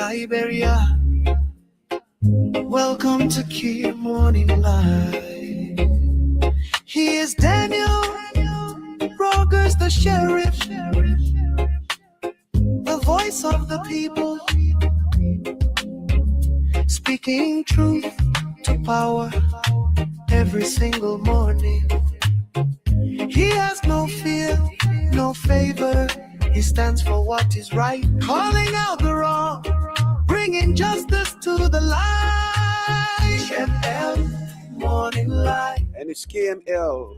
Liberia. Welcome to Kear Morning Live. He is Daniel Rogers, the sheriff, the voice of the people, speaking truth to power every single morning. He has no fear, no favor. He stands for what is right, calling out the wrong, bringing justice to the light. KML Morning Live. And it's KML.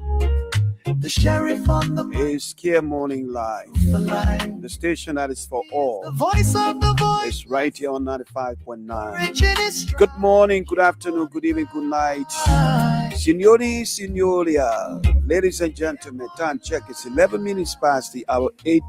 The sheriff on the It's Kear Morning Live. The station that is for all. The voice of the voice. It's right here on 95.9. Good morning, good afternoon, good evening, good night. Signori, signoria. Ladies and gentlemen, time check. It's 11 minutes past the hour 8.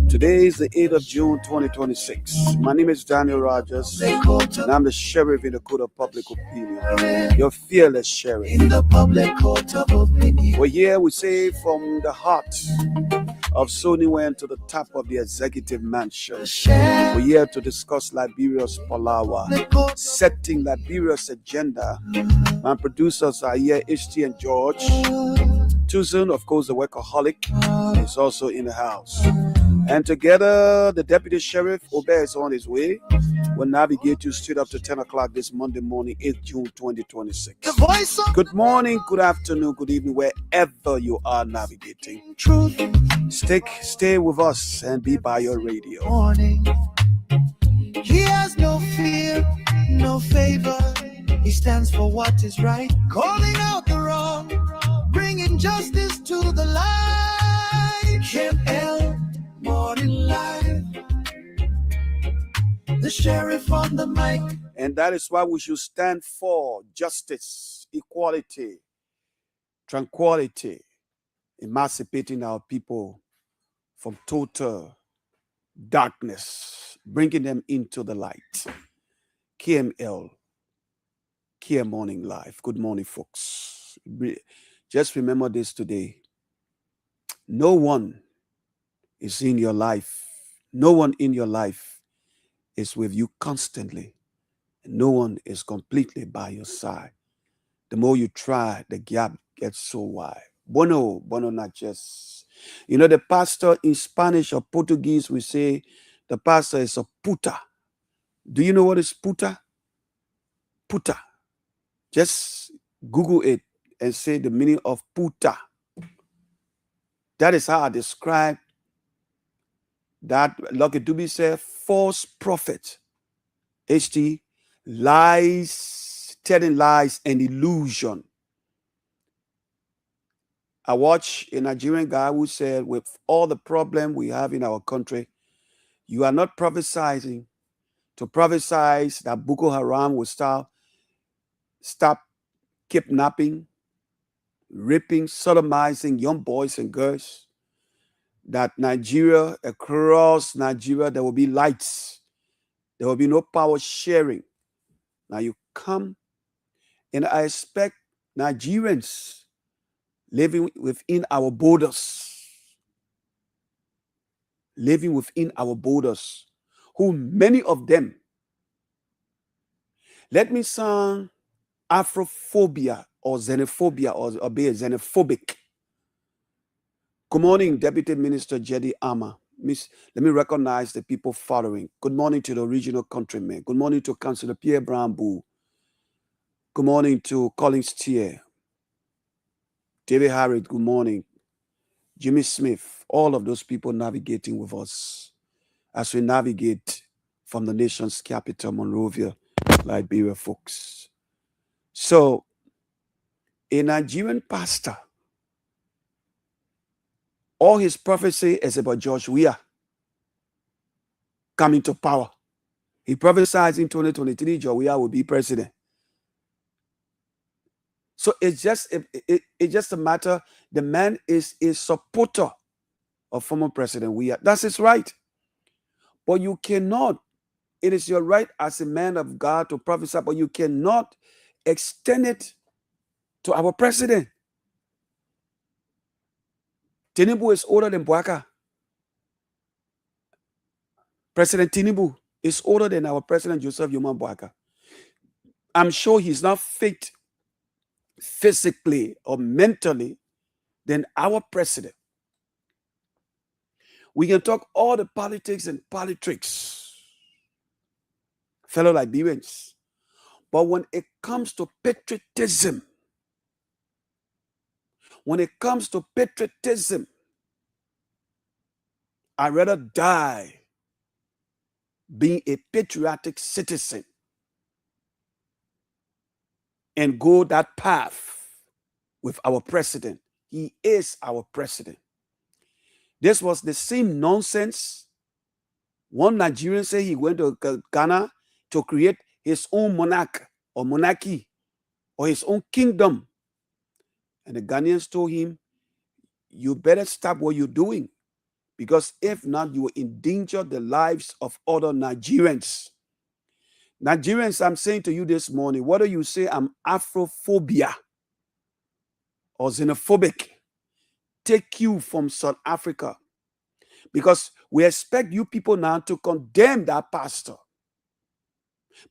Today is the 8th of June, 2026. My name is Daniel Rogers, and I'm the sheriff in the court of public opinion. Your fearless sheriff. In the public court of opinion. We're here, we say, from the heart of Soniwen to the top of the executive mansion. We're here to discuss Liberia's Palawa, setting Liberia's agenda. My producers are here, HT and George. Tucson, of course, the workaholic, is also in the house. And together, the deputy sheriff, OBED, is on his way. We'll navigate you straight up to 10 o'clock this Monday morning, 8th June 2026. Good morning, good afternoon, good evening, wherever you are navigating. Stay with us and be by your radio. Morning. He has no fear, no favor. He stands for what is right, calling out the wrong, bringing justice to the light. KML Morning Live. The sheriff on the mic. And that is why we should stand for justice, equality, tranquility, emancipating our people from total darkness, bringing them into the light. KML, Kear Morning Live. Good morning, folks. Just remember this today. No one is in your life. No one in your life is with you constantly. No one is completely by your side. The more you try, the gap gets so wide. Bueno not just. You know, the pastor in Spanish or Portuguese, we say the pastor is a puta. Do you know what is puta? Puta. Just Google it and say the meaning of puta. That is how I describe that, like Dubi said, false prophet. HT, lies, telling lies and illusion. I watched a Nigerian guy who said, with all the problem we have in our country, you are not prophesying to prophesize that Boko Haram will stop kidnapping, raping, sodomizing young boys and girls. That Nigeria, across Nigeria, there will be lights. There will be no power sharing. Now you come, and I expect Nigerians living within our borders, who many of them, let me sound Afrophobia or xenophobia or be xenophobic. Good morning, Deputy Minister Jedi Ama. Let me recognize the people following. Good morning to the original countrymen. Good morning to Councillor Pierre Brambu. Good morning to Collins Tier. David Harrod, good morning. Jimmy Smith, all of those people navigating with us as we navigate from the nation's capital, Monrovia, Liberia, folks. So, a Nigerian pastor, all his prophecy is about George Weah coming to power. He prophesied in 2023 George Weah will be president. So it's just a matter. The man is a supporter of former President Weah. That's his right. But you cannot. It is your right as a man of God to prophesy, but you cannot extend it to our president. Tinubu is older than Bwaka. President Tinubu is older than our President Joseph Yoma Boaka. I'm sure he's not fit physically or mentally than our president. We can talk all the politics and politics, fellow Liberians. But when it comes to patriotism, I'd rather die being a patriotic citizen and go that path with our president. He is our president. This was the same nonsense. One Nigerian said he went to Ghana to create his own monarchy or his own kingdom. And the Ghanaians told him, you better stop what you're doing, because if not, you will endanger the lives of other Nigerians. Nigerians, I'm saying to you this morning, whether you say I'm Afrophobia or xenophobic, take cue from South Africa, because we expect you people now to condemn that pastor.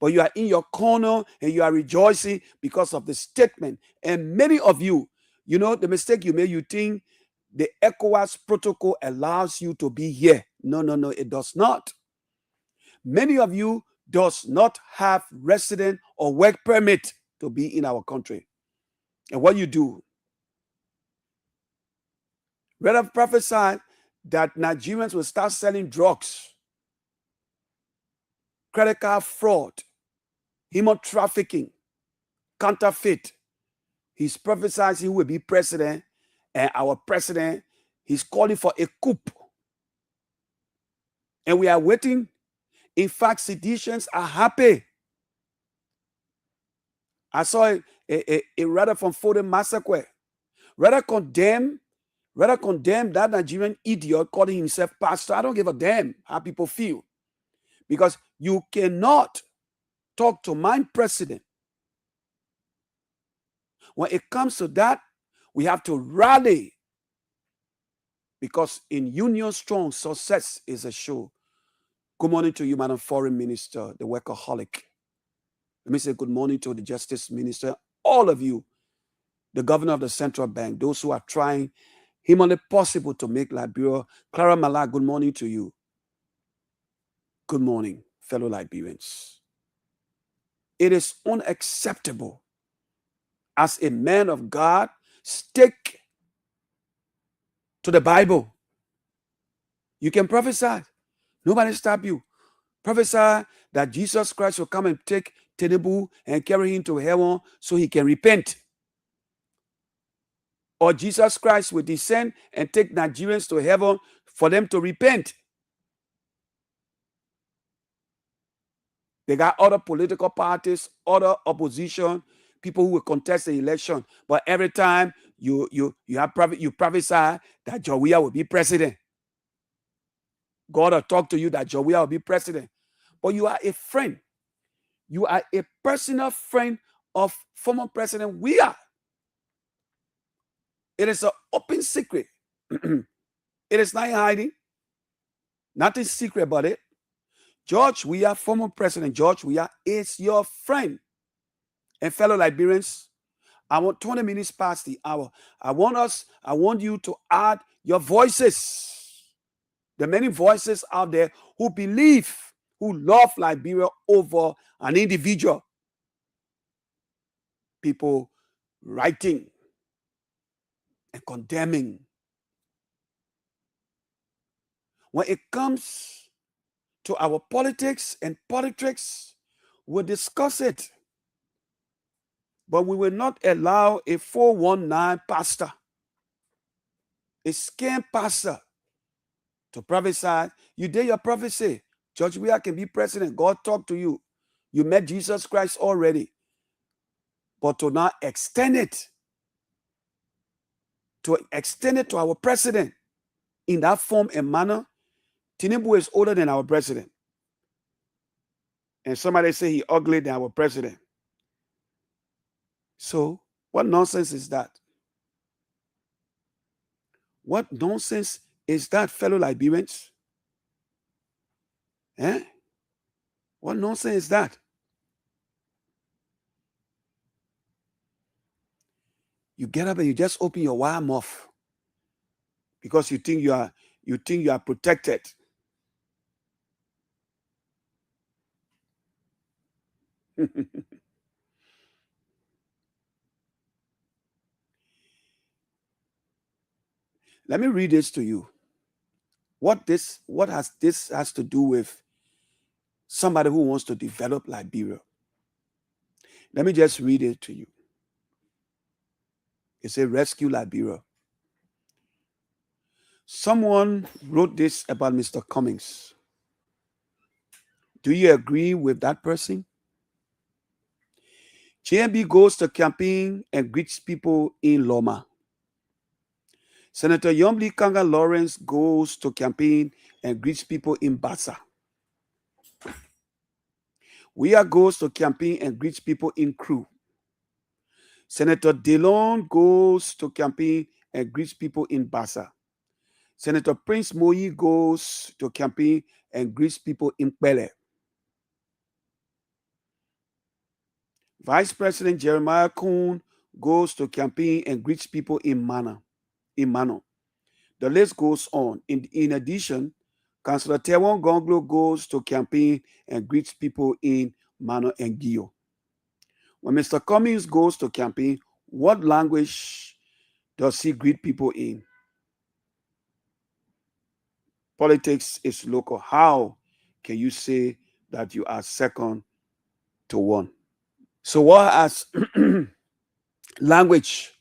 But you are in your corner and you are rejoicing because of the statement. And many of you, you know, the mistake you made, you think the ECOWAS protocol allows you to be here. No, it does not. Many of you does not have resident or work permit to be in our country. And what you do, rather prophesy that Nigerians will start selling drugs, credit card fraud, human trafficking, counterfeit. He's prophesied he will be president, and our president, he's calling for a coup. And we are waiting. In fact, seditionists are happy. I saw a rather from Foden massacre. Rather condemn that Nigerian idiot calling himself pastor. I don't give a damn how people feel. Because you cannot talk to my president. When it comes to that, we have to rally. Because in Union Strong, success is a show. Good morning to you, Madam Foreign Minister, the workaholic. Let me say good morning to the Justice Minister, all of you, the Governor of the Central Bank, those who are trying humanly possible to make Liberia. Clara Mala, good morning to you. Good morning, fellow Liberians. It is unacceptable as a man of God, stick to the Bible. You can prophesy. Nobody stop you. Prophesy that Jesus Christ will come and take Tinubu and carry him to heaven so he can repent. Or Jesus Christ will descend and take Nigerians to heaven for them to repent. They got other political parties, other opposition, people who will contest the election. But every time you prophesy that Jawia will be president. God will talk to you that Jawia will be president. But you are a friend. You are a personal friend of former President Weah. It is an open secret. It is not hiding. Nothing secret about it. George Weah, former President George Weah, is your friend. And fellow Liberians, I want 20 minutes past the hour. I want you to add your voices. The many voices out there who believe, who love Liberia over an individual. People writing and condemning. When it comes to our politics and politics, we'll discuss it. But we will not allow a 419 pastor, a scam pastor, to prophesy. You did your prophecy. George Weah can be president. God talked to you. You met Jesus Christ already. But to now extend it, to our president in that form and manner. Tinubu is older than our president. And somebody say he ugly than our president. So what nonsense is that? What nonsense is that, fellow Liberians? Eh? What nonsense is that? You get up and you just open your wide mouth because you think you are protected. Let me read this to you. What this has to do with somebody who wants to develop Liberia. Let me just read it to you. It says rescue Liberia. Someone wrote this about Mr. Cummings. Do you agree with that person? JMB goes to campaign and greets people in Loma. Senator Yomli Kanga Lawrence goes to campaign and greets people in Bassa. Weah goes to campaign and greets people in Crew. Senator Delon goes to campaign and greets people in Bassa. Senator Prince Moyi goes to campaign and greets people in Pele. Vice President Jeremiah Kuhn goes to campaign and greets people in Mano. The list goes on. In addition, Councillor Tewon Gonglo goes to campaign and greets people in Mano and Gio. When Mr. Cummings goes to campaign, what language does he greet people in? Politics is local. How can you say that you are second to one? So what has language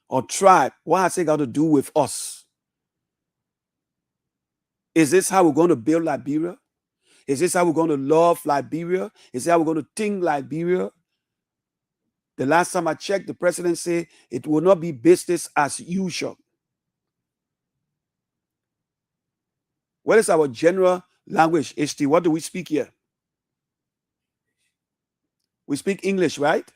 or tribe, what has it got to do with us? Is this how we're going to build Liberia? Is this how we're going to love Liberia? Is this how we're going to think Liberia? The last time I checked, the president said it will not be business as usual. What is our general language, HT? What do we speak here? We speak English, right?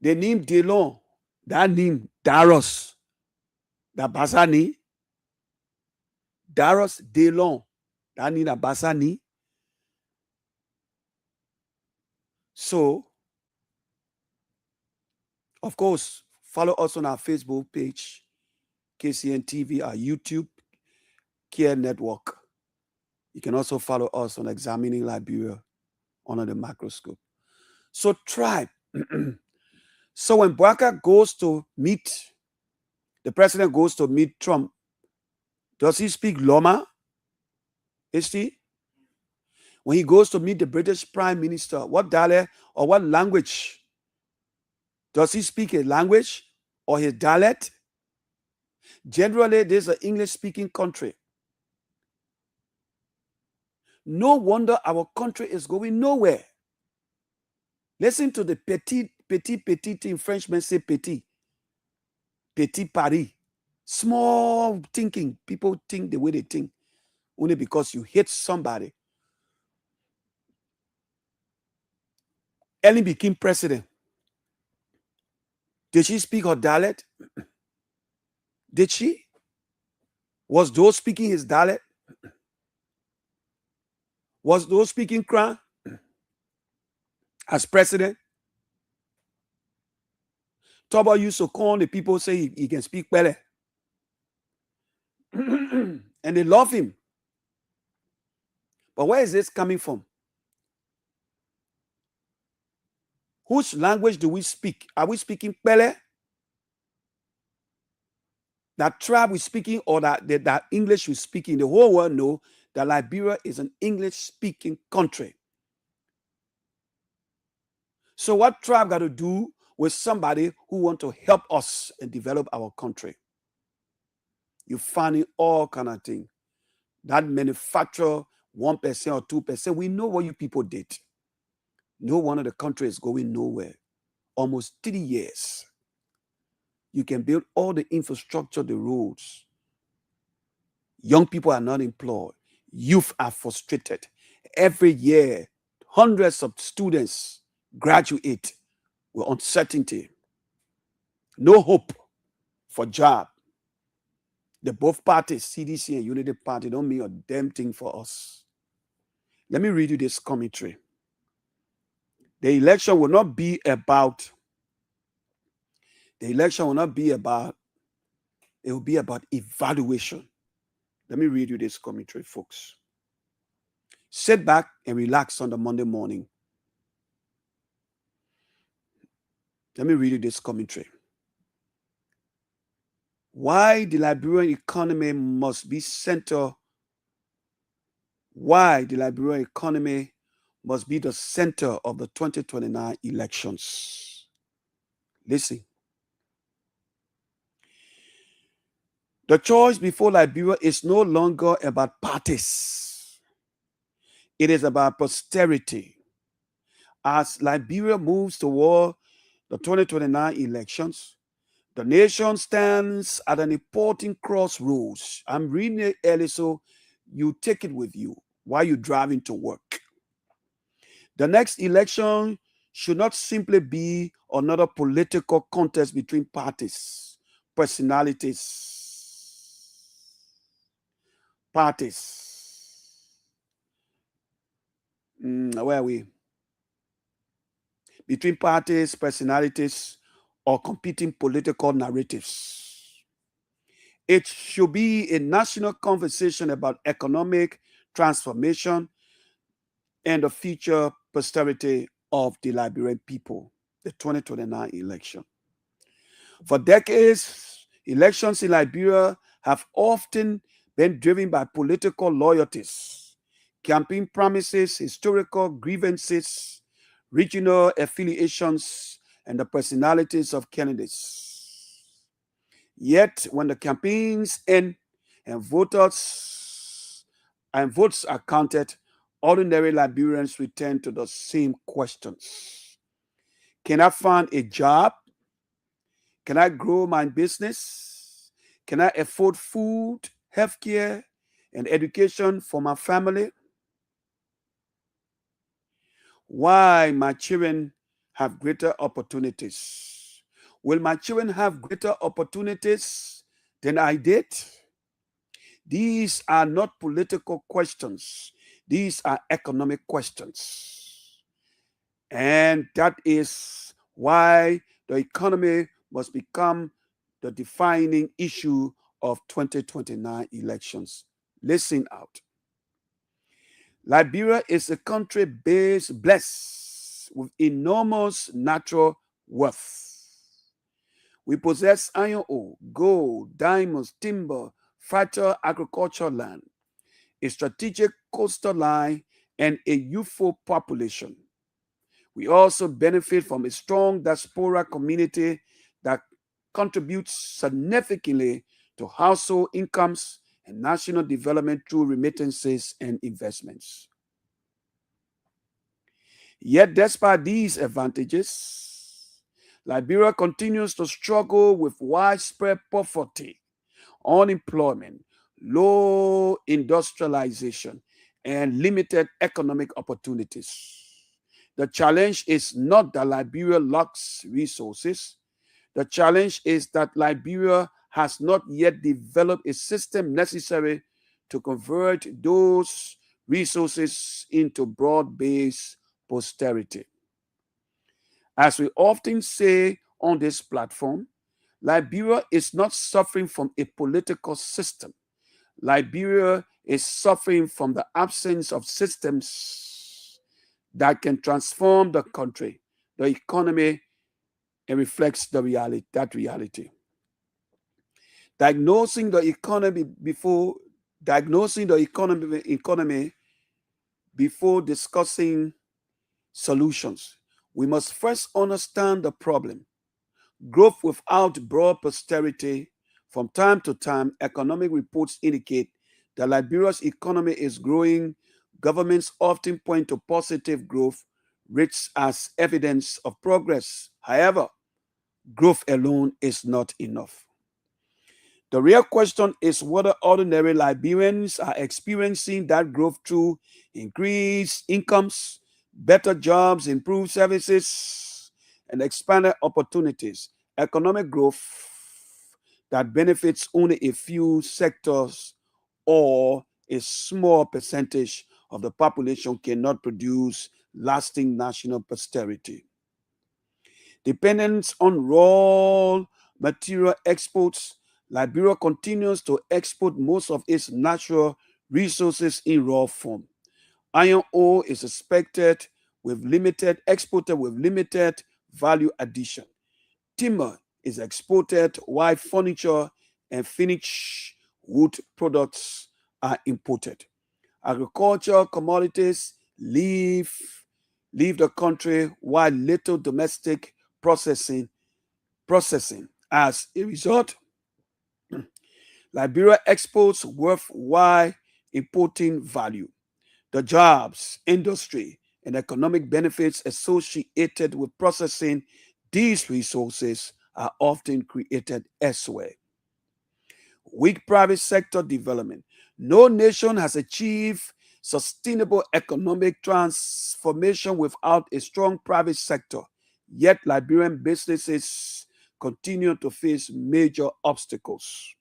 The name Delon, that name Daros, that Basani, Daros Delon, that name Basani. So, of course, follow us on our Facebook page, KCNTV, our YouTube, Kear Network. You can also follow us on Examining Liberia under the microscope. So, tribe. So when Bwaka goes to meet, the president goes to meet Trump, does he speak Loma? Is he? When he goes to meet the British Prime Minister, what dialect or what language? Does he speak a language or his dialect? Generally, this is an English-speaking country. No wonder our country is going nowhere. Listen to the petit thing. Frenchmen say petit. Petit Paris. Small thinking. People think the way they think. Only because you hate somebody. Ellen became president. Did she speak her dialect? Did she? Was those speaking his dialect? Was those speaking Kran as president? Toba used to call the people, say he can speak Pele. And they love him. But where is this coming from? Whose language do we speak? Are we speaking Pele? That tribe we're speaking, or that English we're speaking? The whole world know that Liberia is an English-speaking country. So what tribe got to do with somebody who want to help us and develop our country? You're finding all kind of things. That manufacture 1% or 2%. We know what you people did. No one of the country is going nowhere. Almost 3 years. You can build all the infrastructure, the roads. Young people are not employed. Youth are frustrated. Every year, hundreds of students graduate with uncertainty. No hope for job. The both parties, CDC and Unity Party, don't mean a damn thing for us. Let me read you this commentary. The election will not be about, it will be about evaluation. Let me read you this commentary, folks. Sit back and relax on the Monday morning. Let me read you this commentary. Why the Liberian economy must be the center of the 2029 elections. Listen. The choice before Liberia is no longer about parties. It is about posterity. As Liberia moves toward the 2029 elections, the nation stands at an important crossroads. I'm reading it early, so you take it with you while you're driving to work. The next election should not simply be another political contest between parties, personalities, where are we? Between parties, personalities, or competing political narratives. It should be a national conversation about economic transformation and the future posterity of the Liberian people, the 2029 election. For decades, elections in Liberia have often been driven by political loyalties, campaign promises, historical grievances, regional affiliations, and the personalities of candidates. Yet, when the campaigns end and votes are counted, ordinary Liberians return to the same questions. Can I find a job? Can I grow my business? Can I afford food, healthcare, and education for my family? Why my children have greater opportunities? Will my children have greater opportunities than I did? These are not political questions. These are economic questions. And that is why the economy must become the defining issue of 2029 elections. Listen out. Liberia is a country blessed with enormous natural wealth. We possess iron ore, gold, diamonds, timber, fertile agricultural land, a strategic coastal line, and a youthful population. We also benefit from a strong diaspora community that contributes significantly to household incomes and national development through remittances and investments. Yet, despite these advantages, Liberia continues to struggle with widespread poverty, unemployment, low industrialization, and limited economic opportunities. The challenge is not that Liberia lacks resources. The challenge is that Liberia has not yet developed a system necessary to convert those resources into broad-based posterity. As we often say on this platform, Liberia is not suffering from a political system. Liberia is suffering from the absence of systems that can transform the country, the economy, and reflects that reality. Diagnosing the economy before discussing solutions. We must first understand the problem. Growth without broad posterity. From time to time, economic reports indicate that Liberia's economy is growing. Governments often point to positive growth rates as evidence of progress. However, growth alone is not enough. The real question is whether ordinary Liberians are experiencing that growth through increased incomes, better jobs, improved services, and expanded opportunities. Economic growth that benefits only a few sectors or a small percentage of the population cannot produce lasting national posterity. Dependence on raw material exports, Liberia continues to export most of its natural resources in raw form. Iron ore is exported with limited value addition. Timber is exported while furniture and finished wood products are imported. Agricultural commodities leave the country while little domestic processing. As a result, Liberia exports worth while importing value. The jobs, industry, and economic benefits associated with processing these resources are often created elsewhere. Weak private sector development. No nation has achieved sustainable economic transformation without a strong private sector. Yet Liberian businesses continue to face major obstacles.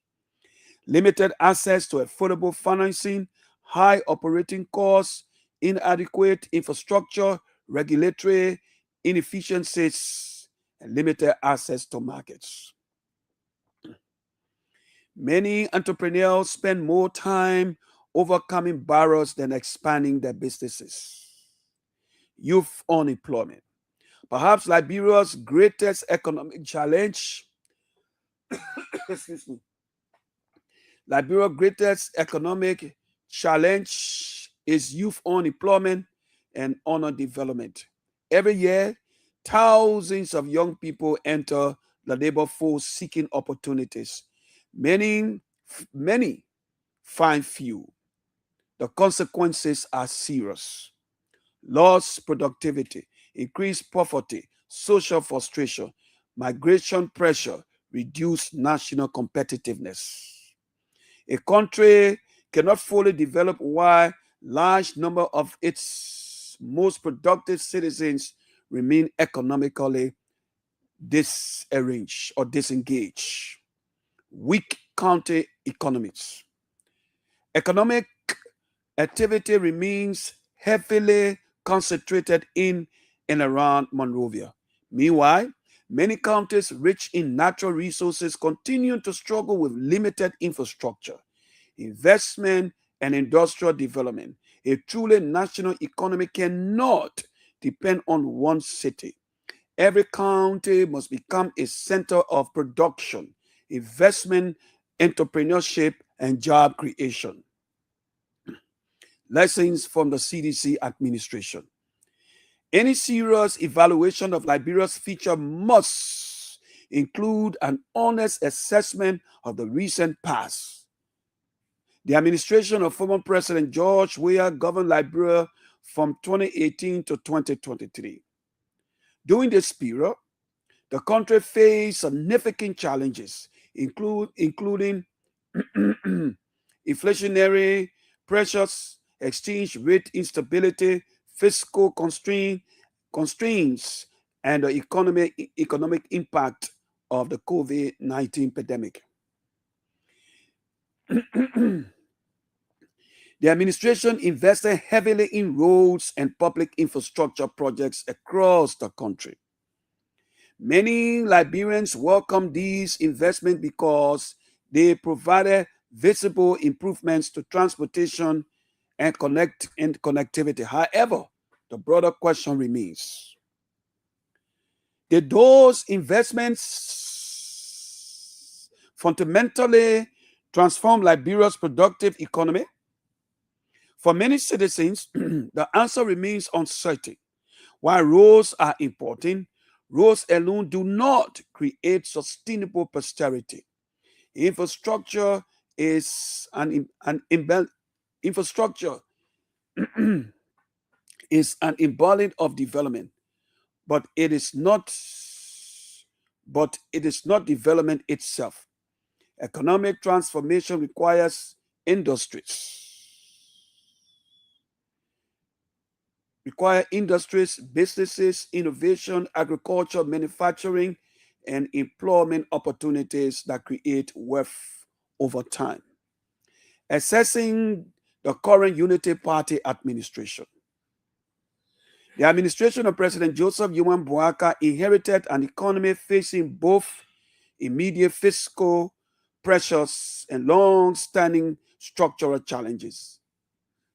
Limited access to affordable financing, high operating costs, inadequate infrastructure, regulatory inefficiencies, and limited access to markets. Many entrepreneurs spend more time overcoming barriers than expanding their businesses. Youth unemployment. Perhaps Liberia's greatest economic challenge, excuse me, Liberia's greatest economic challenge is youth unemployment and underdevelopment. Every year, thousands of young people enter the labor force seeking opportunities. Many, many find few. The consequences are serious. Lost productivity, increased poverty, social frustration, migration pressure, reduced national competitiveness. A country cannot fully develop while large number of its most productive citizens remain economically disarranged or disengaged. Weak county economies. Economic activity remains heavily concentrated in and around Monrovia. Meanwhile, many counties rich in natural resources continue to struggle with limited infrastructure, investment, and industrial development. A truly national economy cannot depend on one city. Every county must become a center of production, investment, entrepreneurship, and job creation. Lessons from the CDC administration. Any serious evaluation of Liberia's future must include an honest assessment of the recent past. The administration of former President George Weah governed Liberia from 2018 to 2023. During this period, the country faced significant challenges, including inflationary pressures, exchange rate instability, fiscal constraints, and the economic impact of the COVID-19 pandemic. The administration invested heavily in roads and public infrastructure projects across the country. Many Liberians welcomed these investments because they provided visible improvements to transportation and connectivity. However, the broader question remains: did those investments fundamentally transform Liberia's productive economy? For many citizens, the answer remains uncertain. While roads are important, roads alone do not create sustainable posterity. Infrastructure is infrastructure is an embodiment of development, but it is not development itself. Economic transformation requires industries, businesses, innovation, agriculture, manufacturing, and employment opportunities that create wealth over time. Assessing the current Unity Party administration. The administration of President Joseph Yuan Boaka inherited an economy facing both immediate fiscal pressures and long-standing structural challenges.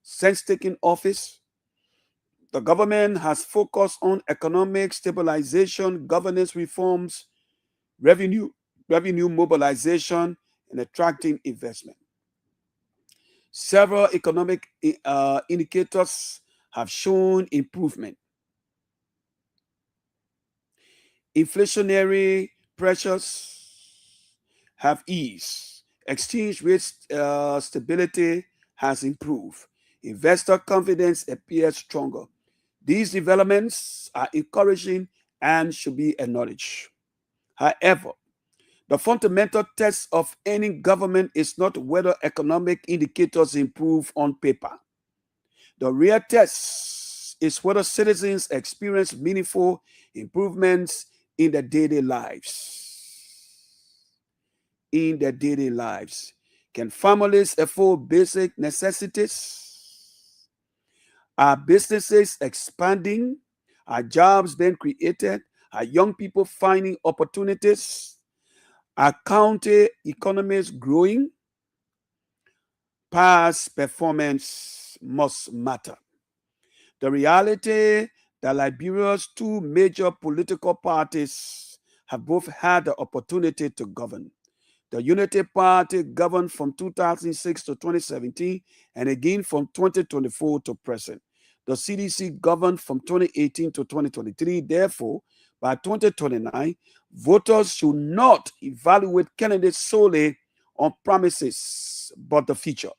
Since taking office, the government has focused on economic stabilization, governance reforms, revenue mobilization, and attracting investment. Several economic indicators have shown improvement. Inflationary pressures have eased. Exchange rate stability has improved. Investor confidence appears stronger. These developments are encouraging and should be acknowledged. However, the fundamental test of any government is not whether economic indicators improve on paper. The real test is whether citizens experience meaningful improvements in their daily lives. In their daily lives. Can families afford basic necessities? Are businesses expanding? Are jobs being created? Are young people finding opportunities? Are county economies growing? Past performance must matter. The reality that Liberia's two major political parties have both had the opportunity to govern. The Unity Party governed from 2006 to 2017 and again from 2024 to present. The CDC governed from 2018 to 2023. Therefore, by 2029, voters should not evaluate candidates solely on promises but the future.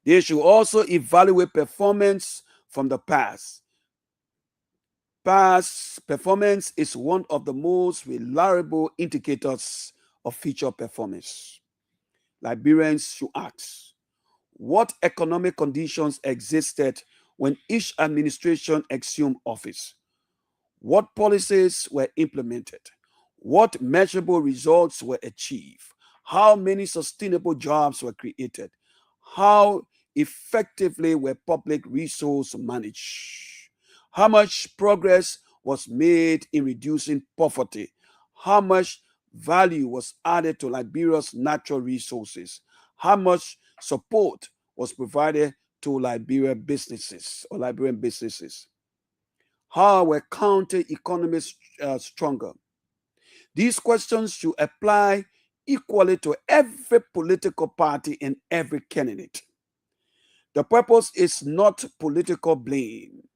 They should also evaluate performance from the past. Past performance is one of the most reliable indicators of future performance. Liberians should ask, what economic conditions existed when each administration assumed office? What policies were implemented? What measurable results were achieved? How many sustainable jobs were created? How effectively were public resources managed? How much progress was made in reducing poverty? How much value was added to Liberia's natural resources? How much support was provided to Liberian businesses? How were county economies stronger? These questions should apply equally to every political party and every candidate. The purpose is not political blame.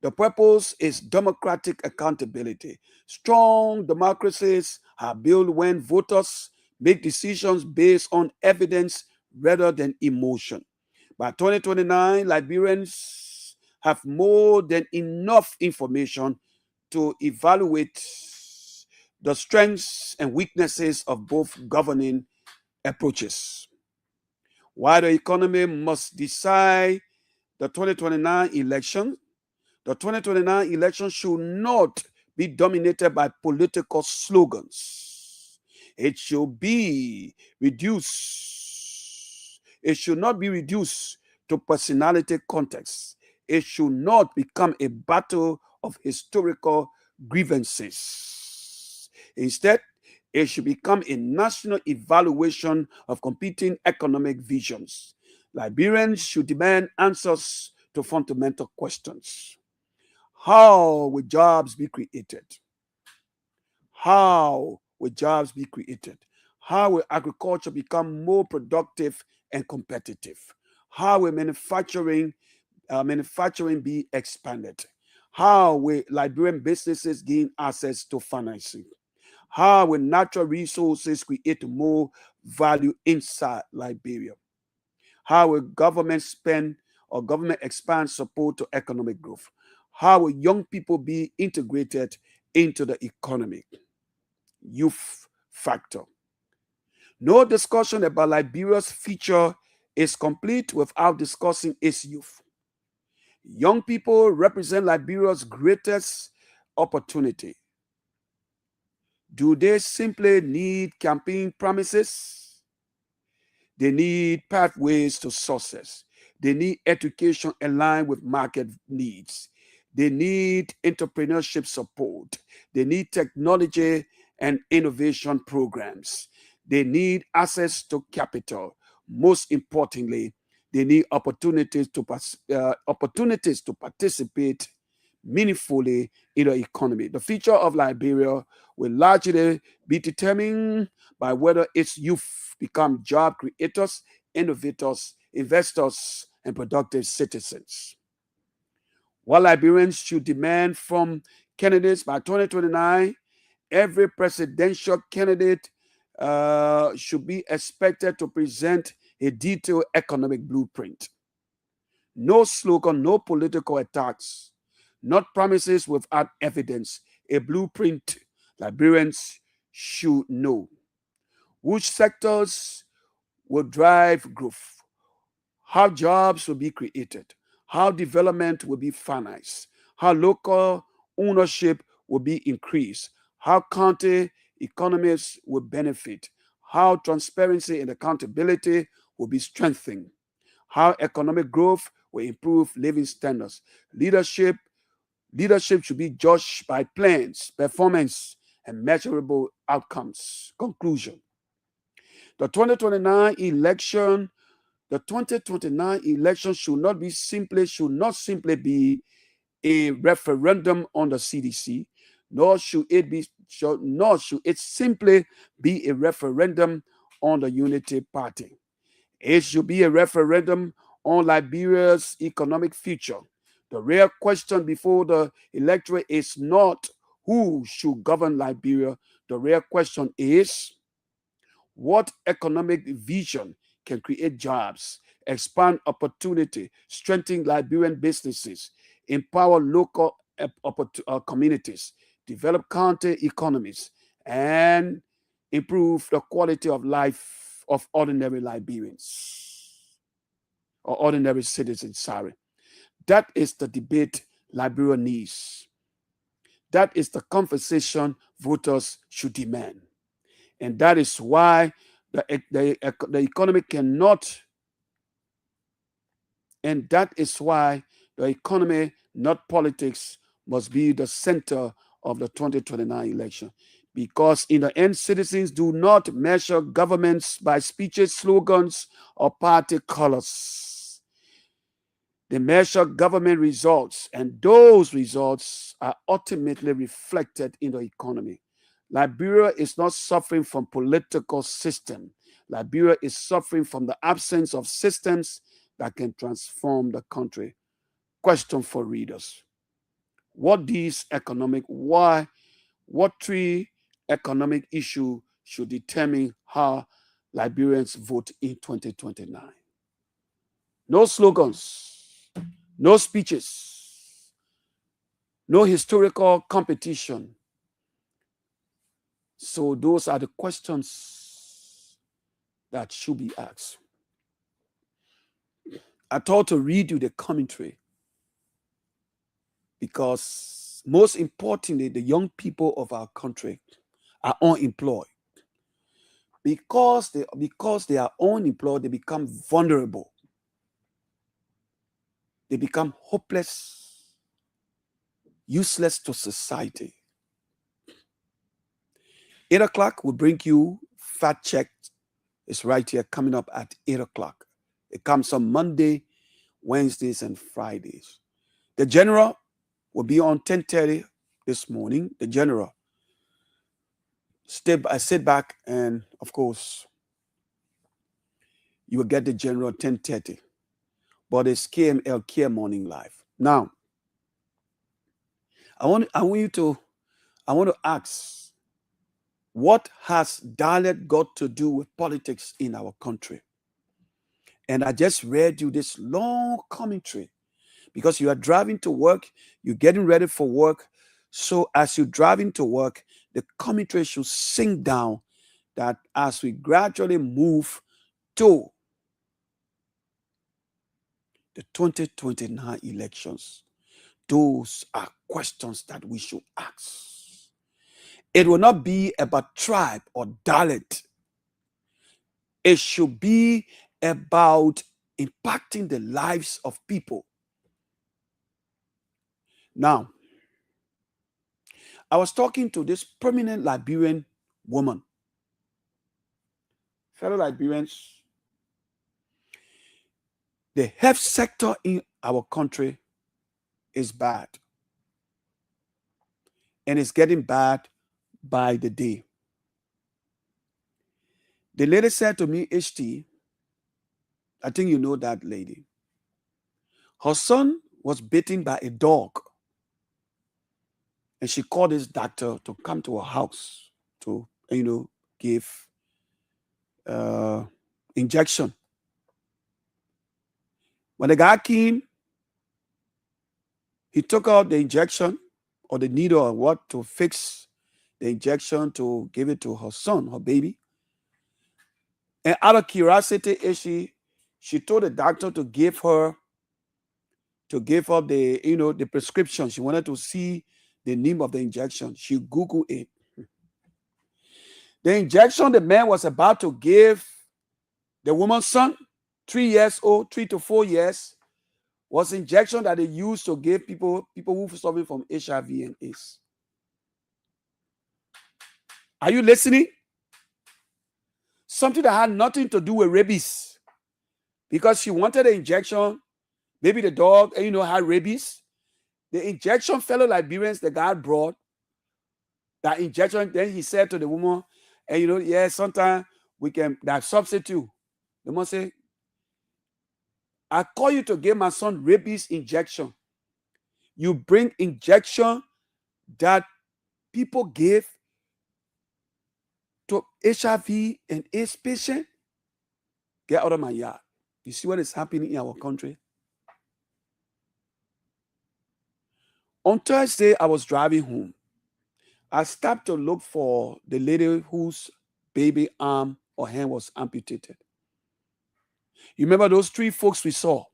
The purpose is democratic accountability. Strong democracies are built when voters make decisions based on evidence rather than emotion. By 2029, Liberians have more than enough information to evaluate the strengths and weaknesses of both governing approaches. While the economy must decide the 2029 election, the 2029 election should not be dominated by political slogans. It should be reduced. It should not be reduced to personality context. It should not become a battle of historical grievances. Instead, it should become a national evaluation of competing economic visions. Liberians should demand answers to fundamental questions. How will jobs be created? How will jobs be created? How will agriculture become more productive and competitive? How will manufacturing be expanded? How will Liberian businesses gain access to financing? How will natural resources create more value inside Liberia? How will government expand support to economic growth? How will young people be integrated into the economy? Youth factor. No discussion about Liberia's future is complete without discussing its youth. Young people represent Liberia's greatest opportunity. Do they simply need campaign promises? They need pathways to success. They need education aligned with market needs. They need entrepreneurship support. They need technology and innovation programs. They need access to capital. Most importantly, they need opportunities to participate meaningfully in the economy. The future of Liberia will largely be determined by whether its youth become job creators, innovators, investors, and productive citizens. What Liberians should demand from candidates by 2029, every presidential candidate should be expected to present a detailed economic blueprint. No slogan, no political attacks, not promises without evidence. A blueprint Liberians should know. Which sectors will drive growth? How jobs will be created? How development will be financed? How local ownership will be increased? How county economies will benefit? How transparency and accountability will be strengthened? How economic growth will improve living standards? Leadership should be judged by plans, performance, and measurable outcomes. Conclusion. The 2029 election, the 2029 election should not simply be a referendum on the CDC, nor should it simply be a referendum on the Unity Party. It should be a referendum on Liberia's economic future. The real question before the electorate is not who should govern Liberia. The real question is what economic vision can create jobs, expand opportunity, strengthen Liberian businesses, empower local communities, develop county economies, and improve the quality of life of ordinary Liberians or ordinary citizens, sorry. That is the debate Liberia needs. That is the conversation voters should demand. And that is why the economy cannot, and that is why the economy, not politics, must be the center of the 2029 election. Because in the end, citizens do not measure governments by speeches, slogans, or party colors. They measure government results, and those results are ultimately reflected in the economy. Liberia is not suffering from political system. Liberia is suffering from the absence of systems that can transform the country. Question for readers. What three economic issues should determine how Liberians vote in 2029? No slogans, no speeches, no historical competition. So those are the questions that should be asked. I thought to read you the commentary because most importantly, the young people of our country are unemployed. Because they are unemployed, they become vulnerable. They become hopeless, useless to society. 8 o'clock will bring you Fact Check. It's right here coming up at 8 o'clock. It comes on Monday, Wednesdays, and Fridays. The General will be on 10:30 this morning. The General. I sit back and, of course, you will get the General 10:30. But it's KML Kear Morning Live. Now, I want to ask, what has dialect got to do with politics in our country? And I just read you this long commentary because you are driving to work, you're getting ready for work. So as you're driving to work, the commentary should sink down that as we gradually move to the 2029 elections, those are questions that we should ask. It will not be about tribe or dialect. It should be about impacting the lives of people. Now, I was talking to this prominent Liberian woman. Fellow Liberians, the health sector in our country is bad. And it's getting bad by the day. The lady said to me, HT, I think you know that lady. Her son was bitten by a dog. And she called this doctor to come to her house to, give injection. When the guy came, he took out the injection or the needle or what to fix the injection to give it to her son, her baby. And out of curiosity, she told the doctor to give her the, the prescription. She wanted to see the name of the injection. She Googled it. The injection the man was about to give the woman's son, 3 years old, 3 to 4 years, was injection that they used to give people who suffer from HIV and AIDS. Are you listening? Something that had nothing to do with rabies. Because she wanted the injection, maybe the dog, had rabies. The injection, fellow Liberians, the guy brought that injection. Then he said to the woman, and sometimes we can, that substitute. The woman said, I call you to give my son rabies injection. You bring injection that people give to HIV and AIDS patient. Get out of my yard. You see what is happening in our country? On Thursday, I was driving home. I stopped to look for the lady whose baby arm or hand was amputated. You remember those 3 folks we saw?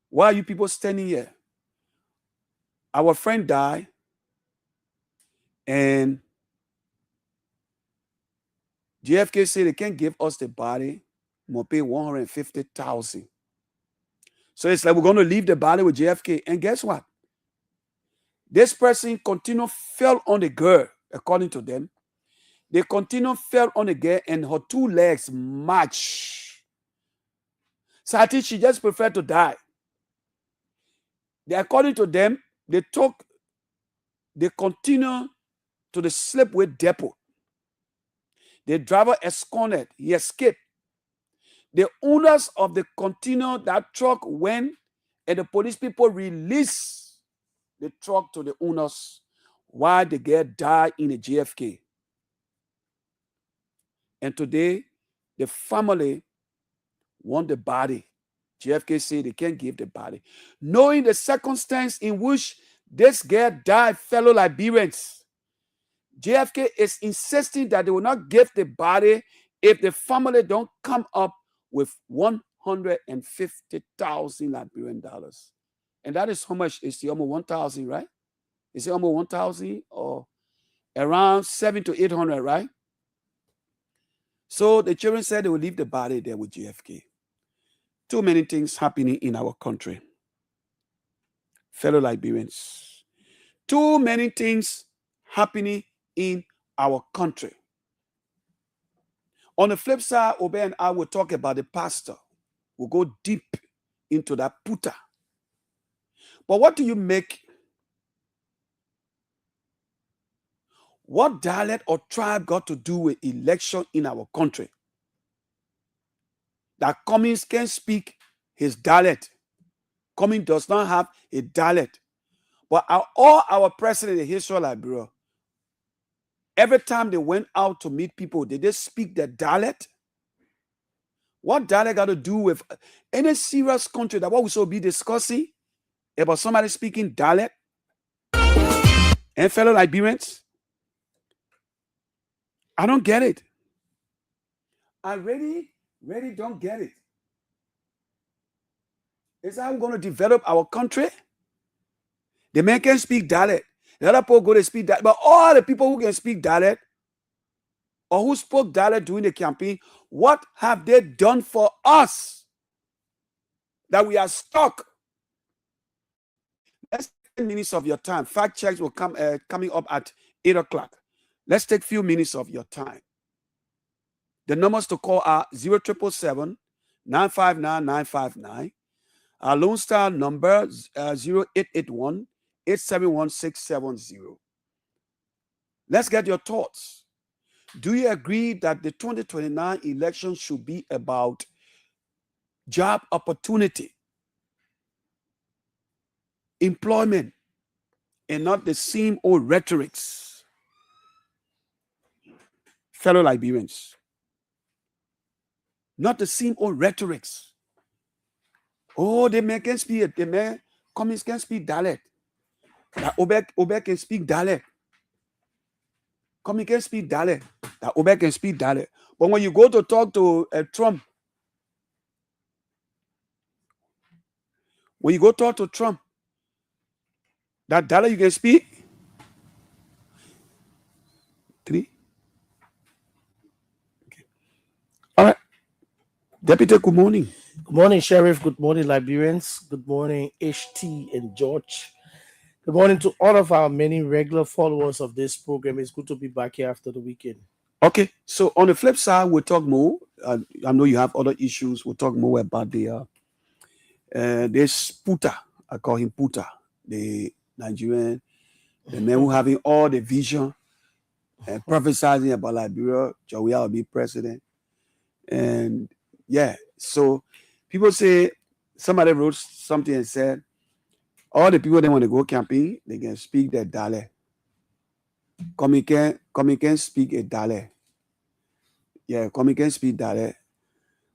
Why are you people standing here? Our friend died, and JFK said they can't give us the body. We'll pay $150,000. So it's like we're going to leave the body with JFK. And guess what? This person fell on the girl, according to them. They fell on the girl, and her 2 legs match. So I think she just preferred to die. According to them, they continue to the slipway depot. The driver absconded. He escaped. The owners of the container, that truck went, and the police people released the truck to the owners while the girl died in the JFK. And today, the family want the body. JFK said they can't give the body. Knowing the circumstance in which this girl died, fellow Liberians, JFK is insisting that they will not give the body if the family don't come up with 150,000 Liberian dollars. And that is how much? It's almost 1,000, right? Is it almost 1,000 or around 700 to 800, right? So the children said they will leave the body there with JFK. Too many things happening in our country. Fellow Liberians, too many things happening in our country. On the flip side, OBED and I will talk about the pastor. We'll go deep into that puta. But what do you make? What dialect or tribe got to do with election in our country? That Cummings can speak his dialect. Cummings does not have a dialect. But all our presidents in the history of Liberia, every time they went out to meet people, did they speak their dialect? What dialect got to do with any serious country that what we should be discussing about somebody speaking dialect? And fellow Liberians, I don't get it. I really don't get it. Is that how we're going to develop our country? The man can speak dialect. The other people go to speak dialect. But all the people who can speak dialect or who spoke dialect during the campaign, what have they done for us that we are stuck? Let's take 10 minutes of your time. Fact checks will come coming up at 8 o'clock. Let's take a few minutes of your time. The numbers to call are 0777 959 959. Our Lone Star number 0881 871 670. Let's get your thoughts. Do you agree that the 2029 election should be about job opportunity, employment, and not the same old rhetorics? Fellow Liberians, not the same old rhetorics. Oh, the man can speak, the man communists can speak dialect. That OBED can speak dialect. Communists can speak dialect. That OBED can speak dialect. But when you go to talk to Trump, that dialect you can speak. 3. Okay. All right. Deputy, good morning. Good morning, Sheriff. Good morning, Liberians. Good morning, HT and George. Good morning to all of our many regular followers of this program. It's good to be back here after the weekend. Okay, so on the flip side, we'll talk more. I know you have other issues. We'll talk more about this Puta. I call him Puta, the Nigerian, the man who having all the vision and prophesizing about Liberia. Jawia will be president. And yeah, so people say, somebody wrote something and said, all the people that want to go camping, they can speak their dialect. Come can speak a dialect. Yeah, come can speak dialect.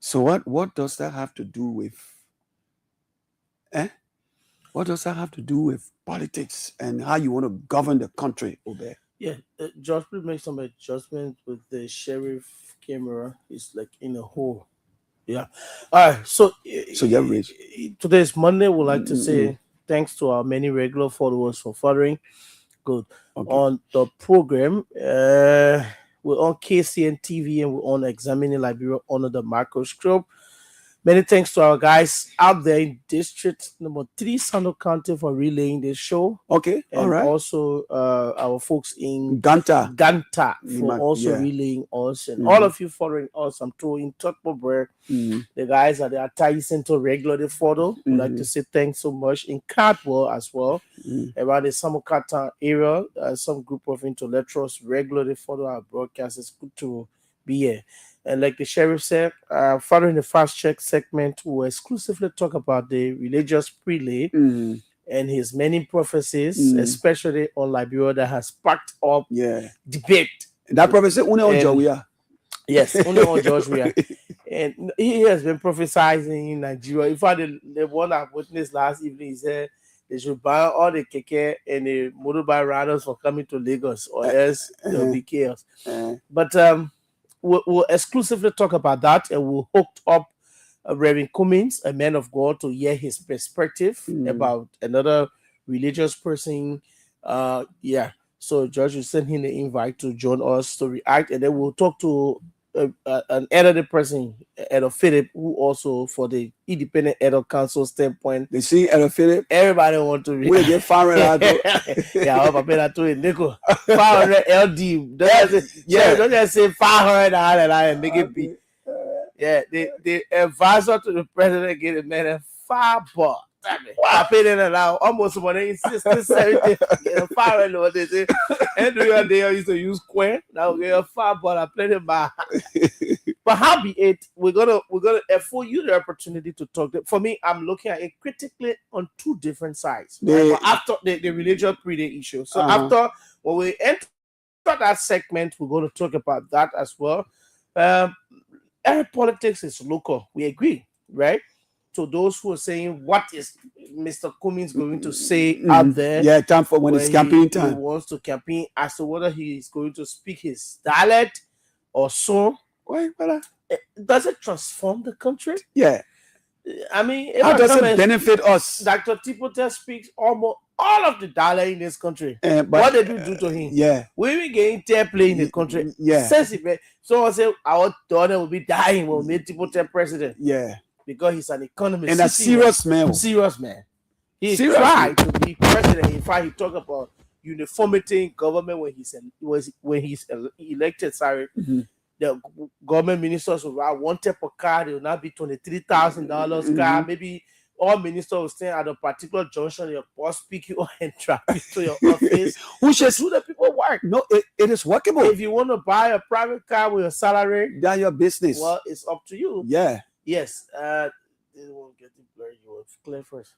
So what does that have to do with? What does that have to do with politics and how you want to govern the country, Obed? Yeah, George, please make some adjustment with the sheriff camera. It's like in a hole. Yeah. All right. So you're rich. Today is Monday. We'd like to say thanks to our many regular followers for following. Good. Okay. On the program, we're on KCNTV and we're on Examining Liberia under the microscope. Many thanks to our guys out there in District number 3, Sando County, for relaying this show. Okay, and all right. Also, our folks in Ganta for also relaying us, and all of you following us. I'm throwing Tottenham, the guys at the Atai Center regularly follow. We'd like to say thanks so much. In Cardwell as well, around the Samokata area, some group of intellectuals regularly follow our broadcast. It's good to be here. And like the sheriff said, following the fast check segment, we'll exclusively talk about the religious prelate and his many prophecies, especially on Liberia, that has sparked up debate. That prophecy, yes, only on Georgia. And he has been prophesying in Nigeria. In fact, the one I witnessed last evening, he said they should ban all the keke and the motorbike riders for coming to Lagos, or else there'll be chaos. But we'll exclusively talk about that, and we'll hook up Reverend Cummins, a man of God, to hear his perspective about another religious person. So George will send him the invite to join us to react, and then we'll talk to an elderly person, Elder Philip, who also, for the Independent Elder Council standpoint, they see Elder Philip. Everybody want to read. We get 500. Yeah, I'm to to Nico 500 LD. Don't just say 500 and make it be. Yeah, the advisor to the president get a man at $5. I paid it now almost money 60, 70. Get a 500 what they say. And they used to use Queen. Now we get a $5. I played it by. But how be it? We're gonna afford you the opportunity to talk. For me, I'm looking at it critically on 2 different sides. Right? But after the religious predate issue, so after when we enter that segment, we're going to talk about that as well. Arab politics is local. We agree, right? So those who are saying, what is Mr. Cummins going to say out there? Yeah, time for when it's campaign time. He wants to campaign as to whether he is going to speak his dialect or so. Wait, brother. Does it transform the country? Yeah. I mean, How does it benefit us? Dr. Tipota speaks almost all of the dialect in this country. But what did you do to him? Yeah. We will get interplay in the country. Yeah. So I say our daughter will be dying when we make Tipota president. Yeah. Because he's an economist. And a serious man. Serious man. He tried to be president. In fact, he talked about uniformity in government when he's elected. The government ministers will ride 1 per car. They will not be $23,000 car. Maybe all ministers will stand at a particular junction. Your boss pick you up and drive you to your office. Who should do the people work? No, it is workable. If you want to buy a private car with a salary, that's your business. Well, it's up to you. Yeah. Yes. This won't get it blurry. You will clear first.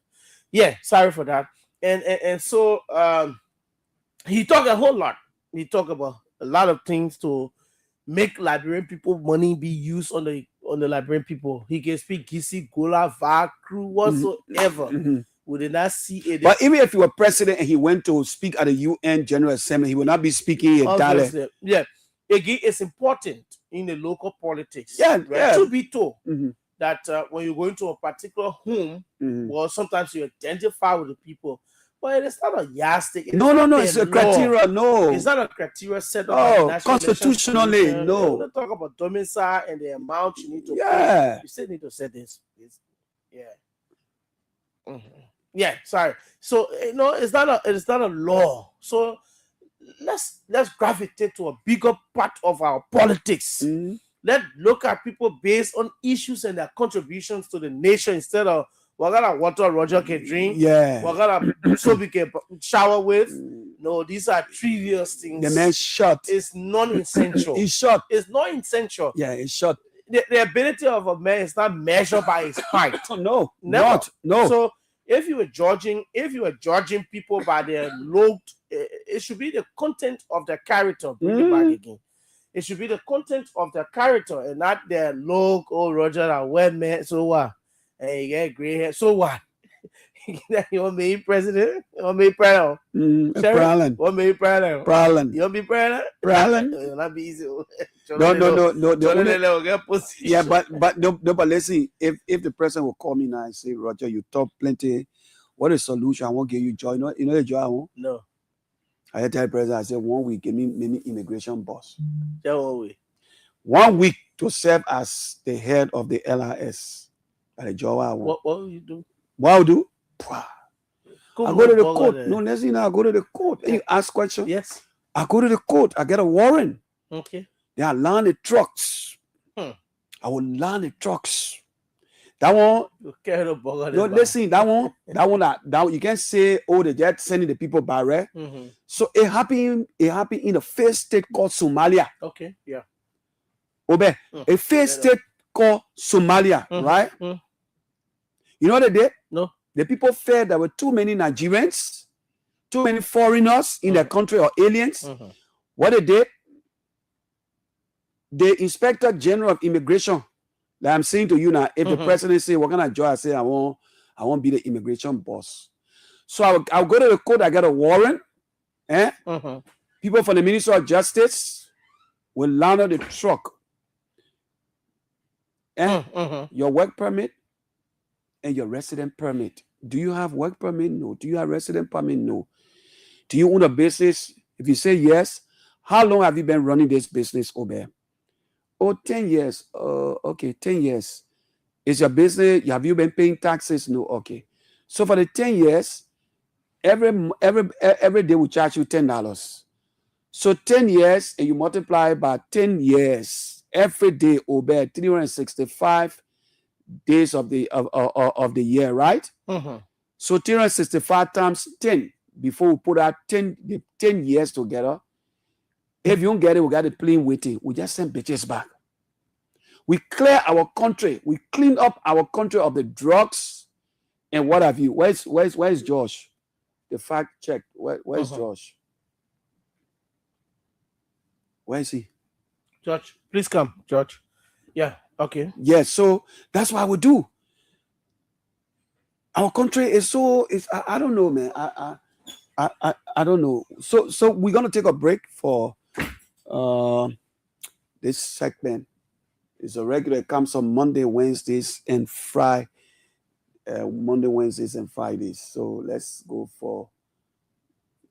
Yeah. Sorry for that. And so he talked a whole lot. He talked about a lot of things to make Liberian people money be used on the Liberian people. He can speak Gisi, Gola, Vakru, whatsoever. We did not see it. But even if he were president and he went to speak at the UN General Assembly, he will not be speaking a dialect. Yeah. Again, it's important in the local politics. Yeah, right? Yeah. To be told that when you go into a particular home, well, sometimes you identify with the people. But it's not a yardstick. No, it's a criteria. No, it's not a criteria set up. Oh, constitutionally, no. We're not talk about domicile and the amount you need to pay. You still need to set this. Yeah. Yeah. Sorry. So it's not a law. So let's gravitate to a bigger part of our politics. Let's look at people based on issues and their contributions to the nation instead of what kind of water Roger can drink. Yeah. What kind of soap he can shower with. No, these are trivial things. The man shot. It's non-essential. He's shot. It's not essential. Yeah, he's shot. The ability of a man is not measured by his height. No, never. No. So if you were judging people by their look, it should be the content of their character. Bring it back again. It should be the content of their character and not their look. Oh, Roger, a wet man. So what? Hey, you get gray hair. So what? You want me president? You want me president? Prowling. Want me president? Prowling. You want me president? Prowling. It'll not be easy. No. Yeah, but listen. If the president will call me now and say, Roger, you talk plenty. What is the solution? I won't give you joy. You know the joy I want? No. I tell the president, I said 1 week, give me immigration boss. Yeah, 1 week. 1 week to serve as the head of the LRS. The job I want. What will you do? What I'll do? I go to the court. No, listen, I go to the court. You ask questions. Yes. I go to the court. I get a warrant. Okay. Then I land the trucks. I will land the trucks. That one. No, listen, that one. You can't say, oh, they're just sending the people by right. So it happened in the first state called Somalia. Okay. Yeah. OBED. A first state called Somalia, right? You know what they did? No. The people felt there were too many Nigerians, too many foreigners in their country or aliens. What they did? The Inspector General of Immigration, that I'm saying to you now, if the president say, what kind of job? I say, I won't be the immigration boss. So I'll go to the court, I get a warrant. People from the Ministry of Justice will land on the truck. Your work permit and your resident permit. Do you have work permit? No. Do you have resident permit? No. Do you own a business? If you say yes, how long have you been running this business, OBED? Oh, 10 years. Okay, 10 years. Is your business, have you been paying taxes? No. Okay. So for the 10 years, every day we charge you $10. So 10 years, and you multiply by 10 years, every day, OBED, 365 days of the year, right? So 365 times 10 before we put out 10 years together. If you don't get it, we got a plain waiting. We just send bitches back. We clear our country. We clean up our country of the drugs and what have you. Where's Josh? The fact check. Where's Josh? Where is he? George, please come, George. Yeah, okay. Yeah, so that's what we do. Our country is so, I don't know, man. I don't know. So we're gonna take a break for this segment. It's a regular, it comes on Monday, Wednesdays, and Friday. Monday, Wednesdays, and Fridays. So let's go for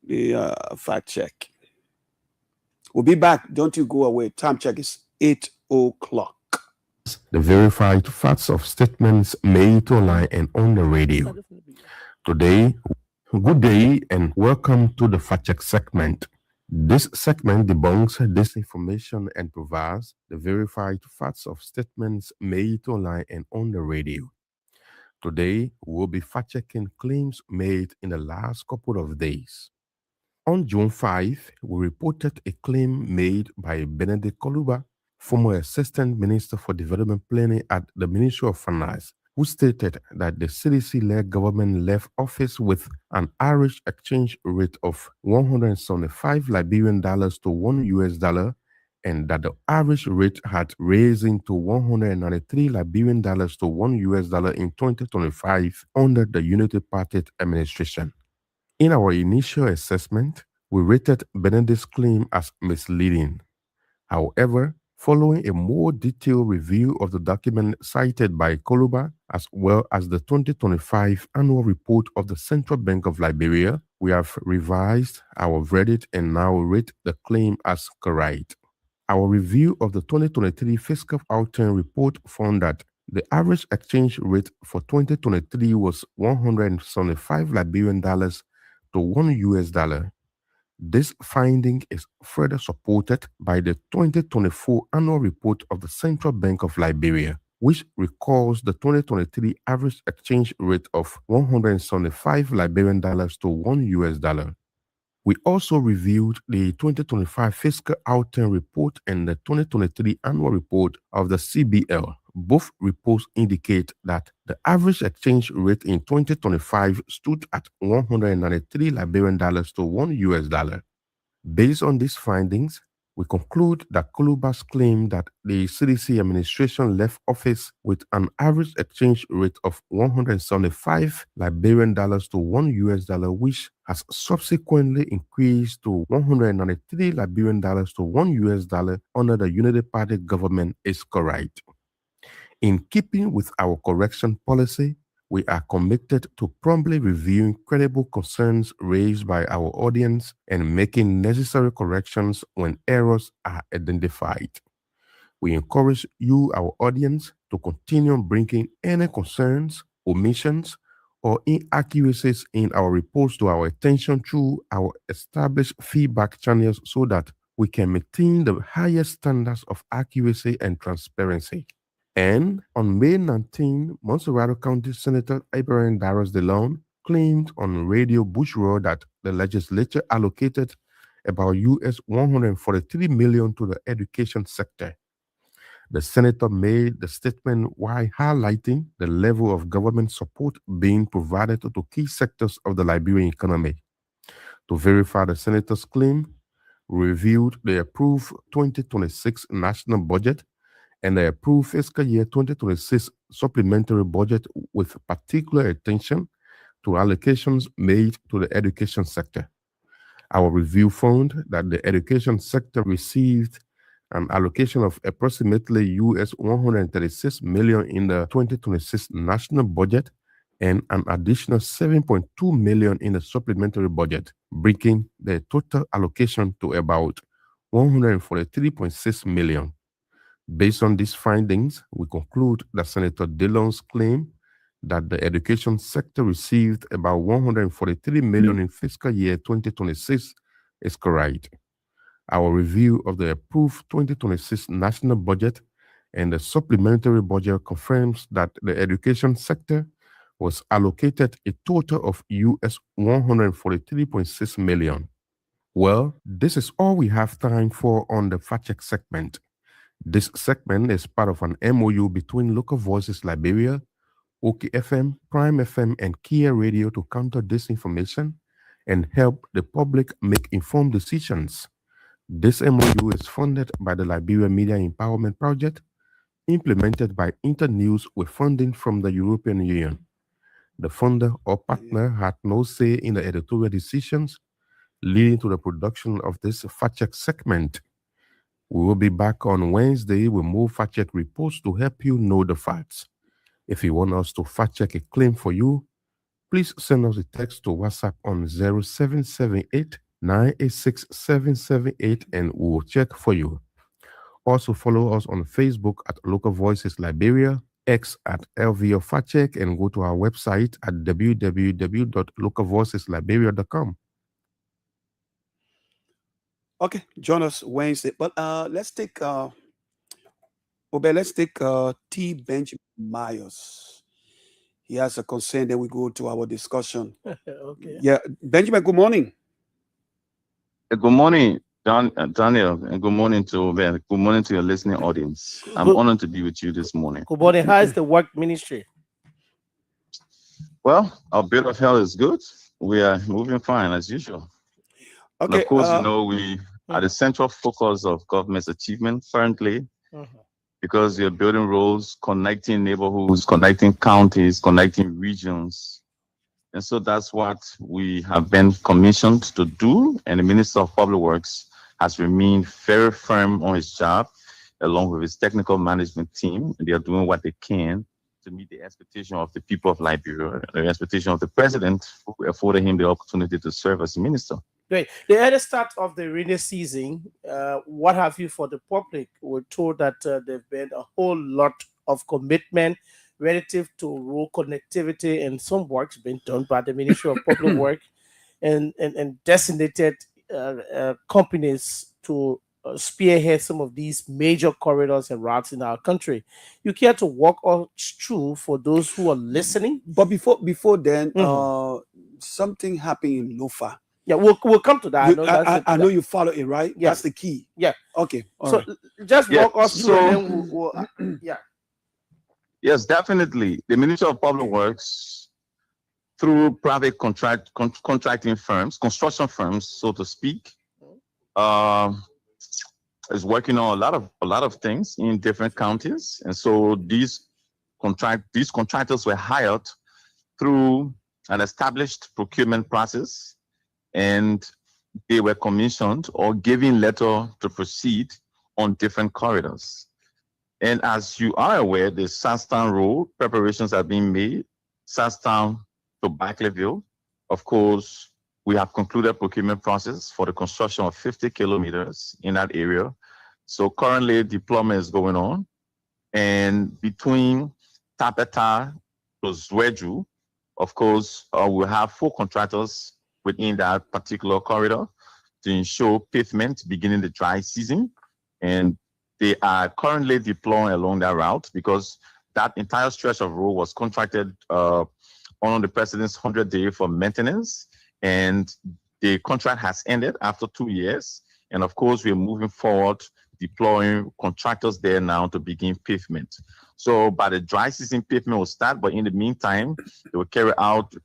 the fact check. We'll be back. Don't you go away. Time check is 8 o'clock. The verified facts of statements made online and on the radio. Today, good day and welcome to the fact check segment. This segment debunks disinformation and provides the verified facts of statements made online and on the radio. Today, we'll be fact checking claims made in the last couple of days. On June 5, we reported a claim made by Benedict Koluba, former Assistant Minister for Development Planning at the Ministry of Finance, who stated that the CDC-led government left office with an average exchange rate of 175 Liberian dollars to $1 and that the average rate had risen to 193 Liberian dollars to $1 in 2025 under the Unity Party administration. In our initial assessment, we rated Benedict's claim as misleading. However, following a more detailed review of the document cited by Koluba, as well as the 2025 annual report of the Central Bank of Liberia, we have revised our verdict and now rate the claim as correct. Our review of the 2023 fiscal outturn report found that the average exchange rate for 2023 was 175 Liberian dollars to $1. This finding is further supported by the 2024 annual report of the Central Bank of Liberia, which recalls the 2023 average exchange rate of 175 Liberian dollars to $1. We also reviewed the 2025 fiscal outturn report and the 2023 annual report of the CBL. Both reports indicate that the average exchange rate in 2025 stood at 193 Liberian dollars to $1. Based on these findings, we conclude that Koluba's claim that the CDC administration left office with an average exchange rate of 175 Liberian dollars to $1, which has subsequently increased to 193 Liberian dollars to $1 under the Unity Party government, is correct. In keeping with our correction policy, we are committed to promptly reviewing credible concerns raised by our audience and making necessary corrections when errors are identified. We encourage you, our audience, to continue bringing any concerns, omissions, or inaccuracies in our reports to our attention through our established feedback channels so that we can maintain the highest standards of accuracy and transparency. And on May 19, Montserrat County Senator Ibrahim Darras DeLeon claimed on Radio Bushra that the legislature allocated about US $143 million to the education sector. The senator made the statement while highlighting the level of government support being provided to key sectors of the Liberian economy. To verify the senator's claim, we reviewed the approved 2026 national budget and the approved fiscal year 2026 supplementary budget with particular attention to allocations made to the education sector. Our review found that the education sector received an allocation of approximately US $136 million in the 2026 national budget and an additional $7.2 million in the supplementary budget, bringing the total allocation to about $143.6 million. Based on these findings, we conclude that Senator DeLeon's claim that the education sector received about $143 million in fiscal year 2026 is correct. Our review of the approved 2026 national budget and the supplementary budget confirms that the education sector was allocated a total of US $143.6 million. Well, this is all we have time for on the Fact Check segment. This segment is part of an MOU between Local Voices Liberia, OKFM, Prime FM, and Kear Radio to counter disinformation and help the public make informed decisions. This MOU is funded by the Liberia Media Empowerment Project, implemented by Internews with funding from the European Union. The funder or partner had no say in the editorial decisions, leading to the production of this Fact Check segment. We will be back on Wednesday with more Fact Check reports to help you know the facts. If you want us to fact check a claim for you, please send us a text to WhatsApp on 0778 986 778 and we will check for you. Also follow us on Facebook at Local Voices Liberia, X at LVO Fact Check, and go to our website at www.localvoicesliberia.com. Okay, join us Wednesday. But let's take let's take T. Benjamin Myers. He has a concern, then we go to our discussion. Okay. Yeah, Benjamin, good morning. Good morning, Daniel, and good morning to Ben. Good morning to your listening audience. I'm honored to be with you this morning. Good morning. How is the work ministry? Well, our bit of health is good. We are moving fine as usual. Okay. And of course, we are the central focus of government's achievement currently, because we are building roads, connecting neighborhoods, connecting counties, connecting regions. And so that's what we have been commissioned to do. And the Minister of Public Works has remained very firm on his job, along with his technical management team. And they are doing what they can to meet the expectation of the people of Liberia, the expectation of the president, who afforded him the opportunity to serve as minister. Great. At the start of the rainy season, what have you for the public? We're told that there's been a whole lot of commitment relative to road connectivity and some works being done by the Ministry of Public Works and designated companies to spearhead some of these major corridors and routes in our country. You care to walk us through for those who are listening? But before then, something happened in Lofa. Yeah, we'll come to that. I know you follow it, right? Yeah. That's the key. Yeah. Okay. So just walk us through, and then we'll yeah. Yes, definitely. The Ministry of Public Works, through private contracting firms, construction firms, so to speak, is working on a lot of things in different counties. And so these contractors were hired through an established procurement process, and they were commissioned or given letter to proceed on different corridors. And as you are aware, the Southtown Road preparations are being made, Southtown to Barclayville. Of course, we have concluded procurement process for the construction of 50 kilometers in that area. So currently deployment is going on. And between Tapeta to Zweju, of course, we'll have 4 contractors within that particular corridor to ensure pavement beginning the dry season. And they are currently deploying along that route because that entire stretch of road was contracted on the president's 100-day for maintenance. And the contract has ended after 2 years. And of course, we're moving forward, deploying contractors there now to begin pavement. So by the dry season, pavement will start, but in the meantime, they will carry out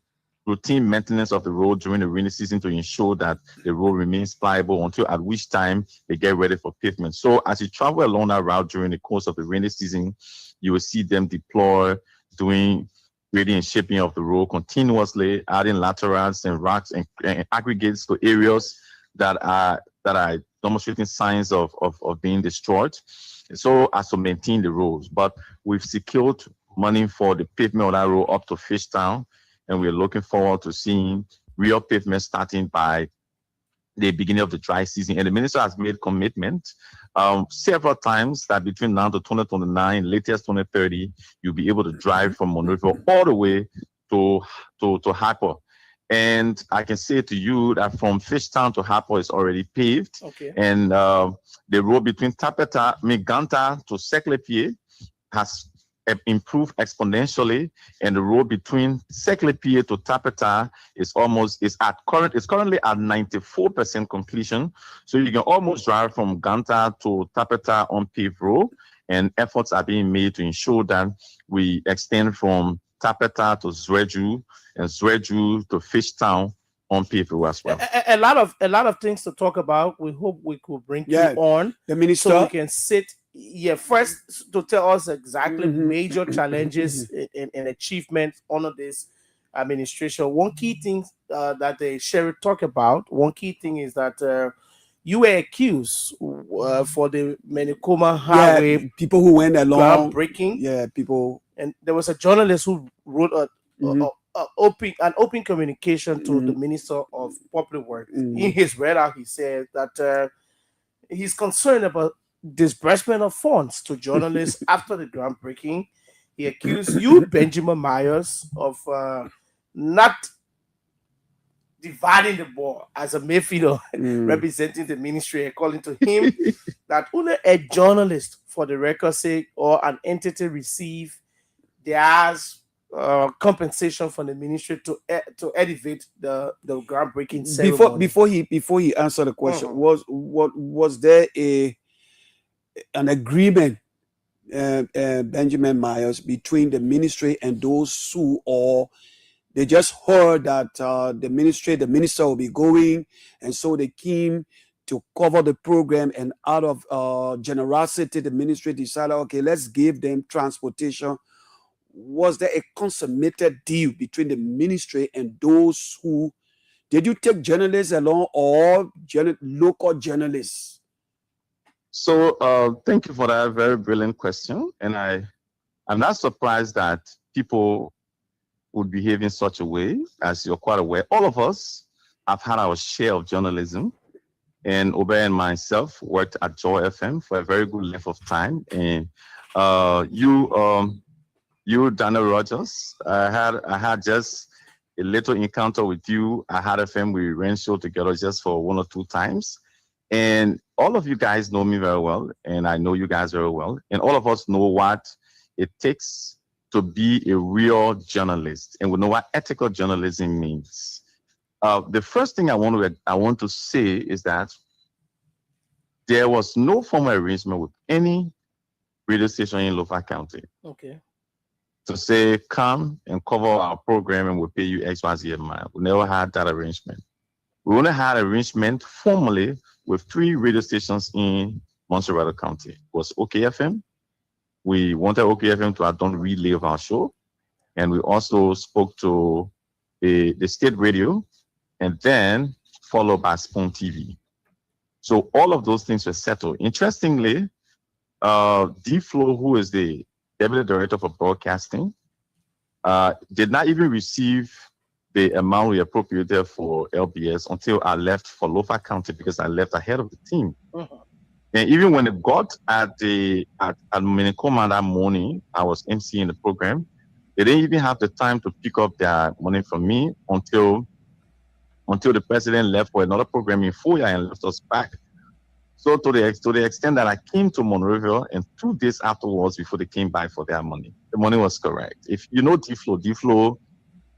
routine maintenance of the road during the rainy season to ensure that the road remains pliable until at which time they get ready for pavement. So as you travel along that route during the course of the rainy season, you will see them deploy, doing grading and shaping of the road continuously, adding laterals and rocks and aggregates to areas that are demonstrating signs of being destroyed, so as to maintain the roads. But we've secured money for the pavement of that road up to Fishtown, and we're looking forward to seeing real pavement starting by the beginning of the dry season. And the minister has made commitment several times that between now to 2029, latest 2030, you'll be able to drive from Monrovia all the way to Harper. And I can say to you that from Fishtown to Harper is already paved. Okay. And the road between Ganta to Seclepied has improved exponentially, and the road between Seclepied to Tapeta is currently at 94% completion. So you can almost drive from Ganta to Tapeta on paved road, and efforts are being made to ensure that we extend from Tapeta to Zweju and Zweju to Fishtown on paved road as well. A lot of things to talk about. We hope we could bring you on the minister, so we can sit. Yeah, first to tell us exactly major challenges and achievements under this administration. One key thing that the sheriff talk about, one key thing is that you were accused for the Menicoma Highway people who went along, groundbreaking. Yeah, people. And there was a journalist who wrote an open communication to the Minister of Public Works. In his letter, he said that he's concerned about disbursement of funds to journalists after the groundbreaking. He accused you, Benjamin Myers, of not dividing the ball as a midfielder representing the ministry, according to him, that only a journalist, for the record's sake, or an entity receive their compensation from the ministry to elevate the groundbreaking ceremony. Before he answered the question, was there an agreement, Benjamin Myers, between the ministry and those who, or they just heard that the minister will be going, and so they came to cover the program, and out of generosity, the ministry decided, okay, let's give them transportation. Was there a consummated deal between the ministry and those who? Did you take journalists along, or local journalists? So thank you for that very brilliant question. And I'm not surprised that people would behave in such a way. As you're quite aware, all of us have had our share of journalism. And OBED and myself worked at Joy FM for a very good length of time. And you, Daniel Rogers, I had just a little encounter with you. I had FM, we ran show together just for 1 or 2 times. And all of you guys know me very well, and I know you guys very well. And all of us know what it takes to be a real journalist, and we know what ethical journalism means. The first thing I want to say is that there was no formal arrangement with any radio station in Lofa County. Okay. To say, come and cover our program and we'll pay you XYZ a mile. We never had that arrangement. We only had arrangement formally with 3 radio stations in Montserrat County. It was OKFM. We wanted OKFM to have done relay of our show. And we also spoke to the state radio, and then followed by Spoon TV. So all of those things were settled. Interestingly, D Flo, who is the Deputy Director for Broadcasting, did not even receive the amount we appropriated for LBS until I left for Lofa County, because I left ahead of the team. And even when it got at Minicoma that morning, I was emceeing the program. They didn't even have the time to pick up their money from me until the president left for another program in Foya and left us back. So to the extent that I came to Monrovia, and 2 days afterwards, before they came back for their money, the money was correct. If you know D Flo,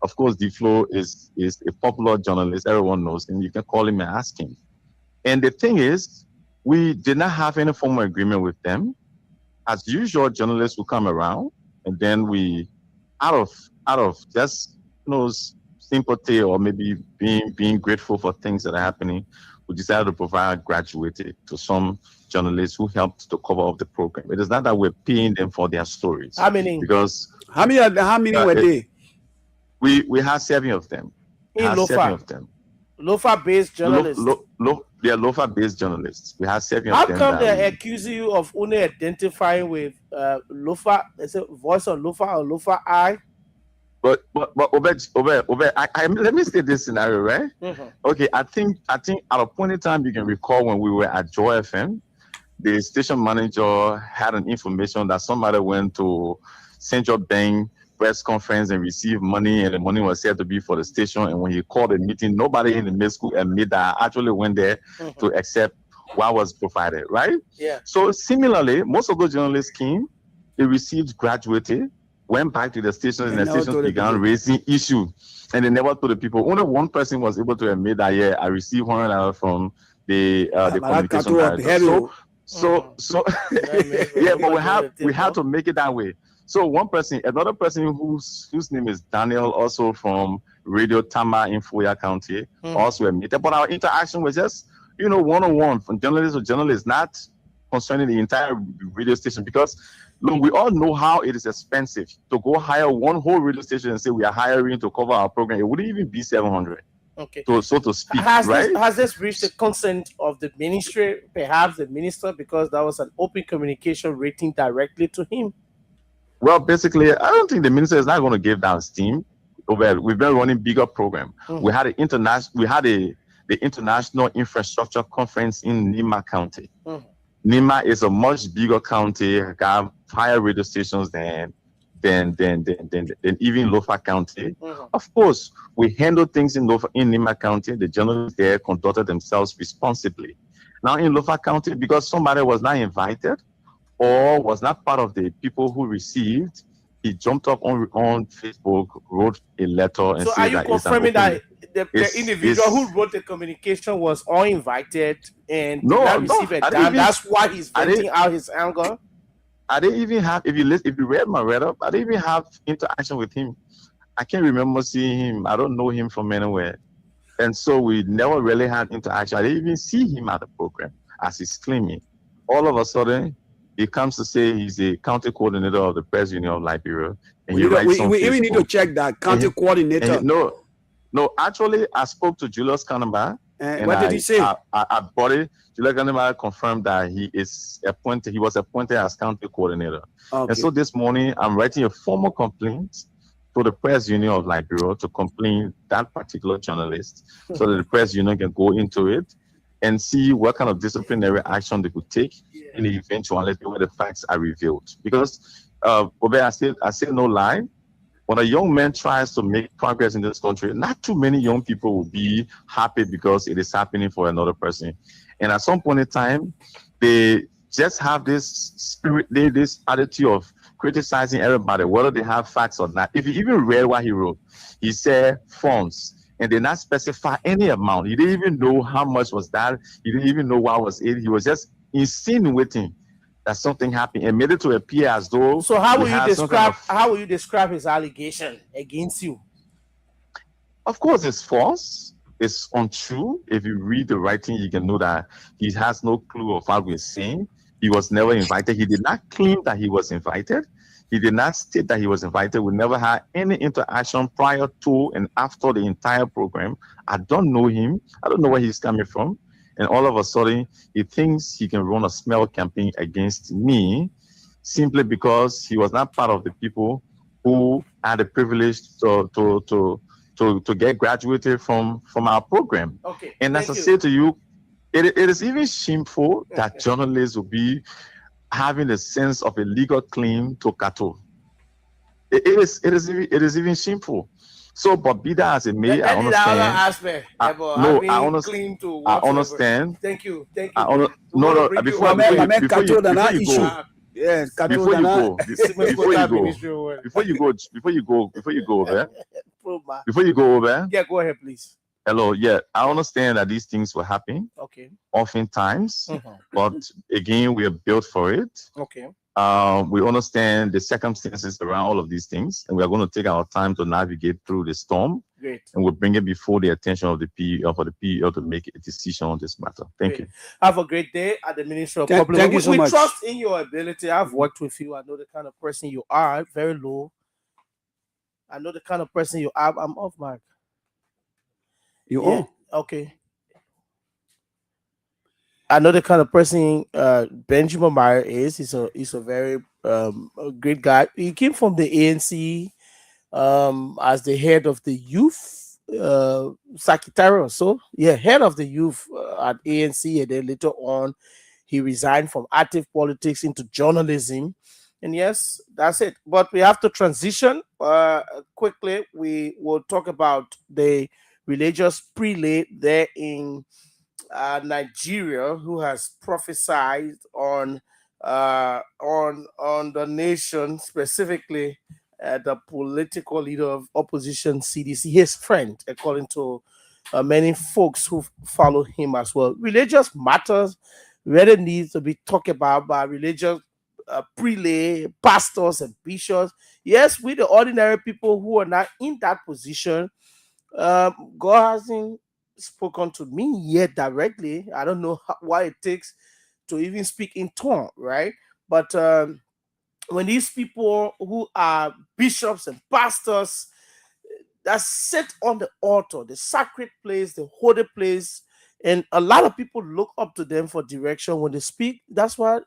of course, D Flo is a popular journalist. Everyone knows him. You can call him and ask him. And the thing is, we did not have any formal agreement with them. As usual, journalists will come around, and then we, out of just sympathy, or maybe being grateful for things that are happening, we decided to provide gratuity to some journalists who helped to cover up the program. It is not that we're paying them for their stories. How many? Because how many were they? We had 7 of them. In Lofa. 7 of them. Lofa-based journalists. They are Lofa-based journalists. We have 7 How of them. How come they accuse you of only identifying with Lofa? Is it Voice of Lofa or Lofa I? But OBED, let me say this scenario, right? Okay, I think at a point in time, you can recall when we were at Joy FM, the station manager had an information that somebody went to Central Bank press conference and received money, and the money was said to be for the station. And when he called a meeting, nobody in the mid school admitted that I actually went there to accept what was provided, right? Yeah. So similarly, most of those journalists came, they received gratuity, went back to the stations, and the stations began raising issues, and they never told the people. Only one person was able to admit that, yeah, I received $100 from the communication director. So yeah, but we have to make it that way. So another person whose name is Daniel, also from Radio Tama in Foya County, also admitted. But our interaction was just, one-on-one from journalist to journalist, not concerning the entire radio station. Because look, we all know how it is expensive to go hire one whole radio station and say we are hiring to cover our program. It wouldn't even be 700. Okay. so to speak, Has right? this reached the consent of the ministry, perhaps the minister, because that was an open communication rating directly to him? Well, basically, I don't think the minister is not going to give down steam. Well, we've been running bigger program. We had the international infrastructure conference in Nima County. Nima is a much bigger county, got higher radio stations than even Lofa County. Of course, we handle things in Nima County. The journalists there conducted themselves responsibly. Now in Lofa County, because somebody was not invited or was not part of the people who received, he jumped up on Facebook, wrote a letter, and So said are you that confirming that the it's individual who wrote the communication was uninvited and did no, not receive a I didn't dime? even, That's why he's I venting didn't out his anger? I didn't even have, if you read my read up, I didn't even have interaction with him. I can't remember seeing him. I don't know him from anywhere. And so we never really had interaction. I didn't even see him at the program, as he's claiming. All of a sudden, he comes to say he's a county coordinator of the Press Union of Liberia. And he writes on we even need to Facebook. check that county coordinator. No, actually, I spoke to Julius Kanamba. And what did he say? I brought it. Julius Kanamba confirmed that he was appointed as county coordinator. Okay. And so this morning, I'm writing a formal complaint to the Press Union of Liberia to complain that particular journalist so that the Press Union can go into it and see what kind of disciplinary action they could take in the eventuality where the facts are revealed. Because, OBED, I say no lie, when a young man tries to make progress in this country, not too many young people will be happy because it is happening for another person. And at some point in time, they just have this spirit, this attitude of criticizing everybody, whether they have facts or not. If you even read what he wrote, he said funds, and did not specify any amount. He didn't even know how much was that. He didn't even know what was it. He was just insinuating that something happened and made it to appear as though. So how will you describe his allegation against you? Of course, it's false. It's untrue. If you read the writing, you can know that he has no clue of what we're saying. He was never invited. He did not claim that he was invited. He did not state that he was invited. We never had any interaction prior to and after the entire program. I don't know him. I don't know where he's coming from. And all of a sudden, he thinks he can run a smell campaign against me simply because he was not part of the people who had the privilege to get graduated from our program. Okay. And as I say to you, it is even shameful that journalists will be having a sense of a legal claim to cattle. It is even shameful. So, but be that as it may, I understand. I understand. Thank you. Before you go over. Yeah, go ahead, please. Hello, yeah, I understand that these things will happen. Okay. Oftentimes, but again, we are built for it. Okay. We understand the circumstances around all of these things, and we are going to take our time to navigate through the storm. Great. And we'll bring it before the attention of the PEL for the PEL to make a decision on this matter. Thank you. Have a great day at the Ministry of Public. Thank you so much. We trust in your ability. I've worked with you. I know the kind of person you are. Very low. I know the kind of person you are. I'm off mic. You are? Okay. I know the kind of person Benjamin Meyer is. He's a very a great guy. He came from the ANC as the head of the youth secretariat. So yeah, head of the youth at ANC, and then later on he resigned from active politics into journalism. And yes, that's it. But we have to transition quickly. We will talk about the religious prelate there in Nigeria, who has prophesied on the nation, specifically the political leader of opposition CDC, his friend, according to many folks who follow him as well. Religious matters really needs to be talked about by religious prelate, pastors, and bishops. Yes, we the ordinary people who are not in that position. God hasn't spoken to me yet directly. I don't know why it takes to even speak in tongue, right? But when these people who are bishops and pastors, that sit on the altar, the sacred place, the holy place. And a lot of people look up to them for direction when they speak. That's why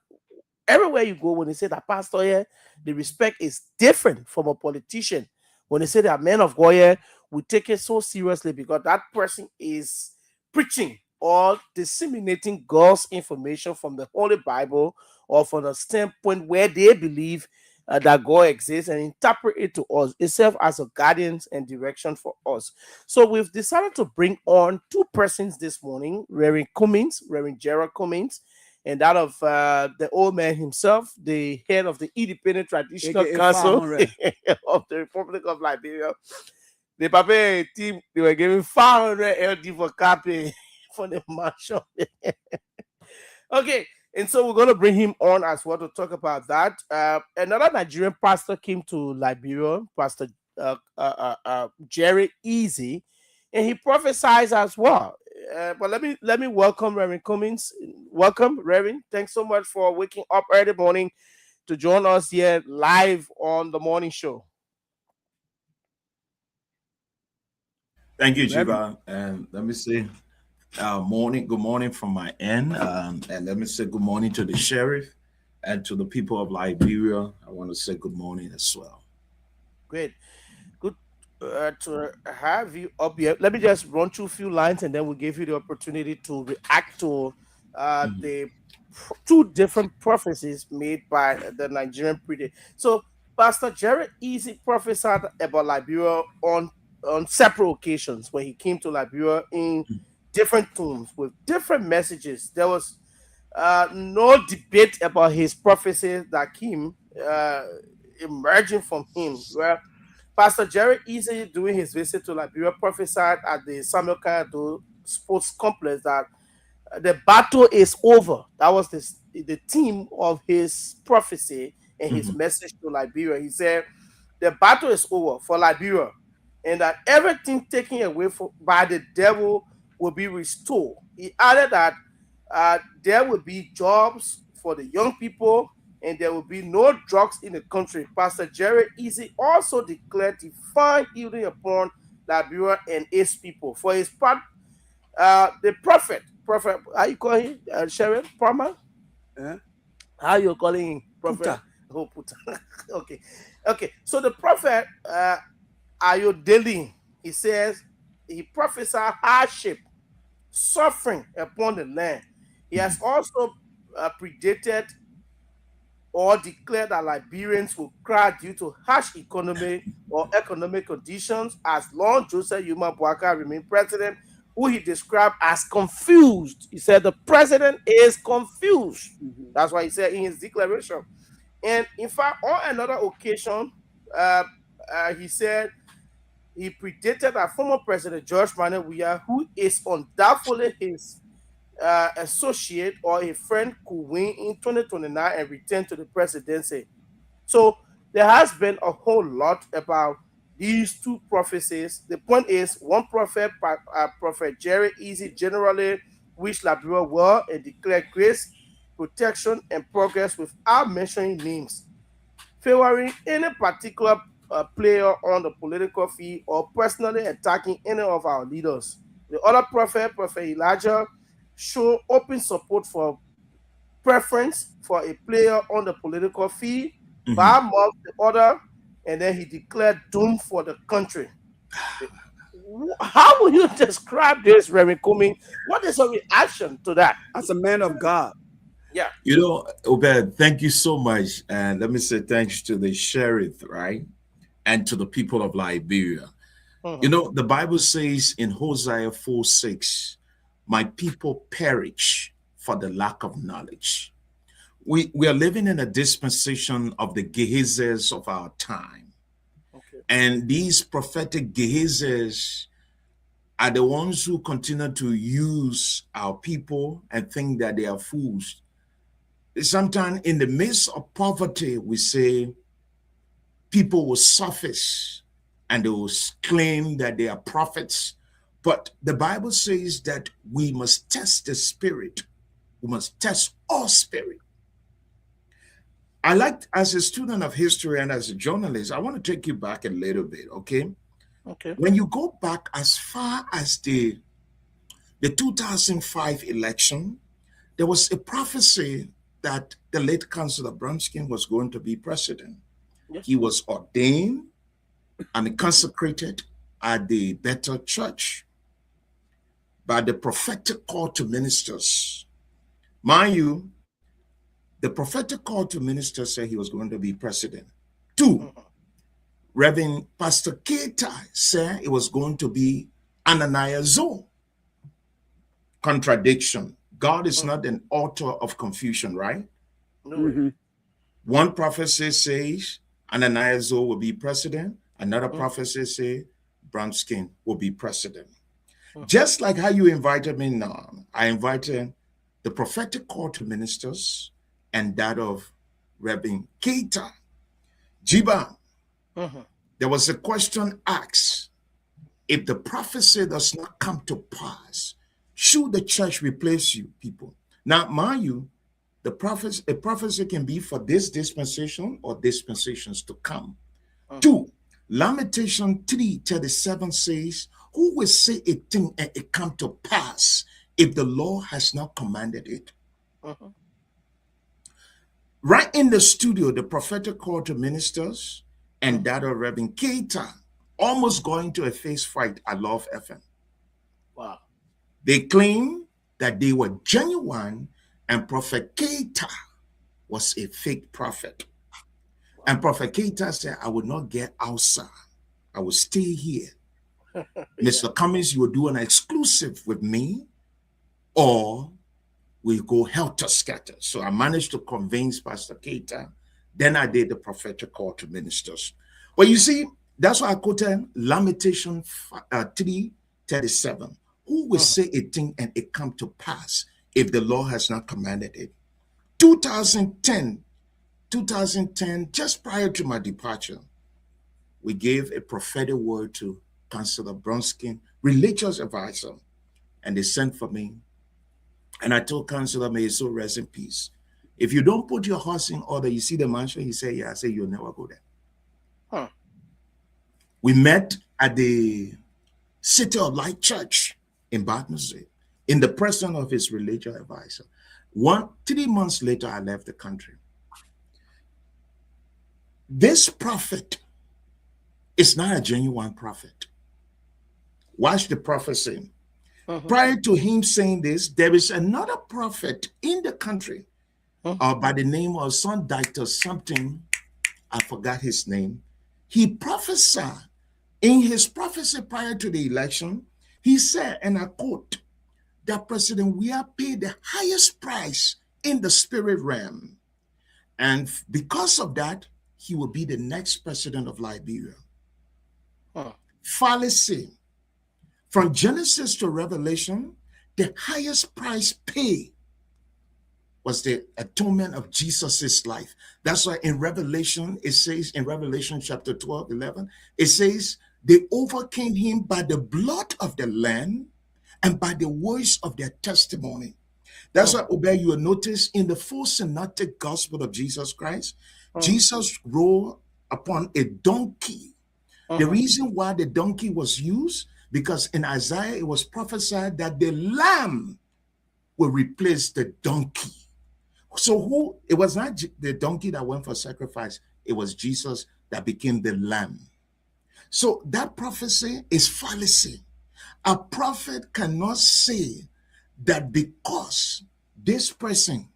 everywhere you go, when they say that pastor here, the respect is different from a politician. When they say that men of God here, we take it so seriously because that person is preaching or disseminating God's information from the Holy Bible or from a standpoint where they believe that God exists and interpret it to us. It serves as a guidance and direction for us. So we've decided to bring on two persons this morning, Reverend Cummings, Reverend Gerald Cummings, and that of the old man himself, the head of the Independent Traditional AKA Council 500. of the Republic of Liberia. The Pape team, they were giving 500 LD for copy for the marshal. Okay, and so we're going to bring him on as well to talk about that. Another Nigerian pastor came to Liberia, Pastor Jerry Easy, and he prophesies as well. But let me welcome Reverend Cummings. Welcome, Reverend. Thanks so much for waking up early morning to join us here live on the morning show. Thank you, GIBAH. And let me say good morning from my end. And let me say good morning to the sheriff and to the people of Liberia. I want to say good morning as well. Great. Good to have you up here. Let me just run through a few lines and then we'll give you the opportunity to react to the two different prophecies made by the Nigerian preacher. So Pastor Jared Easy prophesied about Liberia on several occasions when he came to Liberia in different tones with different messages. There was no debate about his prophecies that came emerging from him. Where Pastor Jared Easy, during his visit to Liberia, prophesied at the Samuel Kayado Sports Complex that the battle is over. That was the theme of his prophecy and his message to Liberia. He said, the battle is over for Liberia, and that everything taken away by the devil will be restored. He added that there will be jobs for the young people and there will be no drugs in the country. Pastor Jared Easy also declared divine healing upon Liberia and its people. For his part, the prophet, how you call him? Sheriff Palmer? How you calling him? Prophet? Puta. Oh, Puta. Okay. So the prophet, Ayodele, he says, he prophesied hardship, suffering upon the land. He has also predicted or declared that Liberians will cry due to harsh economic conditions as long Joseph Yuma Boaka remained president, who he described as confused. He said the president is confused. That's why he said in his declaration. And in fact, on another occasion, he said he predicted that former President George Manuel Weah, who is undoubtedly his associate or a friend, could win in 2029 and return to the presidency. So there has been a whole lot about these two prophecies. The point is, one prophet, Prophet Jerry Easy, generally wished Liberia well and declared grace, protection, and progress without mentioning names, favoring any particular player on the political field or personally attacking any of our leaders. The other prophet, Prophet Elijah, showed open support for preference for a player on the political field, by among the other, and then he declared doom for the country. How will you describe this, Reverend Cummings? What is your reaction to that? As a man of God. Yeah. You know, OBED, thank you so much. And let me say thanks to the sheriff, right? And to the people of Liberia. You know, the Bible says in Hosea 4:6, my people perish for the lack of knowledge. We are living in a dispensation of the Gehezes of our time. Okay. And these prophetic Gehezes are the ones who continue to use our people and think that they are fools. Sometimes in the midst of poverty, we say people will surface and they will claim that they are prophets. But the Bible says that we must test the spirit. We must test all spirit. As a student of history and as a journalist, I want to take you back a little bit, okay? Okay. When you go back as far as the 2005 election, there was a prophecy that the late Councillor Bromskin was going to be president. Yes. He was ordained and consecrated at the Bethel Church by the prophetic call to ministers. Mind you, the prophetic call to ministers said he was going to be president. 2, Reverend Pastor Kear said it was going to be Ananias Zoe. Contradiction. God is not an author of confusion, right? No. One prophecy says Ananias Zoe will be president. Another prophecy says Bromskin will be president. Just like how you invited me now, I invited the prophetic call to ministers and that of Reverend Kear. GIBAH, there was a question asked, if the prophecy does not come to pass, should the church replace you, people? Now, mind you, a prophecy can be for this dispensation or dispensations to come. 2, Lamentation 3:37 says, who will say a thing and it come to pass if the Lord has not commanded it? Right in the studio, the prophetic call to ministers and that of Reverend Kear almost going to a face fight at Love FM. Wow. They claim that they were genuine and Prophet Kear was a fake prophet. And Prophet Kear said, I will not get outside. I will stay here. Mr. Cummings, you will do an exclusive with me or we go helter-skelter. So I managed to convince Pastor Kear. Then I did the prophetic call to ministers. Well, you see, that's why I quoted Lamentation 3:37. Who will say a thing and it come to pass if the Lord has not commanded it? 2010, just prior to my departure, we gave a prophetic word to Councillor Bromskin, religious advisor, and they sent for me. And I told Councillor, may his soul rest in peace. If you don't put your horse in order, you see the mansion? He said, yeah. I said, you'll never go there. We met at the City of Light Church in Battersea in the presence of his religious advisor. 3 months later, I left the country. This prophet is not a genuine prophet. Watch the prophecy. Prior to him saying this, there is another prophet in the country by the name of some doctor something, I forgot his name. He prophesied. In his prophecy prior to the election, he said, and I quote, that President, we are paid the highest price in the spirit realm. And because of that, he will be the next president of Liberia. Fallacy. From Genesis to Revelation, the highest price paid was the atonement of Jesus's life. That's why in Revelation, it says in Revelation chapter 12:11, it says, they overcame him by the blood of the Lamb and by the words of their testimony. That's why, OBED, you will notice in the full synoptic gospel of Jesus Christ, Jesus rode upon a donkey. The reason why the donkey was used, because in Isaiah, it was prophesied that the lamb will replace the donkey. So it was not the donkey that went for sacrifice. It was Jesus that became the lamb. So that prophecy is fallacy. A prophet cannot say that because this person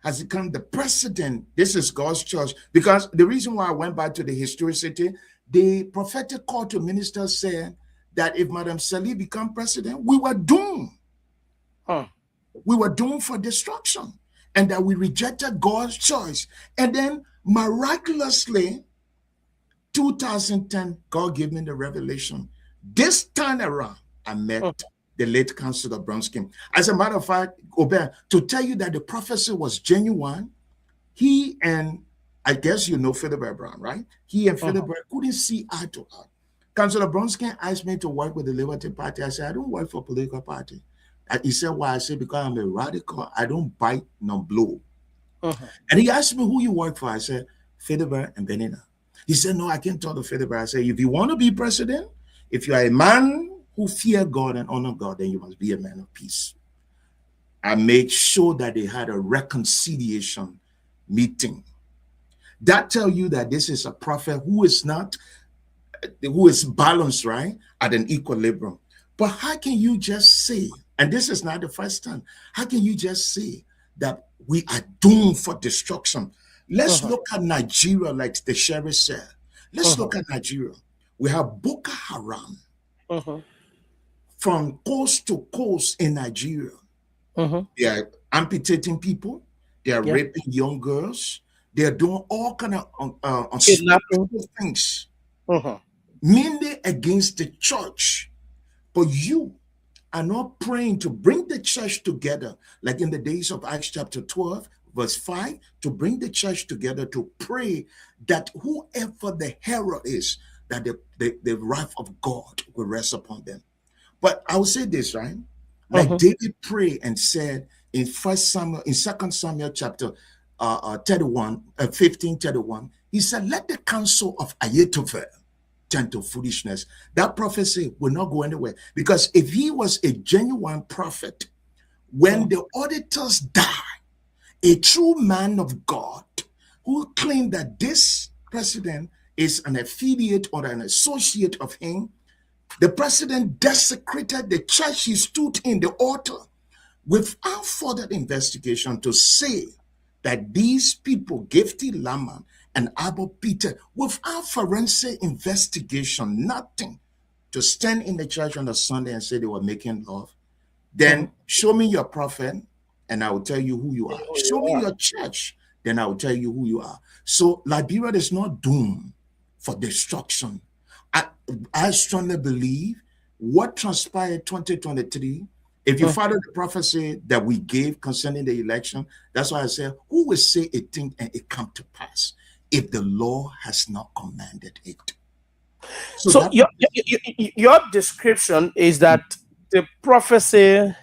has become the president, this is God's church. Because the reason why I went back to the historicity, the prophetic call to ministers said that if Madam Salih become president, we were doomed. We were doomed for destruction, and that we rejected God's choice. And then miraculously, 2010, God gave me the revelation. This time around, I met the late Councillor Bromskin. As a matter of fact, OBED, to tell you that the prophecy was genuine, he and, I guess you know Philip Brown, right? He and Philip Brown couldn't see eye to eye. Councillor Bromskin asked me to work with the Liberty Party. I said, I don't work for a political party. He said, why? I said, because I'm a radical. I don't bite nor blow. And he asked me who you work for. I said, Philip and Benina. He said, no, I can't tell the faith, but I say, if you want to be president, if you are a man who fear God and honor God, then you must be a man of peace. I made sure that they had a reconciliation meeting. That tells you that this is a prophet who is balanced, right, at an equilibrium. But how can you just say, and this is not the first time, how can you just say that we are doomed for destruction? Let's look at Nigeria, like the sheriff said. Let's look at Nigeria. We have Boko Haram from coast to coast in Nigeria. They are amputating people. They are raping young girls. They are doing all kind of unspeakable things, mainly against the church. But you are not praying to bring the church together, like in the days of Acts chapter 12, verse 5, to bring the church together to pray that whoever the herald is, that the wrath of God will rest upon them. But I will say this, right? Like David prayed and said in 2 Samuel chapter 15:31, he said, let the counsel of Ahithophel turn to foolishness. That prophecy will not go anywhere, because if he was a genuine prophet, when the auditors die, a true man of God who claimed that this president is an affiliate or an associate of him, the president desecrated the church he stood in, the altar, without further investigation, to say that these people, Gifty Lama and Abba Peter, without forensic investigation, nothing, to stand in the church on a Sunday and say they were making love, then show me your prophet and I will tell you who you are. Show me your church, then I will tell you who you are. So Liberia is not doomed for destruction. I strongly believe what transpired 2023, if you follow the prophecy that we gave concerning the election, that's why I said, who will say a thing and it come to pass if the law has not commanded it? So your description is that the prophecy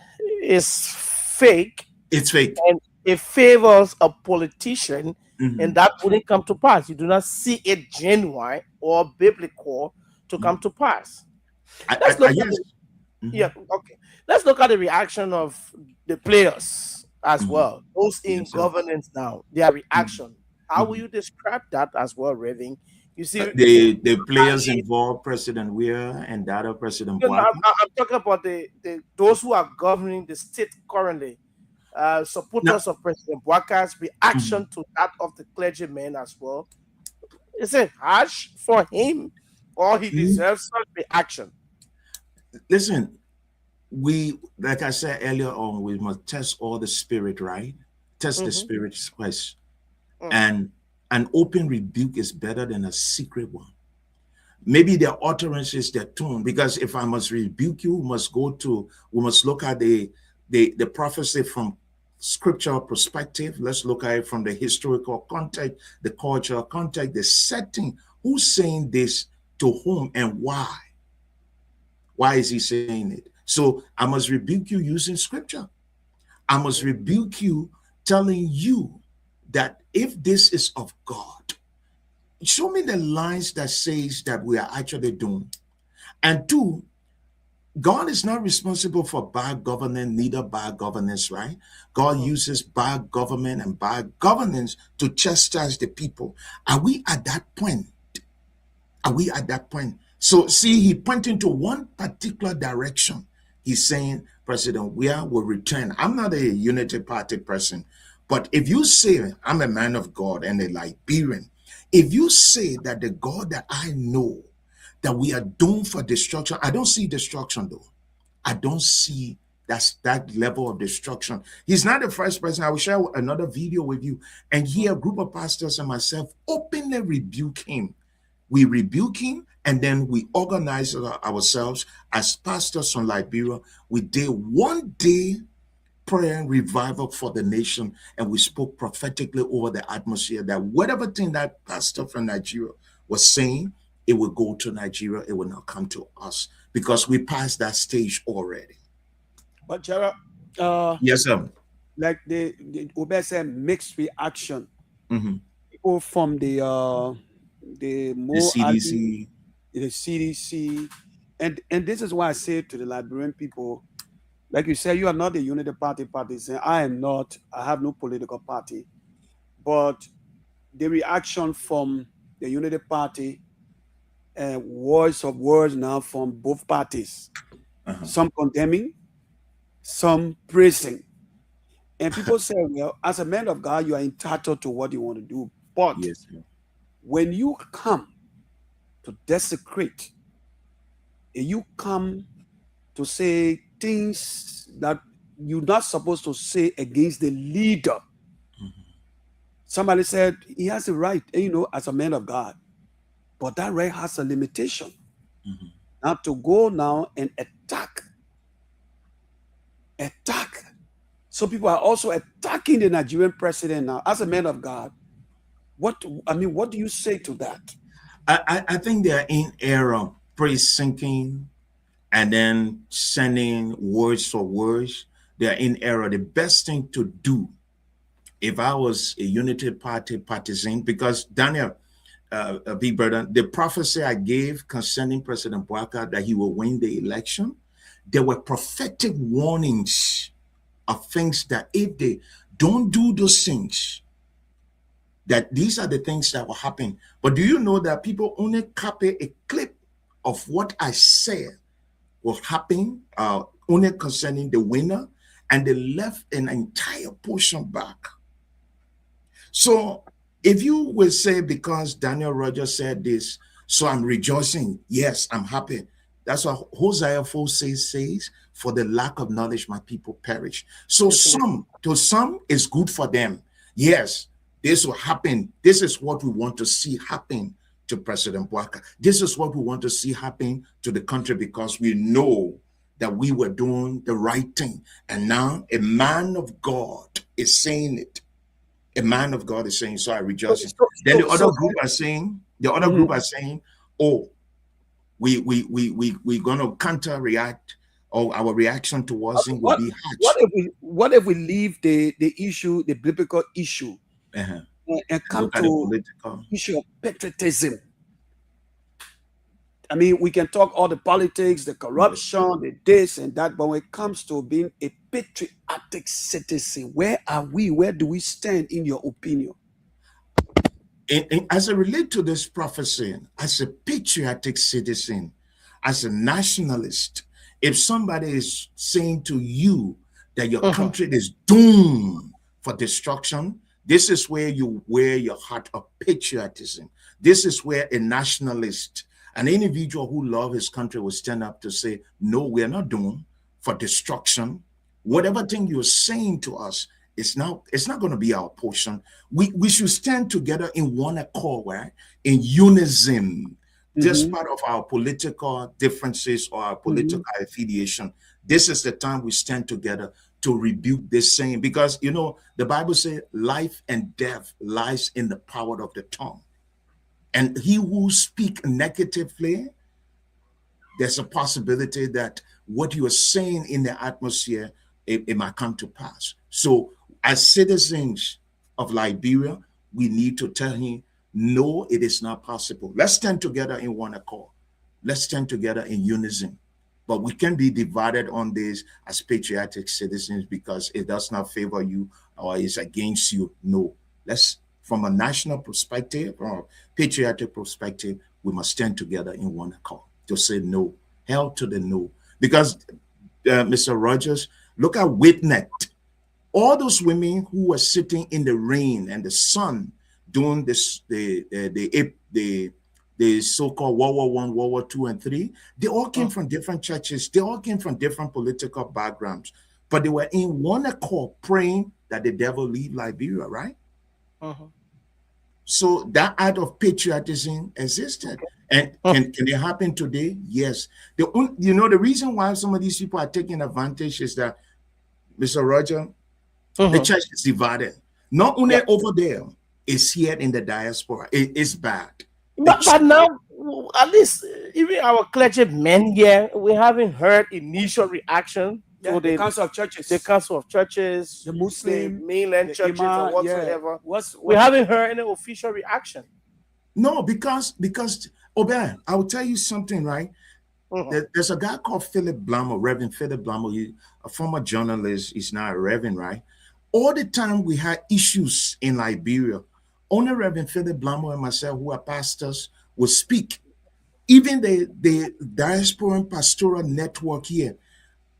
is fake. It's fake. And it favors a politician, and that wouldn't come to pass. You do not see it genuine or biblical to come to pass. Let's look at the reaction of the players as well. Those in governance now, their reaction. How will you describe that as well, Reverend? You see, the players involved, President Weir and the other President Boakai. I'm talking about those who are governing the state currently. Supporters of President Boakai's reaction to that of the clergymen as well. Is it harsh for him, or he deserves such reaction? Listen, like I said earlier on, we must test all the spirit, right? Test the spirit first. And an open rebuke is better than a secret one. Maybe their utterances, their tone, because if I must rebuke you, we must look at the prophecy from scriptural perspective. Let's look at it from the historical context, the cultural context, the setting. Who's saying this to whom and why? Why is he saying it? So I must rebuke you using scripture. I must rebuke you telling you that if this is of God, show me the lines that says that we are actually doomed. And two, God is not responsible for bad governance, neither bad governance, right? God uses bad government and bad governance to chastise the people. Are we at that point? Are we at that point? So see, he pointing to one particular direction. He's saying President Weir will return. I'm not a unity party person, but if you say I'm a man of God and a Liberian, if you say that the God that I know, that we are doomed for destruction, I don't see destruction though. I don't see that level of destruction. He's not the first person. I will share another video with you, and here a group of pastors and myself openly rebuke him. We rebuke him, and then we organize ourselves as pastors from Liberia. We did 1 day prayer and revival for the nation, and we spoke prophetically over the atmosphere that whatever thing that pastor from Nigeria was saying, it will go to Nigeria. It will not come to us because we passed that stage already. But Gerald, yes, sir. Like the OBED said, mixed reaction. People from the the The more early, CDC. the CDC, and this is why I say to the Liberian people, like you said, you are not a Unity Party partisan. I am not. I have no political party, but the reaction from the Unity Party, words of words now from both parties, Uh-huh. some condemning, some praising. And people say, well, as a man of God, you are entitled to what you want to do. But Yes, sir. when you come to desecrate, and you come to say things that you're not supposed to say against the leader, somebody said he has a right, as a man of God. But that right has a limitation. Mhm. Now to go now and attack. So people are also attacking the Nigerian president now as a man of God. What do you say to that? I think they're in error, praise sinking and then sending words for words. They're in error. The best thing to do, if I was a Unity Party partisan, because Daniel, big brother, the prophecy I gave concerning President Boaka that he will win the election, there were prophetic warnings of things that if they don't do those things, that these are the things that will happen. But do you know that people only copy a clip of what I said will happen, only concerning the winner, and they left an entire portion back? So if you will say, because Daniel Rogers said this, so I'm rejoicing, yes, I'm happy. That's what Hosea 4 says, for the lack of knowledge, my people perish. So to some, it's good for them. Yes, this will happen. This is what we want to see happen to President Boaka. This is what we want to see happen to the country, because we know that we were doing the right thing. And now a man of God is saying it. A man of God is saying, so I rejoice. Then the other group are saying, oh, we're gonna counter react, or our reaction towards him will be harsh. What if we leave the issue, the biblical issue, Uh-huh. and come Look at the to political issue of patriotism? I mean, we can talk all the politics, the corruption, the this and that, but when it comes to being a patriotic citizen, where are we? Where do we stand, in your opinion? As it relates to this prophecy, as a patriotic citizen, as a nationalist, if somebody is saying to you that your country is doomed for destruction, this is where you wear your heart of patriotism. This is where a nationalist, an individual who loves his country, will stand up to say, no, we're not doomed for destruction. Whatever thing you're saying to us, it's not going to be our portion. We should stand together in one accord, right? In unison. Despite of our political differences or our political affiliation, this is the time we stand together to rebuke this saying, because the Bible says life and death lies in the power of the tongue. And he who speaks negatively, there's a possibility that what you are saying in the atmosphere, it might come to pass. So as citizens of Liberia, we need to tell him, no, it is not possible. Let's stand together in one accord. Let's stand together in unison. But we can be divided on this as patriotic citizens because it does not favor you or is against you. No, let's, from a national perspective or patriotic perspective, we must stand together in one accord to say no, hell to the no. Because Mr. Rogers, look at Witnet. All those women who were sitting in the rain and the sun doing this, the so-called World War I, World War II, and III, they all came from different churches. They all came from different political backgrounds, but they were in one accord praying that the devil leave Liberia, right? So that act of patriotism existed. And can it happen today? Yes. The reason why some of these people are taking advantage is that, Mr. Roger, the church is divided. Not only over there, it's here in the diaspora. It's bad. But now, at least even our clergymen here, we haven't heard initial reaction to the Council of Churches, the Council of Churches, the Muslim, the mainland the churches, Imam, or whatsoever. Yeah. We haven't heard any official reaction. No, because Obed, I will tell you something, right? There's a guy called Philip Blamo, Reverend Philip Blamo. He, a former journalist. He's now a reverend, right? All the time we had issues in Liberia. Only Reverend Philip Blamo and myself, who are pastors, would speak. Even the diaspora and pastoral network here,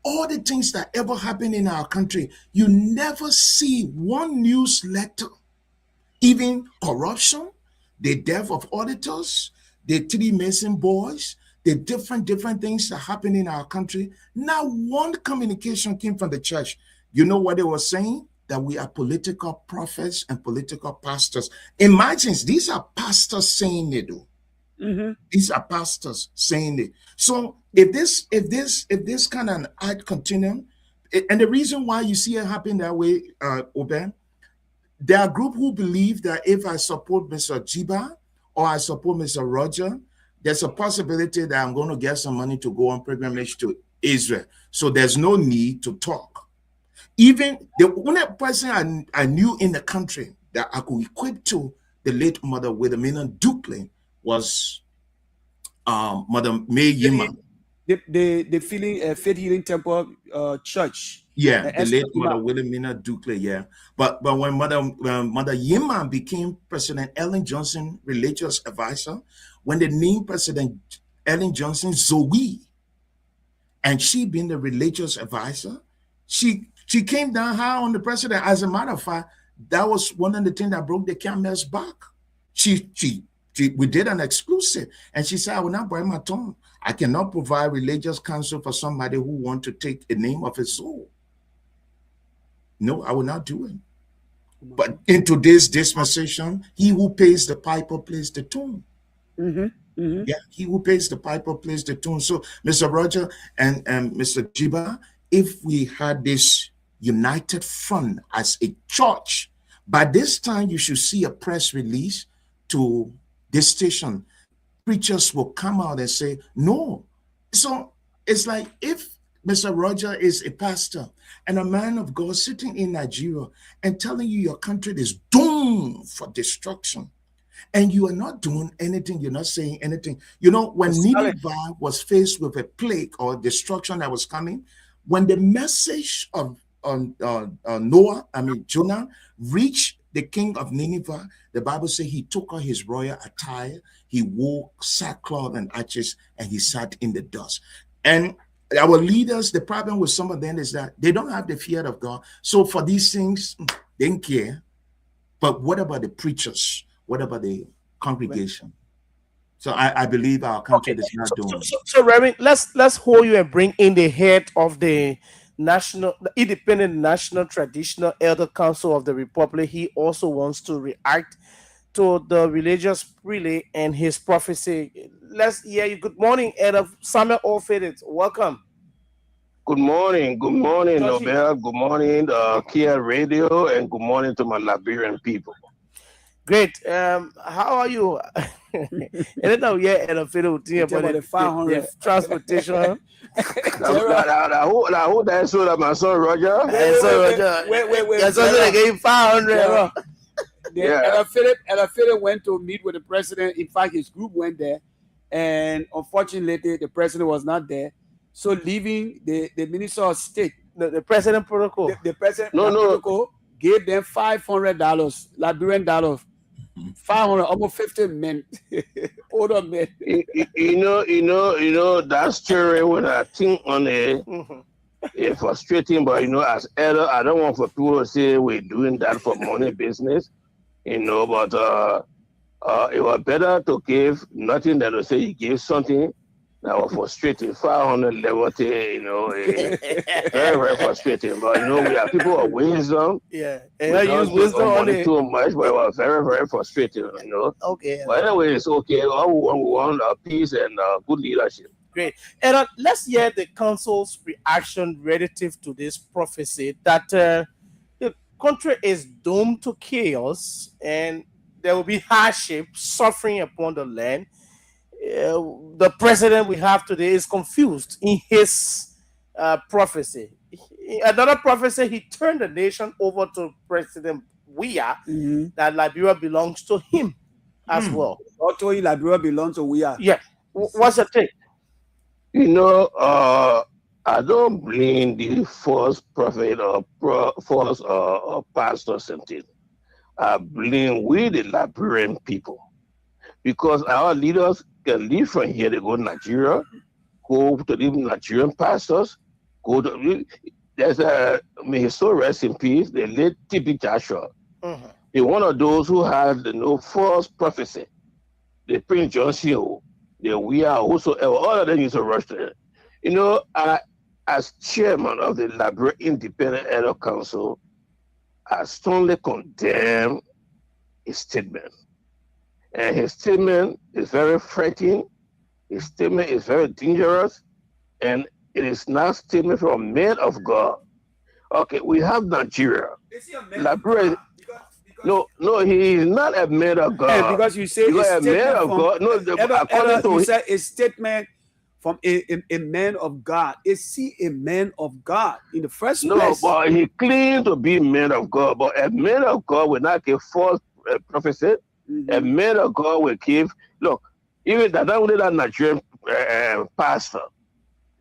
all the things that ever happen in our country, you never see one newsletter, even corruption, the death of auditors, the three Mason boys, the different things that happen in our country. Not one communication came from the church. You know what they were saying? That we are political prophets and political pastors. Imagine, these are pastors saying it, though. These are pastors saying it. So if this kind of ad continuum, and the reason why you see it happen that way, Obed, there are groups who believe that if I support Mr. GIBAH or I support Mr. Roger, there's a possibility that I'm going to get some money to go on pilgrimage to Israel. So there's no need to talk. Even the only person I knew in the country that I could equip to the late Mother Wilhelmina Duklin was Mother May Yima. The Faith Healing Temple Church. Yeah, the late Mother Wilhelmina Duklin, yeah. But when Mother Yima became President Ellen Johnson religious advisor, when they named President Ellen Johnson Zoe, and she being the religious advisor, she came down high on the president. As a matter of fact, that was one of the things that broke the camel's back. We did an exclusive, and she said, I will not bite my tongue. I cannot provide religious counsel for somebody who want to take the name of his soul. No, I will not do it. But in today's dispensation, he who pays the piper plays the tune. Yeah, he who pays the piper plays the tune. So, Mr. Roger and Mr. GIBAH, if we had this united front as a church, by this time you should see a press release to this station. Preachers will come out and say, no. So it's like if Mr. Roger is a pastor and a man of God sitting in Nigeria and telling you your country is doomed for destruction, and you are not doing anything, you're not saying anything. You know, when Nineveh was faced with a plague or destruction that was coming, when the message of Jonah reached the king of Nineveh, the Bible says he took on his royal attire, he wore sackcloth and ashes, and he sat in the dust. And our leaders, the problem with some of them is that they don't have the fear of God. So for these things, they don't care. But what about the preachers? What about the congregation? So I believe our country is not doing. So Reverend, let's hold you and bring in the head of the Independent National Traditional Elder Council of the Republic. He also wants to react to the religious prelate and his prophecy. Let's hear you. Good morning, Elder Samuel Ofedit. Welcome. Good morning, Nobel. Good morning, Kear Radio, and good morning to my Liberian people. Great. How are you? I don't know yet, and I'm feeling about the 500 transportation. Who that so that my son Roger? Wait. Your son they gave 500. Ella Philip went to meet with the president. In fact, his group went there, and unfortunately, the president was not there. So, leaving the Minister of State, the president protocol, the president protocol gave them $500 Liberian dollars. 500, almost 50 men, older men. You know that story when I think on it, it's frustrating, but as elder, I don't want for people to say we're doing that for money business, but it was better to give nothing than to say you gave something that was frustrating. 500 level, very, very frustrating. But we are people of wisdom. Yeah, and I use wisdom on it too much, but it was very, very frustrating. Okay. But anyway, it's okay. All we want peace and good leadership. Great. And let's hear the council's reaction relative to this prophecy that the country is doomed to chaos and there will be hardship, suffering upon the land. The president we have today is confused in his prophecy. Another prophecy, he turned the nation over to President Weah, that Liberia belongs to him as well. Auto in Liberia belongs to we are. Yeah. What's your take? You know, I don't blame the false prophet or false pastors and things. I blame we the Liberian people because our leaders can leave from here. They go to Nigeria, go to the Nigerian pastors, go to. There's may his soul rest in peace. The late T.B. Joshua. Mm-hmm. He's one of those who had false prophecy. The Prince John C.O. We are whosoever, all of them used to rush there. You know, as chairman of the Liberia Independent Elder Council, I strongly condemn his statement. And his statement is very threatening. His statement is very dangerous. And it is not a statement from men of God. Okay, we have Nigeria. Liberia. No, he is not a man of God. Yeah, because you say a man of God. No, according to you said a statement from a man of God. Is he a man of God in the first place? No, but he claimed to be a man of God. But a man of God will not give false prophecy. Mm-hmm. A man of God will give. Look, even that only that Nigerian pastor.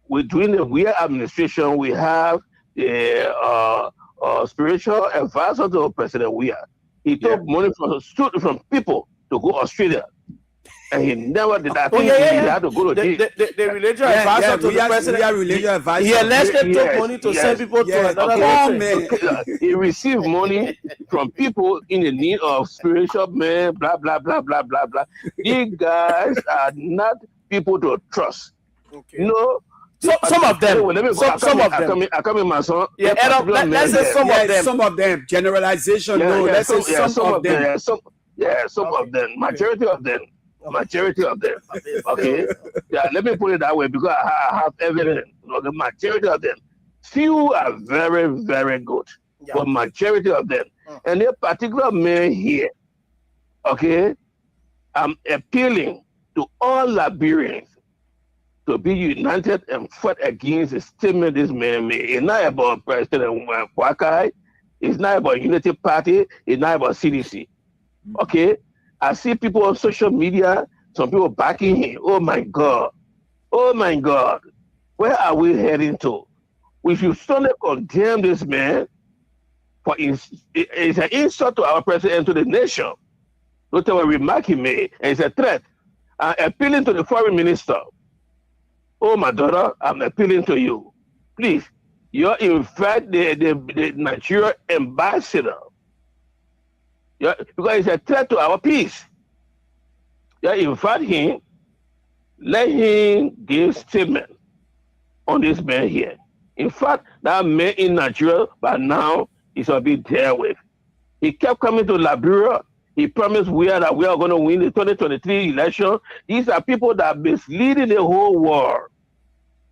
We're doing the weird administration. We have the spiritual advisor to President Weir. He took money from people to go to Australia. And he never did that. He had to go to the religious advisor to the president. He allegedly took money to send people to another country. He received money from people in the need of spiritual men, blah, blah, blah, blah, blah, blah. These guys are not people to trust. Okay. You know? Some of them. Some of them. I come in my son. Yeah, let's say some of them. Some of them. Generalization. No, let's say some of them. Some of them. Majority of them. Majority of them. Okay. Yeah, let me put it that way because I have evidence. The majority of them. Few are very, very good. Yeah. But majority of them. And a particular man here, okay, I'm appealing to all Liberians to be united and fight against the statement this man made. It's not about President Wakai. It's not about Unity Party. It's not about CDC. Okay? I see people on social media, some people backing him. Oh my God. Oh my God. Where are we heading to? We should strongly condemn this man for it's an insult to our president and to the nation. Look at what remark he made. And it's a threat. I'm appealing to the foreign minister. Oh, my daughter, I'm appealing to you. Please, you invite the Nigerian ambassador. Because it's a threat to our peace. You invite him, let him give statement on this man here. In fact, that man in Nigeria, by now, is going to be dealt with. He kept coming to Liberia. He promised that we are going to win the 2023 election. These are people that are misleading the whole world.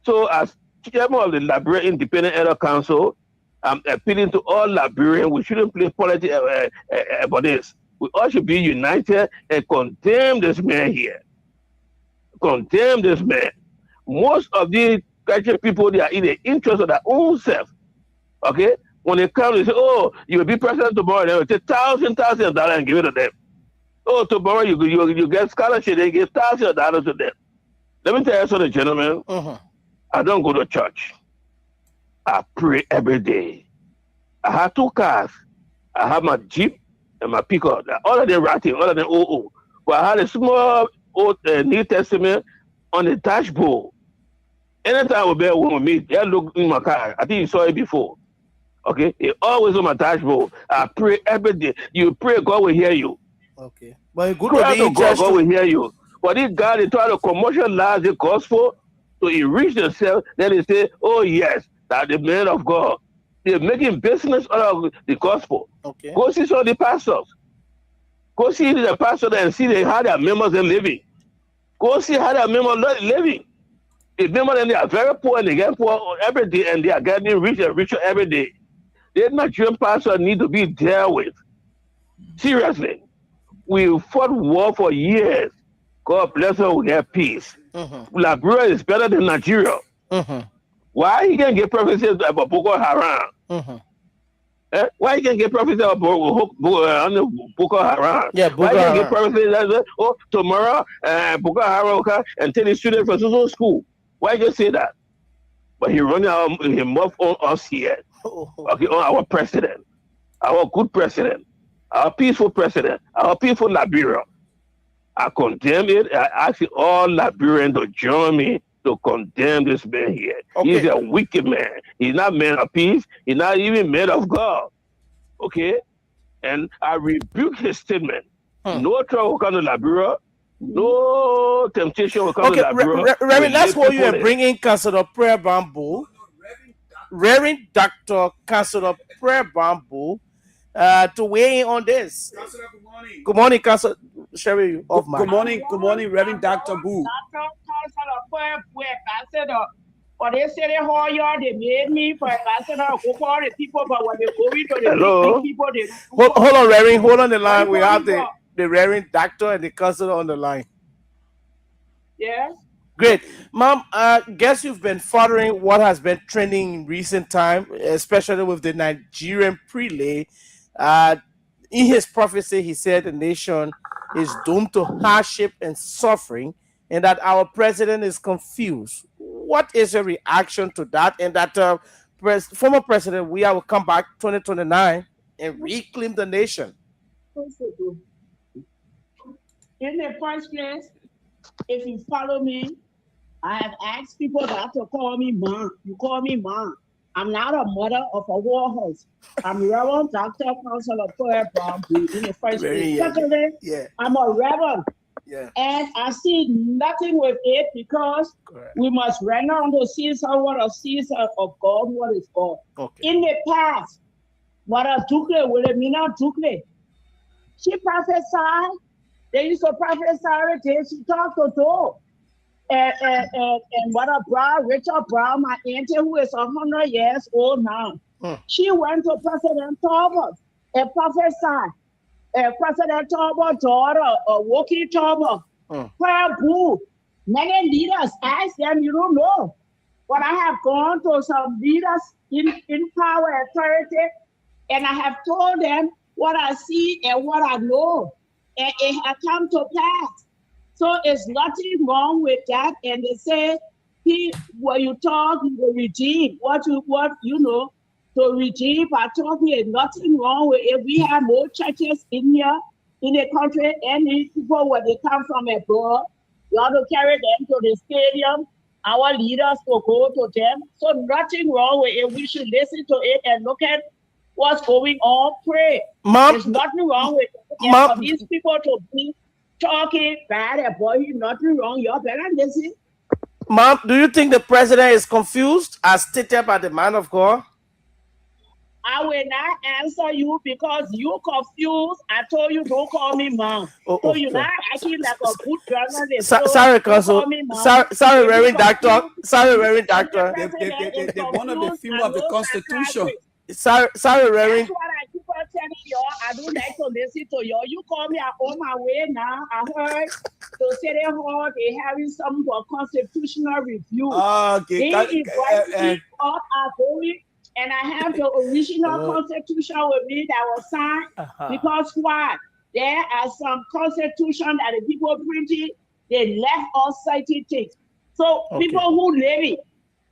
So as chairman of the Liberia Independent Elder Council, I'm appealing to all Liberians. We shouldn't play politics about this. We all should be united and condemn this man here. Condemn this man. Most of these Christian people, they are in the interest of their own self. Okay? When they come, they say, oh, you will be president tomorrow. They will take $1,000 and give it to them. Oh, tomorrow you get scholarship, they give $1,000 to them. Let me tell you something, gentlemen. I don't go to church. I pray every day. I have 2 cars. I have my Jeep and my pickup. All of them ratting, all of them old. But I had a small old New Testament on the dashboard. Anytime I be with me, they look in my car. I think you saw it before. Okay, it's always on my dashboard. I pray every day. You pray, God will hear you. Okay, but good pray to God will hear you. But this guy, they try to commercialize the gospel to enrich themselves. Then they say, "Oh yes, that the man of God." They're making business out of the gospel. Okay, go see some of the pastors. Go see the pastor and see how their members are living. Go see how their members are living. The members and they are very poor and they get poor every day, and they are getting richer and richer every day. The Nigerian pastors need to be dealt with. Seriously. We fought war for years. God bless us with their peace. Liberia is better than Nigeria. Why he can't get prophecies about Boko Haram? Why you can get prophecy on Boko Haram? Yeah, Why Boko you can get Haram. prophecy that tomorrow Boko Haram come and tell the students from social school? Why you say that? But he running his mouth on us here. Okay, on our president, our good president, our peaceful president, our peaceful Liberia. I condemn it. I ask all Liberians to join me to condemn this man here. Okay. He's a wicked man. He's not man of peace. He's not even man of God. Okay? And I rebuke his statement. No trouble will come to Liberia. No temptation will come to Liberia. Reverend, let's hold you and bring in Councilor Prayer Bamboo. Reverend Dr. Councilor Prayer Bamboo to weigh in on this. Councilor, good morning. Good morning, Councilor. Sherry, off mic. Good morning, Reverend Dr. Boo. But they say they hold you, they made me for ambassador go for the people, but when they go into the Hello? big people, they Hold on, Reverend. Hold on the line. We have the Reverend Doctor and the Councilor on the line. yes. Great. Mom, guess you've been following what has been trending in recent time, especially with the Nigerian prelate. In his prophecy, he said the nation is doomed to hardship and suffering, and that our president is confused. What is your reaction to that? And that former president, we will come back 2029 and reclaim the nation. In the first place, if you follow me, I have asked people not to call me mom. You call me mom. I'm not a mother of a warhorse. I'm Reverend Dr. Councilor Prayer Bamboo in the first place. Secondly, I'm a reverend. Yeah. And I see nothing with it because we must render unto Caesar what of Caesar, of God what is God. Okay. In the past, what a Dukle will it mean not Dukle? She prophesied. They used to prophesy. She talked to two. And what a Brown, Richard Brown, my auntie who is 100 years old now. She went to President Talbot and prophesied. President Talbot's daughter, Woki Talbot, Prayer Boo. Many leaders ask them, you don't know. But I have gone to some leaders in power and authority, and I have told them what I see and what I know. And it has come to pass. So it's nothing wrong with that. And they say, when you talk, you redeem what you know. To redeem by talking is nothing wrong with it. We have more churches in here, in the country, and these people, when they come from abroad, you have to carry them to the stadium. Our leaders will go to them. So nothing wrong with it. We should listen to it and look at what's going on. Pray. There's nothing wrong with it. And for these people to be talking bad about you, nothing wrong. You better listen. Mom, do you think the president is confused as stated by the man of God? I will not answer you because you're confused. I told you don't call me mom. So you're not acting like a good journalist. Sorry, Council. Sorry, Reverend Doctor. Sorry, Reverend Doctor. They one of the few of the Constitution. Sorry, Reverend. That's what I keep on telling y'all. I don't like to listen to y'all. You call me, I'm on my way now. I heard to City Hall, they're having some constitutional review. Okay. They invite me up, I go in. And I have the original constitution with me that was signed. Because why? There are some constitution that the people printed, they left us cited things. So people who live it,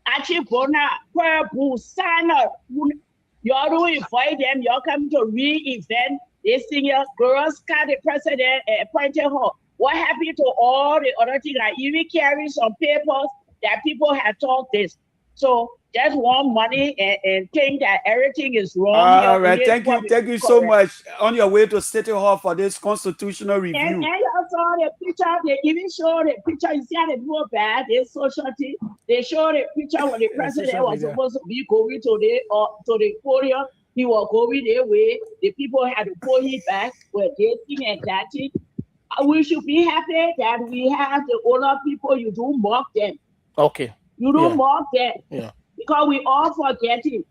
actually Bona, Prayer Boo, sign up. Y'all don't invite them, y'all come to re-event. They sing your girls got the president appointed her. What happened to all the other things? I even carry some papers that people had talked this. So just want money and think that everything is wrong. All right, thank you so much. On your way to City Hall for this constitutional review. And you saw the picture, they even show the picture, you see how they do bad, they social thing. They show the picture when the president was supposed to be going to the podium. He was going their way. The people had to pull him back with this thing and that thing. We should be happy that we have the older people, you do mock them. Okay. You don't mock them. Yeah. Because we all forgetting.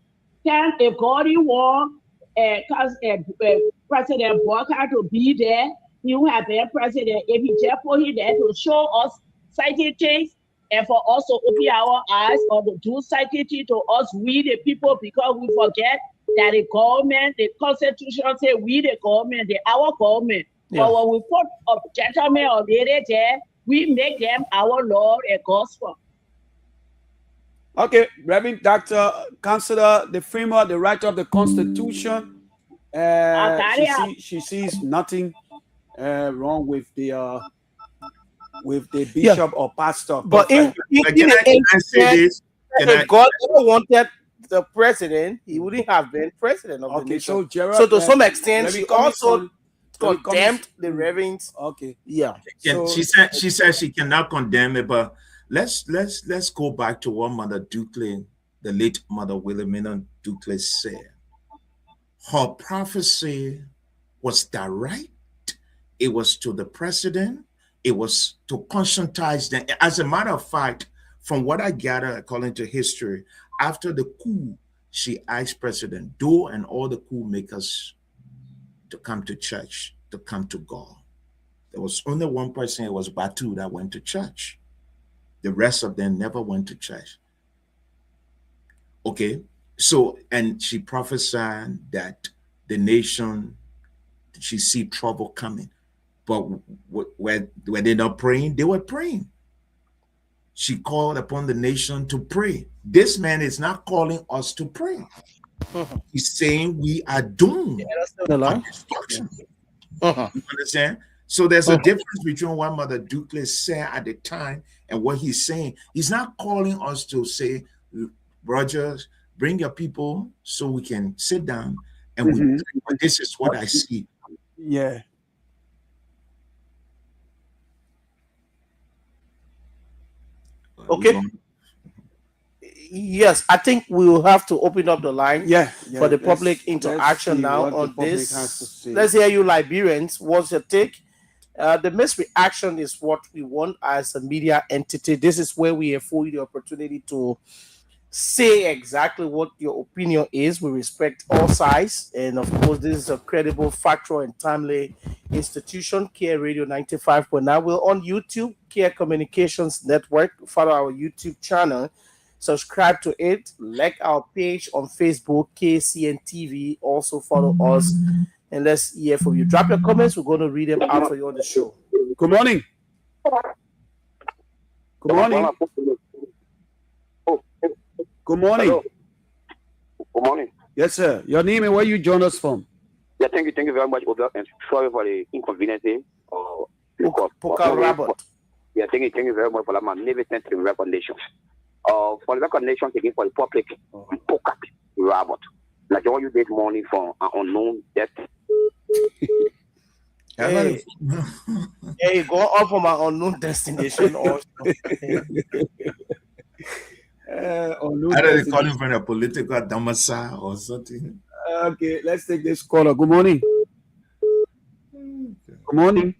Then if God want President Walker to be there, he will have been president. If he just put him there to show us cited things and for us to open our eyes or to do cited things to us, we the people, because we forget that the government, the constitution say we the government, our government. Yeah. But when we put a gentleman or lady there, we make them our Lord and gospel. Okay, Reverend Dr. Counselor, the framer, the writer of the Constitution, she sees nothing wrong with the bishop or pastor. But can I say this? If God ever wanted the president, he wouldn't have been president of the nation. So Gerald, so to some extent, she also condemned the reverends. Okay. Yeah. She said she cannot condemn it, but let's go back to what Mother Dukley, the late Mother Wilhelmina Dukley, said. Her prophecy was direct. It was to the president. It was to conscientize them. As a matter of fact, from what I gather, according to history, after the coup, she asked President Doe and all the coup makers to come to church, to come to God. There was only one person, it was Batu, that went to church. The rest of them never went to church. Okay, so, and she prophesied that the nation, she see trouble coming. But were they not praying? They were praying. She called upon the nation to pray. This man is not calling us to pray. He's saying we are doomed for destruction. You understand? So there's a difference between what Mother Dukley said at the time and what he's saying. He's not calling us to say, Rogers, bring your people so we can sit down and we pray. But this is what I see. Yeah. Okay. Yes, I think we will have to open up the line for the public interaction now on this. Let's hear you, Liberians. What's your take? The misreaction is what we want as a media entity. This is where we afford you the opportunity to say exactly what your opinion is. We respect all sides. And of course, this is a credible, factual, and timely institution, Kear Radio 95.9. We're on YouTube, Kear Communications Network. Follow our YouTube channel. Subscribe to it. Like our page on Facebook, KCNTV. Also follow us. And let's hear from you. Drop your comments. We're going to read them out for you on the show. Good morning. Good morning. Good morning. Hello. Good morning. Yes, sir. Your name and where you join us from? Yeah, thank you very much, Oda, and sorry for the inconvenience. Robert. Yeah, thank you very much for that magnificent recognition. For the recognition taken for the public, Pokat Robert. Like what you did morning for an unknown death. Hey, go up from an unknown destination also. I don't call him from a political domicile or something. Okay, let's take this caller. Good morning. Good morning.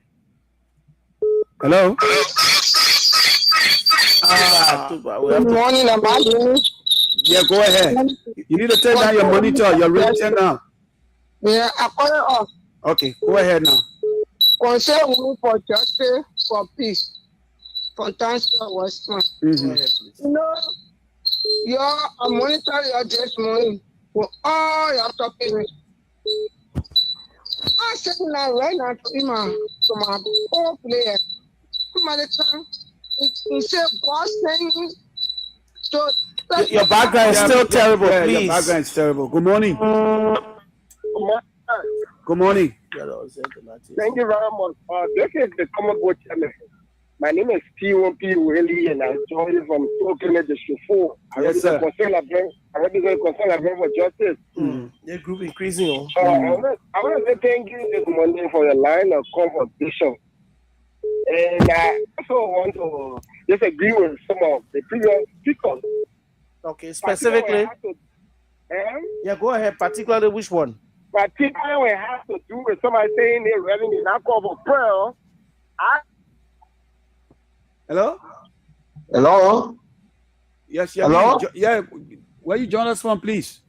Hello. Good morning, Amadi. Yeah, go ahead. You need to turn down your monitor. Your radio turn down. Yeah, I call it off. Okay, go ahead now. Concern women for justice, for peace, for Tanzania Westman. You know, I monitor your testimony for all your topics. I said now right now to my whole player. By the time he said God saying so. Your background is still terrible, please. Your background is terrible. Good morning. Good morning. Thank you very much. This is the Common Board Channel. My name is P1P Willie, and I'm joining from Tokyo District 4. Yes, sir. I represent concern for justice. The group increasing. I want to say thank you this morning for your line of conversation. And I also want to disagree with some of the previous speakers. Okay, specifically. Yeah, go ahead. Particularly which one? Particularly when it has to do with somebody saying they're ready to not call for prayer. Hello? Hello? Yes, Hello? Yeah, where you join us from, please?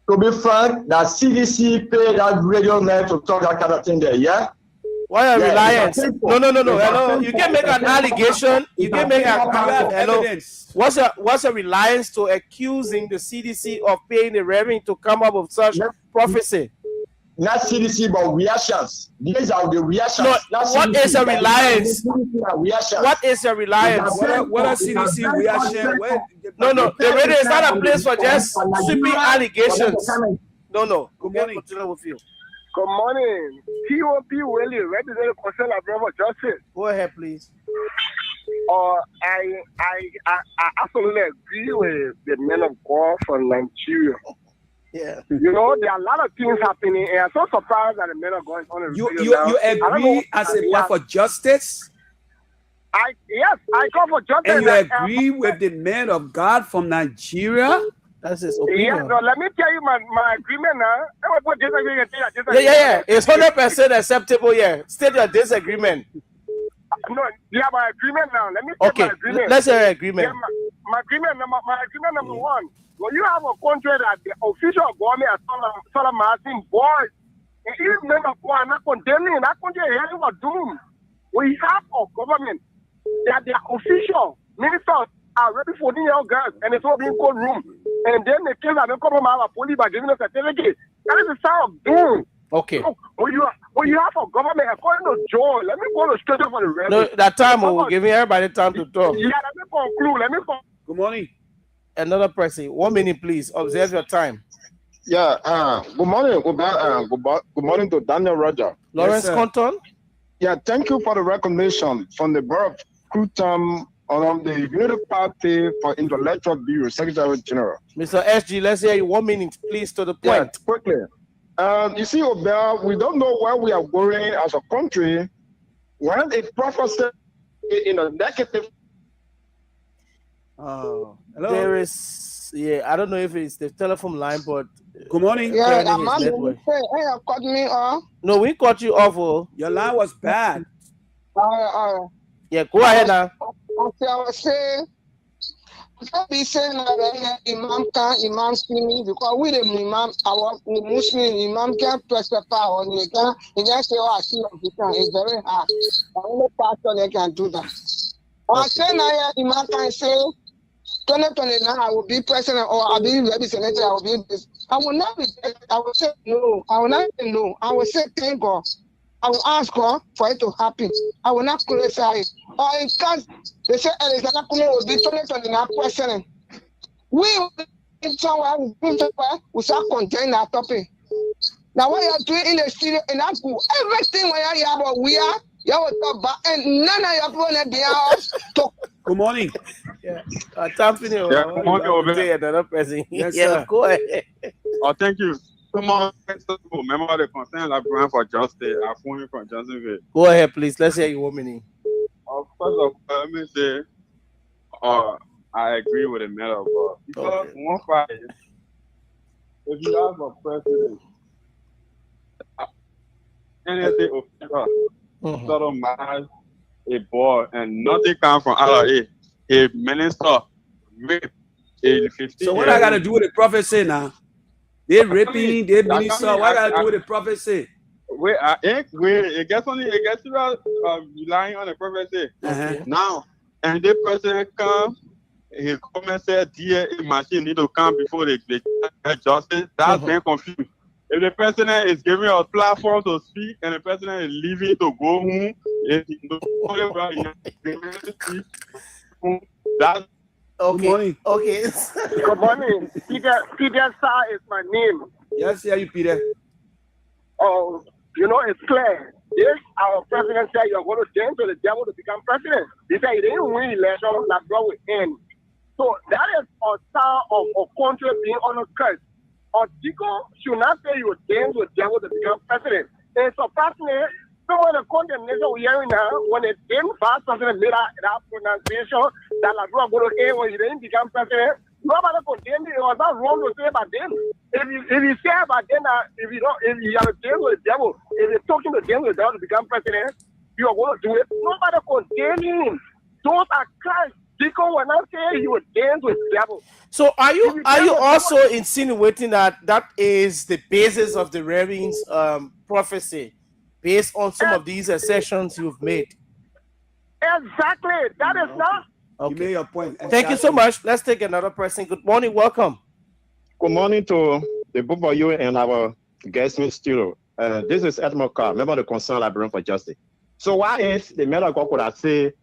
To be frank, that CDC pay that radio man to talk that kind of thing there, yeah? What are Yeah, reliance? it's a No. simple. Hello. You can make an allegation. You can make a You have hello. evidence. What's a reliance to accusing the CDC of paying the revenue to come up with such prophecy? Not CDC, but reactions. These are the reactions. No, not what CDC. is a reliance? Reactions. What is a reliance? What a CDC reaction? No. The radio is not a place for just sweeping allegations. No. Good morning. Continue with you. Good morning. TOP really represent concern of brother justice. Go ahead, please. I absolutely agree with the men of God from Nigeria. Yeah. You know, there are a lot of things happening, and I'm so surprised that the men of God is on the You radio agree as a part for justice? Yes, I call for justice. And you agree with the man of God from Nigeria? That's his Yeah, opinion. no, let me tell you my agreement now. Yeah. It's 100% acceptable. Yeah. State your disagreement. No, yeah, my agreement now. Let me state Okay. my agreement. Let's hear your agreement. Yeah, my agreement number one. When you have a country that the official government is sort of asking boys, and even men of God are not condemning, that country is heading for doom. We have a government that their official ministers are ready for the young girls, and it's all being called room. And then the kids have been coming out of police by giving us a certificate. That is a sign of doom. Okay. So, when you have a government, according to John, let me go straight for the rest. No, that time we're giving everybody time to talk. Yeah, let me conclude. Good morning. Another person. 1 minute, please. Observe your time. Yeah. Good morning. Good morning to Daniel Roger. Lawrence Compton. Yeah. Thank you for the recognition from the Borough of Crutham on the Unity Party for Intellectual Bureau, Secretary General. Mr. SG, let's hear you. 1 minute, please, to the point. Yeah, quickly. You see, Obel, we don't know where we are going as a country when a prophecy in a negative. Hello. There is, I don't know if it's the telephone line, but good morning. Yeah, cut me off. No, we cut you off. Oh. Your line was bad. Yeah, go ahead now. I was saying, don't be saying that Imam see me because we the Imam, our Muslim Imam can't specify on you. He can't say, oh, I see on Islam. It's very hard. The only pastor they can do that. I say now, Imam can say, 2029, I will be president or I'll be representative. I will be this. I will not be. I will say no. I will not say no. I will say thank God. I will ask God for it to happen. I will not criticize it. Or in case they say Alexander Kuno will be 2029 president. We start containing that topic. Now what you are doing in the studio in that school, everything where you have a we are, you will talk about and none of your people be us talk. Good morning. Yeah. Time for you. Yeah, good morning, Obed. Another person. Yes, yeah, sir. go ahead. Oh, thank you. Come on, remember the concern like going for justice. I'm phoning from Johnsonville. Go ahead, please. Let's hear you 1 minute. First of all, let me say, I agree with the man of God. Because one fight, if you have a president, anything official, sort of match a ball, and nothing comes from out of it. A minister rape a 15. So what I got to do with the prophecy now? They raping, they minister. What I got to do with the prophecy? Wait, it gets relying on the prophecy. Now, and the president come, his comment said, "Dear, machine need to come before they get justice." That's being confused. If the president is giving a platform to speak and the president is leaving to go home, that's okay. Okay. Good morning. Peter Star is my name. Yes, yeah, you Peter. Oh, you know, it's clear. If our president said you're going to change to the devil to become president, he said he didn't win election, that God will end. So that is a sign of a country being on a curse. Or Chico should not say you will change to the devil to become president. And so personally, so when the condemnation we're hearing now, when it came fast, something made that pronunciation that like God going to end when he didn't become president, nobody condemned it. It was not wrong to say about them. If you say about them, if you have a deal with the devil, if you're talking to the devil to become president, you are going to do it. Nobody condemned him. Those are Christ. Because when I say he would dance with the devil. So are you also insinuating that is the basis of the Reverend's prophecy? based on some of these assertions you've made. Exactly. That is not. You made your point. Thank you so much. Let's take another person. Good morning. Welcome. Good morning to the both of you and our guest in studio. This is Edmund Carr, member of the Concerned Librarian for Justice. So why is the man of God could have say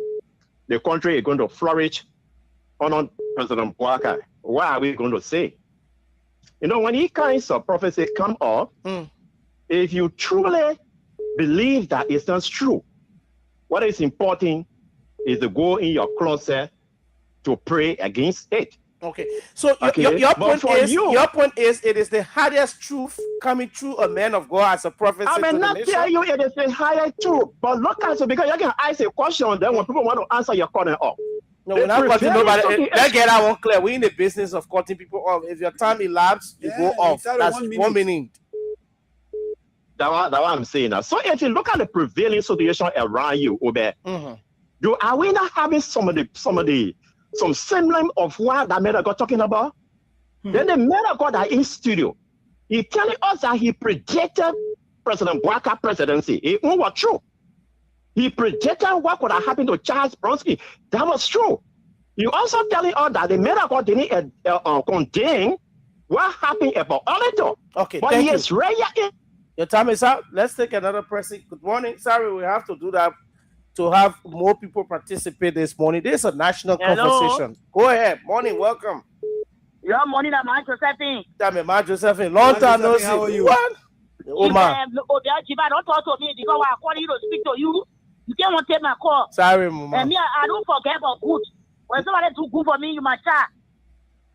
the country is going to flourish under President Buhari? Why are we going to say? You know, when he kinds of prophecy come up, if you truly believe that it's not true, what is important is to go in your closet to pray against it. Okay. So your point is it is the hardest truth coming through a man of God as a prophet. I may not tell you it is the higher truth, but look at it because you can ask a question, then when people want to answer, you're cutting off. No, we're not cutting nobody. Let's get that one clear. We're in the business of cutting people off. If your time elapses, you go off. That's 1 minute. That's what I'm saying now. So if you look at the prevailing situation around you, Obed, are we not having some semblance of what that man of God talking about? Then the man of God that in studio, he telling us that he predicted President Buhari presidency. It was true. He predicted what could have happened to Charles Bronski. That was true. You also telling us that the man of God didn't condemn what happened about Oleto. Okay, but he is right here. Your time is up. Let's take another person. Good morning. Sorry, we have to do that to have more people participate this morning. This is a national conversation. Go ahead. Morning. Welcome. Your morning, I'm Josephine. Damn, Josephine. Long time no see. How are you? What? Oh, man. GIBAH, don't talk to me because I call you to speak to you. You can't want to take my call. Sorry, Mama. And me, I don't forget about good. When somebody too good for me, you might chat.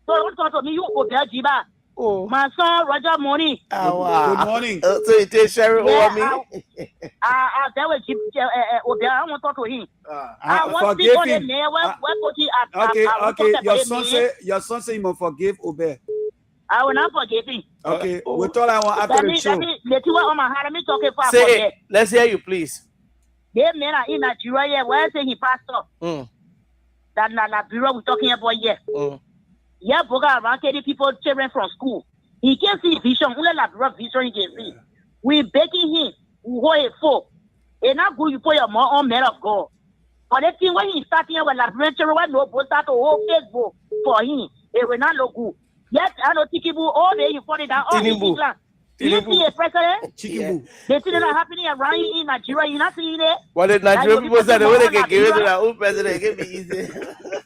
So don't talk to me, you GIBAH. Oh, my son, Roger Money. Wow. Good morning. So you take Sherry over me? I want to talk to him. I want forgive to him. Okay. Your son say he must forgive Obed. I will not forgive him. Okay. We thought I want after the show. Let me talk about say it. Let's hear you, please. They men are in Nigeria. Where say he pastor? That na bureau we're talking about here. Yeah, Boga around people, children from school. He can see vision. Only la bureau vision he can see. We begging him. We hold it for. And now go you put your more on man of God. But the thing when he starting with la bureau, when no post out to whole Facebook for him, it will not look good. Yes, I know Tikibu all day you put it down all the you see a president? They see that happening around you in Nigeria. You're not seeing it? Well, the Nigerian people said the way they can give it to that old president, give me easy.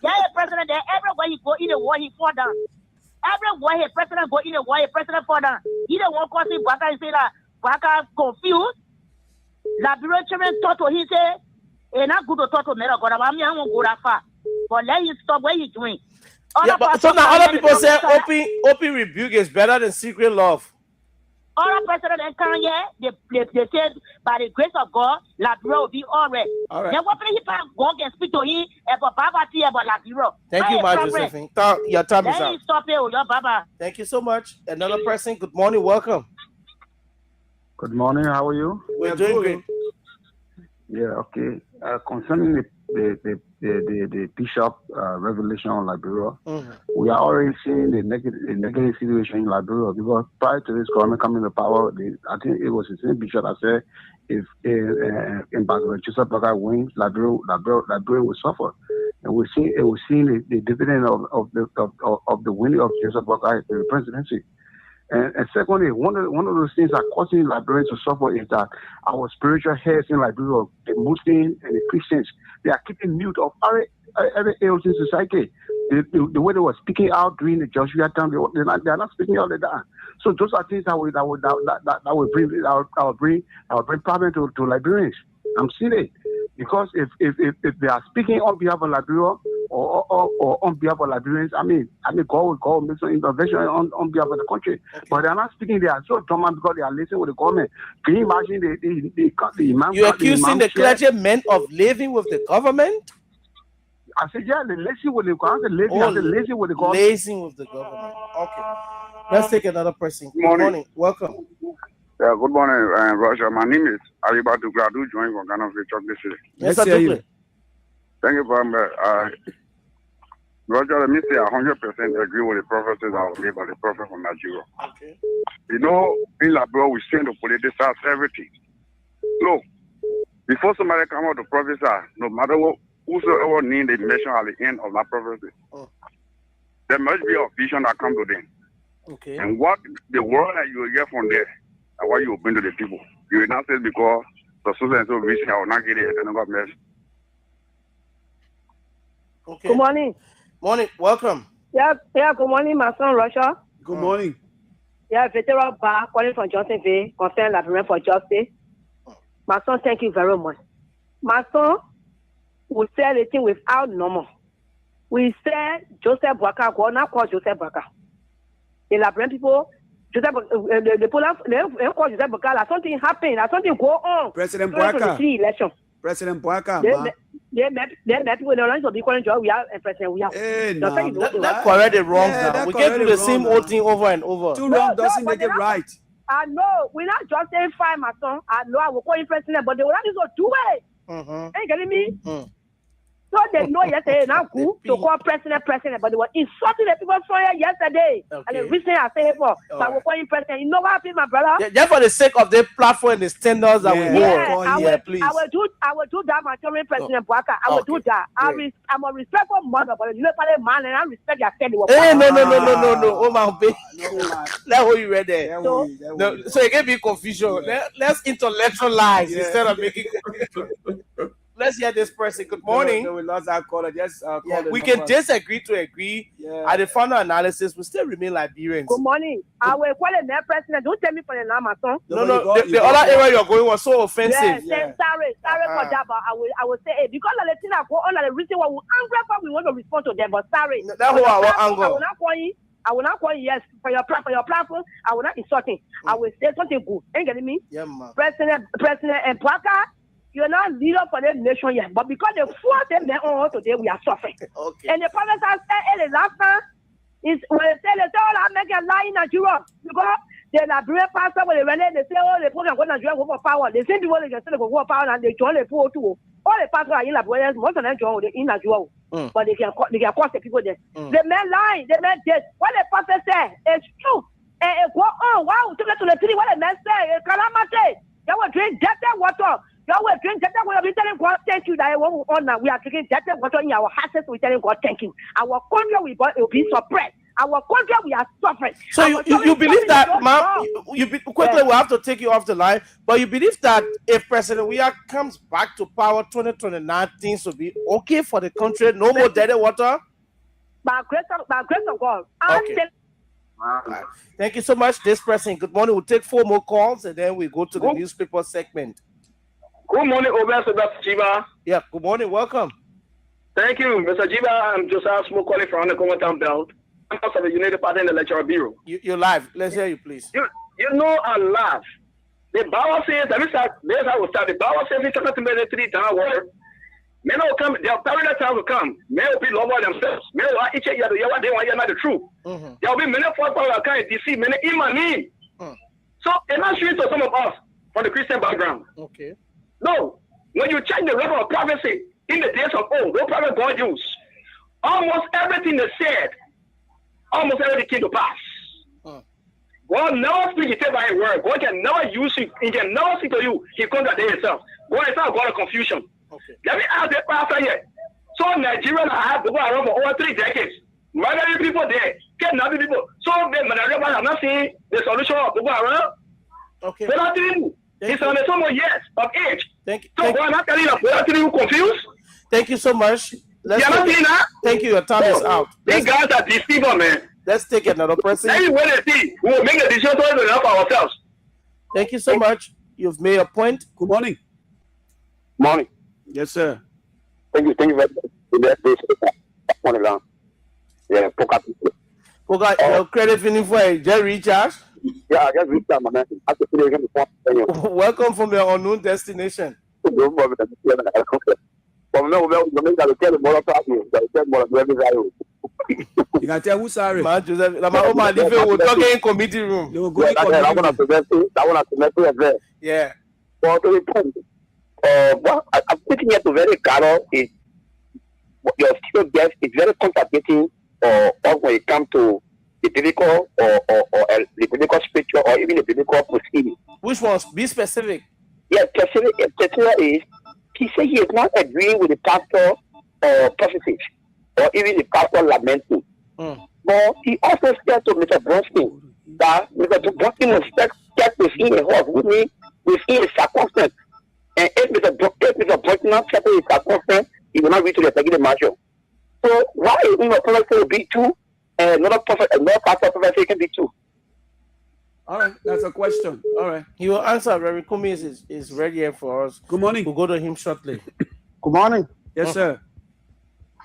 Yeah, president, everywhere he go in the war, he fall down. Everywhere a president go in the war, a president fall down. He don't want to see Baka and say that Baka confused. La bureau chairman talk to him say, and not good to talk to me. God, I'm not go that far. But let him stop what he's doing. Yeah, but so now other people say open rebuke is better than secret love. All president and Kanye, they said by the grace of God, La Bureau will be all right. All right. Then what he can go and speak to him about Baba T about La Bureau. Thank you, my Josephine. Your time is up. Stop it, your Baba. Thank you so much. Another person. Good morning. Welcome. Good morning. How are you? We're doing great. Yeah. Okay. Concerning the bishop revelation on Liberia, we are already seeing the negative situation in Liberia because prior to this government coming to power, I think it was the same bishop that said if Ambassador Joseph Boakai wins, Liberia will suffer. And we're seeing the dividend of the winning of Joseph Boakai to the presidency. And secondly, one of those things that causing Liberians to suffer is that our spiritual heads in Liberia, the Muslims and the Christians, they are keeping mute of every else in society. The way they were speaking out during the Joshua time, they are not speaking out like that. So those are things that will bring problem to Liberians. I'm seeing it because if they are speaking on behalf of Liberia or on behalf of Liberians, I mean, God will make some intervention on behalf of the country. Okay. But they are not speaking. They are so dormant because they are listening with the government. Can you imagine the imam? You're accusing the clergymen of living with the government? I said, yeah, they're lazy with the government. Lazy with the government. Lazy with the government. Okay. Let's take another person. Good morning. Welcome. Yeah, good morning, Roger. My name is Ariba Dugladu, joining from Ghana Village, this city. Yes, sir. Thank you very much. Roger, let me say 100% agree with the prophecies that were made by the prophet from Nigeria. Okay. You know, in Liberia, we send to politicize everything. Look, before somebody come out to prophesy, no matter what, whosoever name they mention at the end of that prophecy, there must be a vision that comes to them. Okay. And what the word that you will get from there, and what you will bring to the people. You will not say because the so and so vision, I will not get it, and God bless. Okay. Good morning. Morning. Welcome. Yeah, good morning, my son, Russia. Good morning. Yeah, veteran bar calling from Johnsonville, concerned Librarian for Justice. My son, thank you very much. My son will say the thing without normal. We say Joseph Bwaka, go now call Joseph Bwaka. The Librarian people, Joseph, the police, they call Joseph Bwaka, like something happened, like something go on. President Bwaka. Election. President Bwaka, they met people in the lines of the current job. We are a president. We are. That correct the wrongs now. We can't do the same old thing over and over. Too long doesn't make it right. I know. We're not just saying fine, my son. I know I will call you president, but they will not do so do it. Are you getting me? So they know yesterday now cool to call president, but they were insulting the people from here yesterday. And the reason I say it for, so I will call you president. You know what happened, my brother? Yeah, just for the sake of the platform and the standards that we hold. Please. I will do that, my children, President Bwaka. I will do that. I'm a respectful mother, but you know, man, and I respect your family. Hey, no. Oh my baby. That's what you read there. So it can be confusion. Let's intellectualize instead of making. Let's hear this person. Good morning. No, we lost our caller. Just we can disagree to agree. At the final analysis, we still remain Liberians. Good morning. I will call the next president. Don't tell me for the name, my son. No. The other area you're going was so offensive. Yes, sorry for that, but I will say it because of the thing that go on, the reason why we angry for, we want to respond to them. But sorry, that's what our anger. I will not call you yes for your platform. I will not insult him. I will say something good. Ain't getting me? Yeah, man. President and Bwaka. You're not leader for the nation yet, but because they fought them on today, we are suffering. Okay. And the prophet said, the last time is when they say I'm making a lie in Nigeria because the Liberian pastor when they went there, they say, the people can go to Nigeria go for power. They same people they can say they go for power and they join the poor too. All the pastors are in Liberia, most of them join in Nigeria, but they can cause the people there. They may lie, they may dead. What the prophet said, it's true. And go on, wow, to the tree, what the man say, calamity. They will drink dirty water. You will drink dirty water. We telling God thank you that we are drinking dirty water in our houses. We telling God thank you. Our country will be suppressed. Our country we are suffering. So you believe that, ma'am? Quickly, we have to take you off the line. But you believe that if President Weah comes back to power 2029, things will be okay for the country. No more dirty water. By grace of God. Okay. Right. Thank you so much. This person. Good morning. We'll take 4 more calls and then we go to the newspaper segment. Good morning, GIBAH. Yeah, good morning. Welcome. Thank you, Mr. GIBAH. I'm Josiah Smoke calling from the Congo Belt. I'm of the United Party in the Electoral Bureau. You're live. Let's hear you, please. You know I laugh. The Bible says, there's how we start. The Bible says in chapter 3 down water. Men will come, their parallel time will come. Men will be lower themselves. Men will each other, they want to hear the truth. There will be many false prophets that can't deceive many imani. So it's not sweet to some of us from the Christian background. Okay. No, when you check the record of prophecy in the days of old, no prophet God used. Almost everything they said, almost everything came to pass. God never speaks by a word. God can never use you. He can never speak to you. He contradicts himself. God is not God of confusion. Okay. Let me ask the pastor here. So Nigerians have been around for over 3 decades. Murdering people there, kidnapping people. So the Nigerians are not seeing the solution of Boko Haram. Okay. It's only so many years of age. Thank you. So we're not telling you confused. Thank you so much. You're not seeing that? Thank you. Your time is out. These guys are deceiver, man. Let's take another person. Anyway, they see, we will make a decision to help ourselves. Thank you so much. You've made a point. Good morning. Morning. Yes, sir. Thank you very much. Yeah, Poker, your credit feeling for a Jerry recharge? Yeah, I just reached out, man. Welcome from your unknown destination. You can tell who's sorry. Man, Joseph, we're talking in committee room. They will go in committee room. Yeah. But to the point, what I'm thinking here to very clear is your skill guest is very contradicting when it comes to the biblical or the biblical scripture or even the biblical proceeding. Which ones? Be specific. Yes, criteria is he said he is not agreeing with the pastor or prophecy or even the pastor lamenting. But he also said to Mr. Bronstein that Mr. Bronstein will check within a horse, with me within a circumstance. And if Mr. Bronstein not checking his circumstance, he will not reach to the executive marshal. So why is a prophet will be two and another pastor prophet can be two? All right, that's a question. All right. He will answer. Reverend Cummings is ready here for us. Good morning. We'll go to him shortly. Good morning. Yes, sir.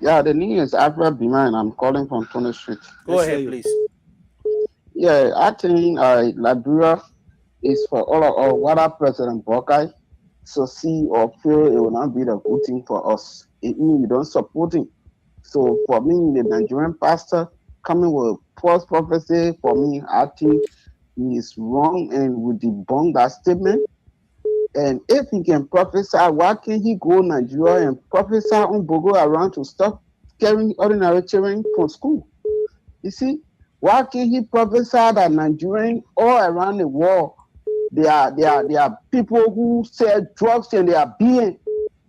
Yeah, the name is Alfred Bima, and I'm calling from Tony Street. Go ahead, please. Yeah, I think Liberia is for all of us, whether President Buckeye succeed or fail, it will not be the good thing for us. It means we don't support him. So for me, the Nigerian pastor coming with false prophecy, for me, I think he is wrong and will debunk that statement. And if he can prophesy, why can't he go to Nigeria and prophesy on Bogo around to stop carrying ordinary children from school? You see, why can't he prophesy that Nigerians all around the world, they are people who sell drugs and they are being,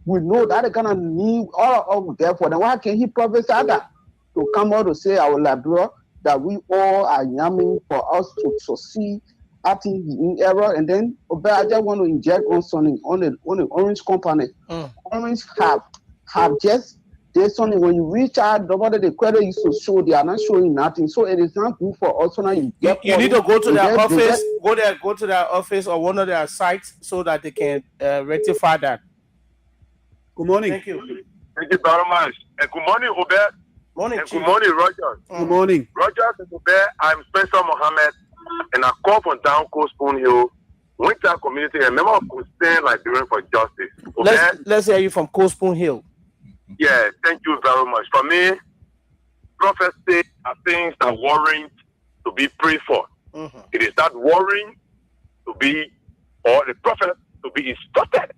we know that they're gonna need all of them for them. Why can't he prophesy that to come out to say our Liberia that we all are yamming for us to succeed? I think in error, and then I just want to inject on something on the Orange company. Orange have just there's something when you reach out, nobody the credit used to show, they are not showing nothing. So it is not good for us. So now you need to go to their office, go to their office or one of their sites so that they can rectify that. Good morning. Thank you. Thank you very much. And good morning, Obed. Morning, and good morning, Roger. Good morning. Roger and Obed, I'm Spencer Mohammed, and I call from down Coast Spoon Hill, Winter Community, and member of Concern Liberian for Justice. Let's hear you from Coast Spoon Hill. Yeah, thank you very much. For me, prophecy are things that worrying to be prayed for. It is that worrying to be, or the prophet to be instructed.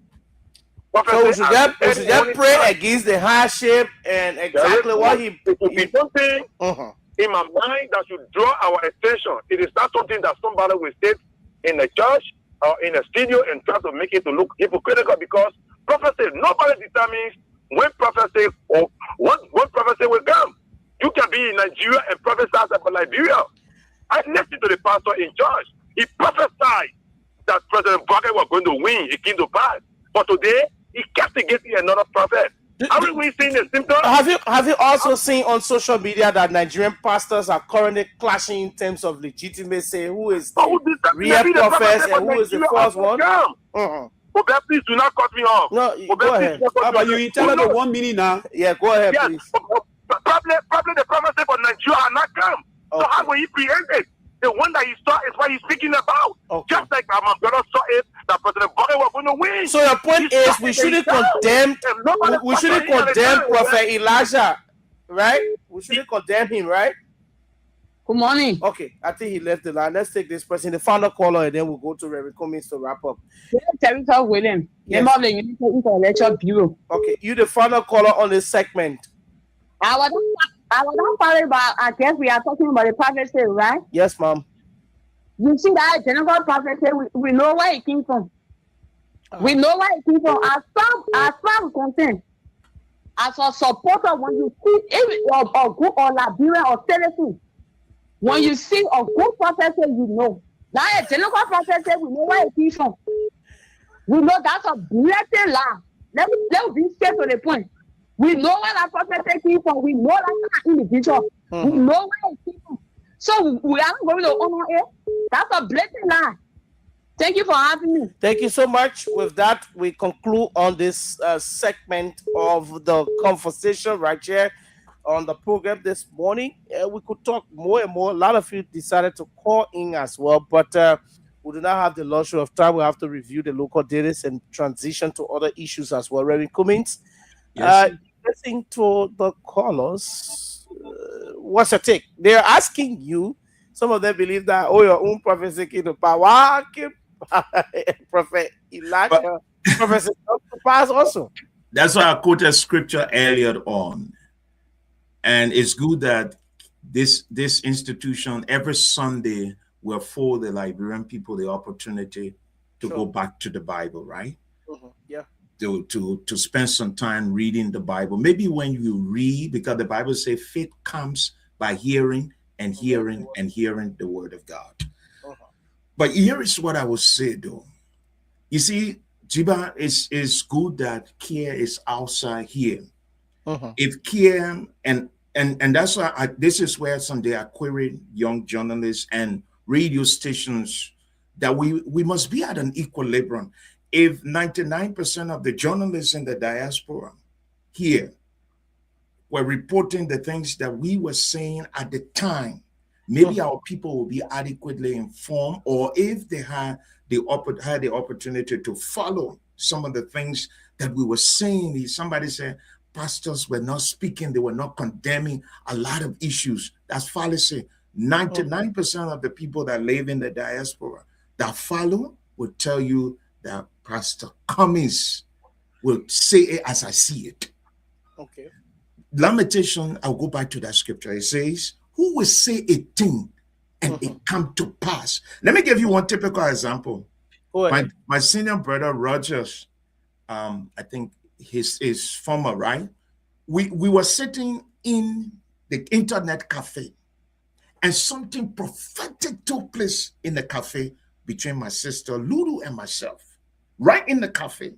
So we should just pray against the hardship and exactly what he... It will be something in my mind that should draw our attention. It is not something that somebody will sit in a church or in a studio and try to make it to look hypocritical, because prophecy, nobody determines when prophecy or when prophecy will come. You can be in Nigeria and prophesy about Liberia. I listened to the pastor in church. He prophesied that President Buckeye was going to win. It came to pass. But today, he castigating another prophet. Are we seeing the symptoms? Have you also seen on social media that Nigerian pastors are currently clashing in terms of legitimacy? Who is the real prophet and who is the false one? Obed, please do not cut me off. No, go ahead. How about you entitled to 1 minute now? Yeah, go ahead, yes, please. Probably the prophecy for Nigeria are not come. Okay. So how will he preempt it? The one that he saw is what he's speaking about. Okay. Just like my brother saw it, that President Buckeye was going to win. So your point is we shouldn't condemn Prophet Elijah, right? We shouldn't condemn him, right? Good morning. Okay, I think he left the line. Let's take this person, the final caller, and then we'll go to Reverend Cummings to wrap up. Teresa William, member of the Unity Intellectual Bureau. Okay, you the final caller on this segment. I was not sorry, but I guess we are talking about the prophecy, right? Yes, ma'am. You see that general prophecy, we know where it came from. We know where it came from. As far as concerned, as a supporter, when you see a group or Liberia or Tennessee, when you see a good prophecy, you know. That a general prophecy, we know where it came from. We know that's a blatant lie. Let me be straight to the point. We know where that prophecy came from. We know that's an individual. We know where it came from. So we are not going to honor it. That's a blatant lie. Thank you for having me. Thank you so much. With that, we conclude on this segment of the conversation right here on the program this morning. We could talk more and more. A lot of you decided to call in as well, but we do not have the luxury of time. We have to review the local data and transition to other issues as well. Reverend Cummings, listening to the callers, what's your take? They're asking you. Some of them believe that your own prophecy came to power. Prophet Elijah, prophecy comes to pass also. That's why I quoted scripture earlier on. And it's good that this institution every Sunday will afford the Liberian people the opportunity to go back to the Bible, right? Yeah. To spend some time reading the Bible. Maybe when you read, because the Bible says faith comes by hearing and hearing and hearing the word of God. But here is what I will say though. You see, GIBAH, is good that Kear is outside here. If Kear and that's why this is where someday I queried young journalists and radio stations that we must be at an equilibrium. If 99% of the journalists in the diaspora here were reporting the things that we were saying at the time, maybe our people will be adequately informed, or if they had the opportunity to follow some of the things that we were saying. Somebody said pastors were not speaking, they were not condemning a lot of issues. That's fallacy. 99% of the people that live in the diaspora that follow will tell you that Pastor Cummings will say it as I see it. Okay. Lamentation, I'll go back to that scripture. It says, who will say a thing and it come to pass? Let me give you one typical example. My senior brother, Rogers, I think his former, right? We were sitting in the internet cafe and something prophetic took place in the cafe between my sister Lulu and myself, right in the cafe.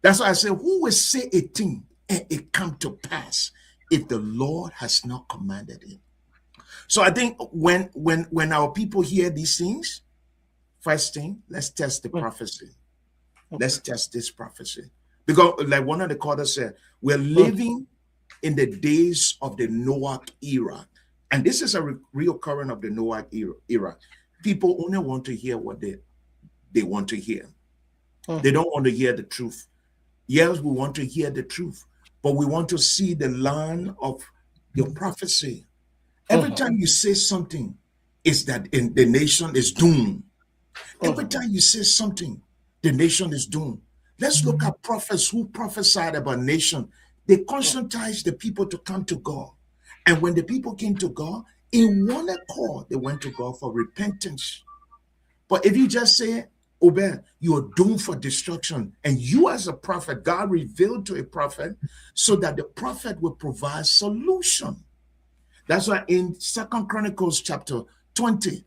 That's why I say, who will say a thing and it come to pass if the Lord has not commanded it? So I think when our people hear these things, first thing, let's test the prophecy. Let's test this prophecy. Because like one of the callers said, we're living in the days of the Noahic era. And this is a reoccurrence of the Noahic era. People only want to hear what they want to hear. They don't want to hear the truth. Yes, we want to hear the truth, but we want to see the line of your prophecy. Every time you say something, is that in the nation is doomed. Every time you say something, the nation is doomed. Let's look at prophets who prophesied about nation. They conscientized the people to come to God. And when the people came to God, in one accord, they went to God for repentance. But if you just say, OBED, you are doomed for destruction, and you as a prophet, God revealed to a prophet so that the prophet will provide solution. That's why in 2 Chronicles chapter 20,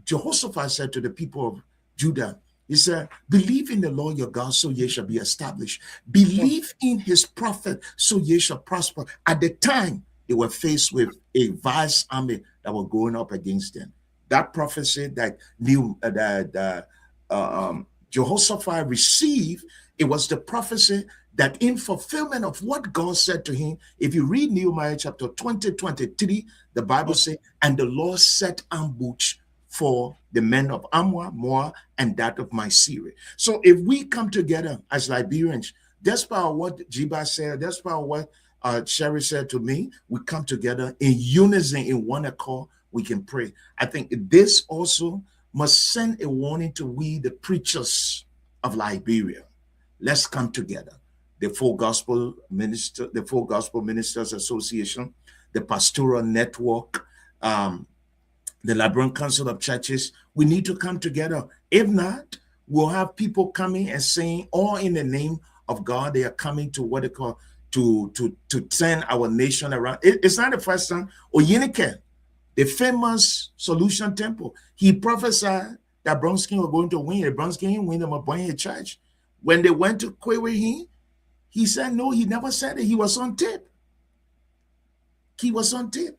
Jehoshaphat said to the people of Judah, he said, believe in the Lord your God, so ye shall be established. Believe in his prophet, so ye shall prosper. At the time, they were faced with a vast army that were going up against them. That prophecy that Jehoshaphat received, it was the prophecy that in fulfillment of what God said to him, if you read Nehemiah chapter 20-23, the Bible says, and the Lord set ambush for the men of Ammon, Moab, and that of my Syria. So if we come together as Liberians, despite what GIBAH said, despite what Sherry said to me, we come together in unison, in one accord, we can pray. I think this also must send a warning to we, the preachers of Liberia. Let's come together. The Full Gospel Ministers Association, the Pastoral Network, the Liberian Council of Churches. We need to come together. If not, we'll have people coming and saying, all in the name of God, they are coming to what they call to turn our nation around. It's not the first time. Oyinike, the famous Solution Temple, he prophesied that Bronskin were going to win. Bronskin win them up a church. When they went to query him, he said, no, he never said it. He was on tape. He was on tape.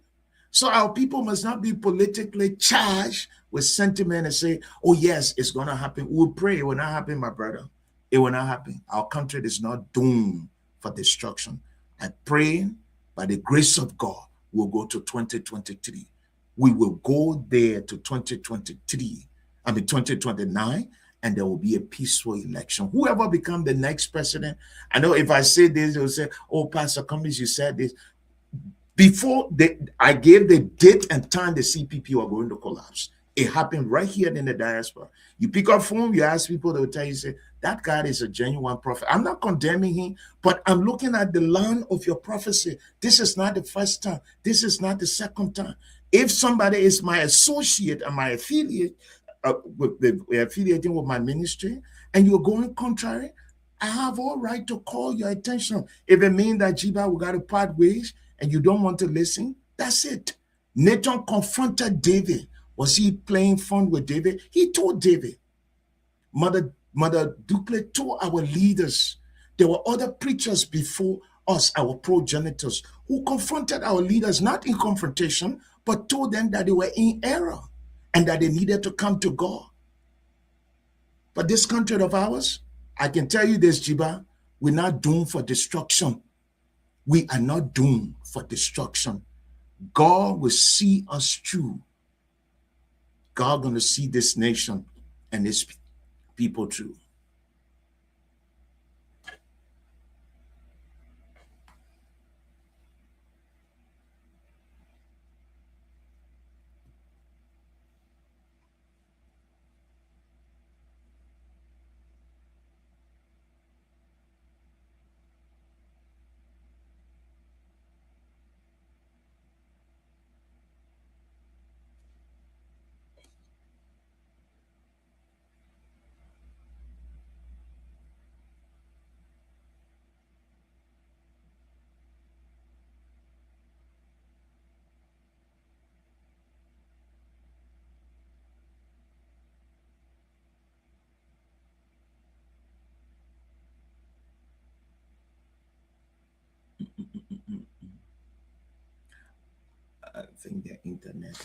So our people must not be politically charged with sentiment and say, oh, yes, it's going to happen. We'll pray. It will not happen, my brother. It will not happen. Our country is not doomed for destruction. I pray by the grace of God, we'll go to 2023. We will go there to 2029, and there will be a peaceful election. Whoever becomes the next president, I know if I say this, they'll say, oh, Pastor Cummings, you said this. Before I gave the date and time the CPP were going to collapse. It happened right here in the diaspora. You pick up phone, you ask people, they will tell you, say, that guy is a genuine prophet. I'm not condemning him, but I'm looking at the line of your prophecy. This is not the first time. This is not the second time. If somebody is my associate and my affiliate, affiliating with my ministry, and you're going contrary, I have all right to call your attention. If it means that GIBAH, we got to part ways and you don't want to listen, that's it. Nathan confronted David. Was he playing fun with David? He told David. Mother Ducle told our leaders. There were other preachers before us, our progenitors, who confronted our leaders, not in confrontation, but told them that they were in error and that they needed to come to God. But this country of ours, I can tell you this, GIBAH, we're not doomed for destruction. We are not doomed for destruction. God will see us through. God going to see this nation and his people through. I think the internet.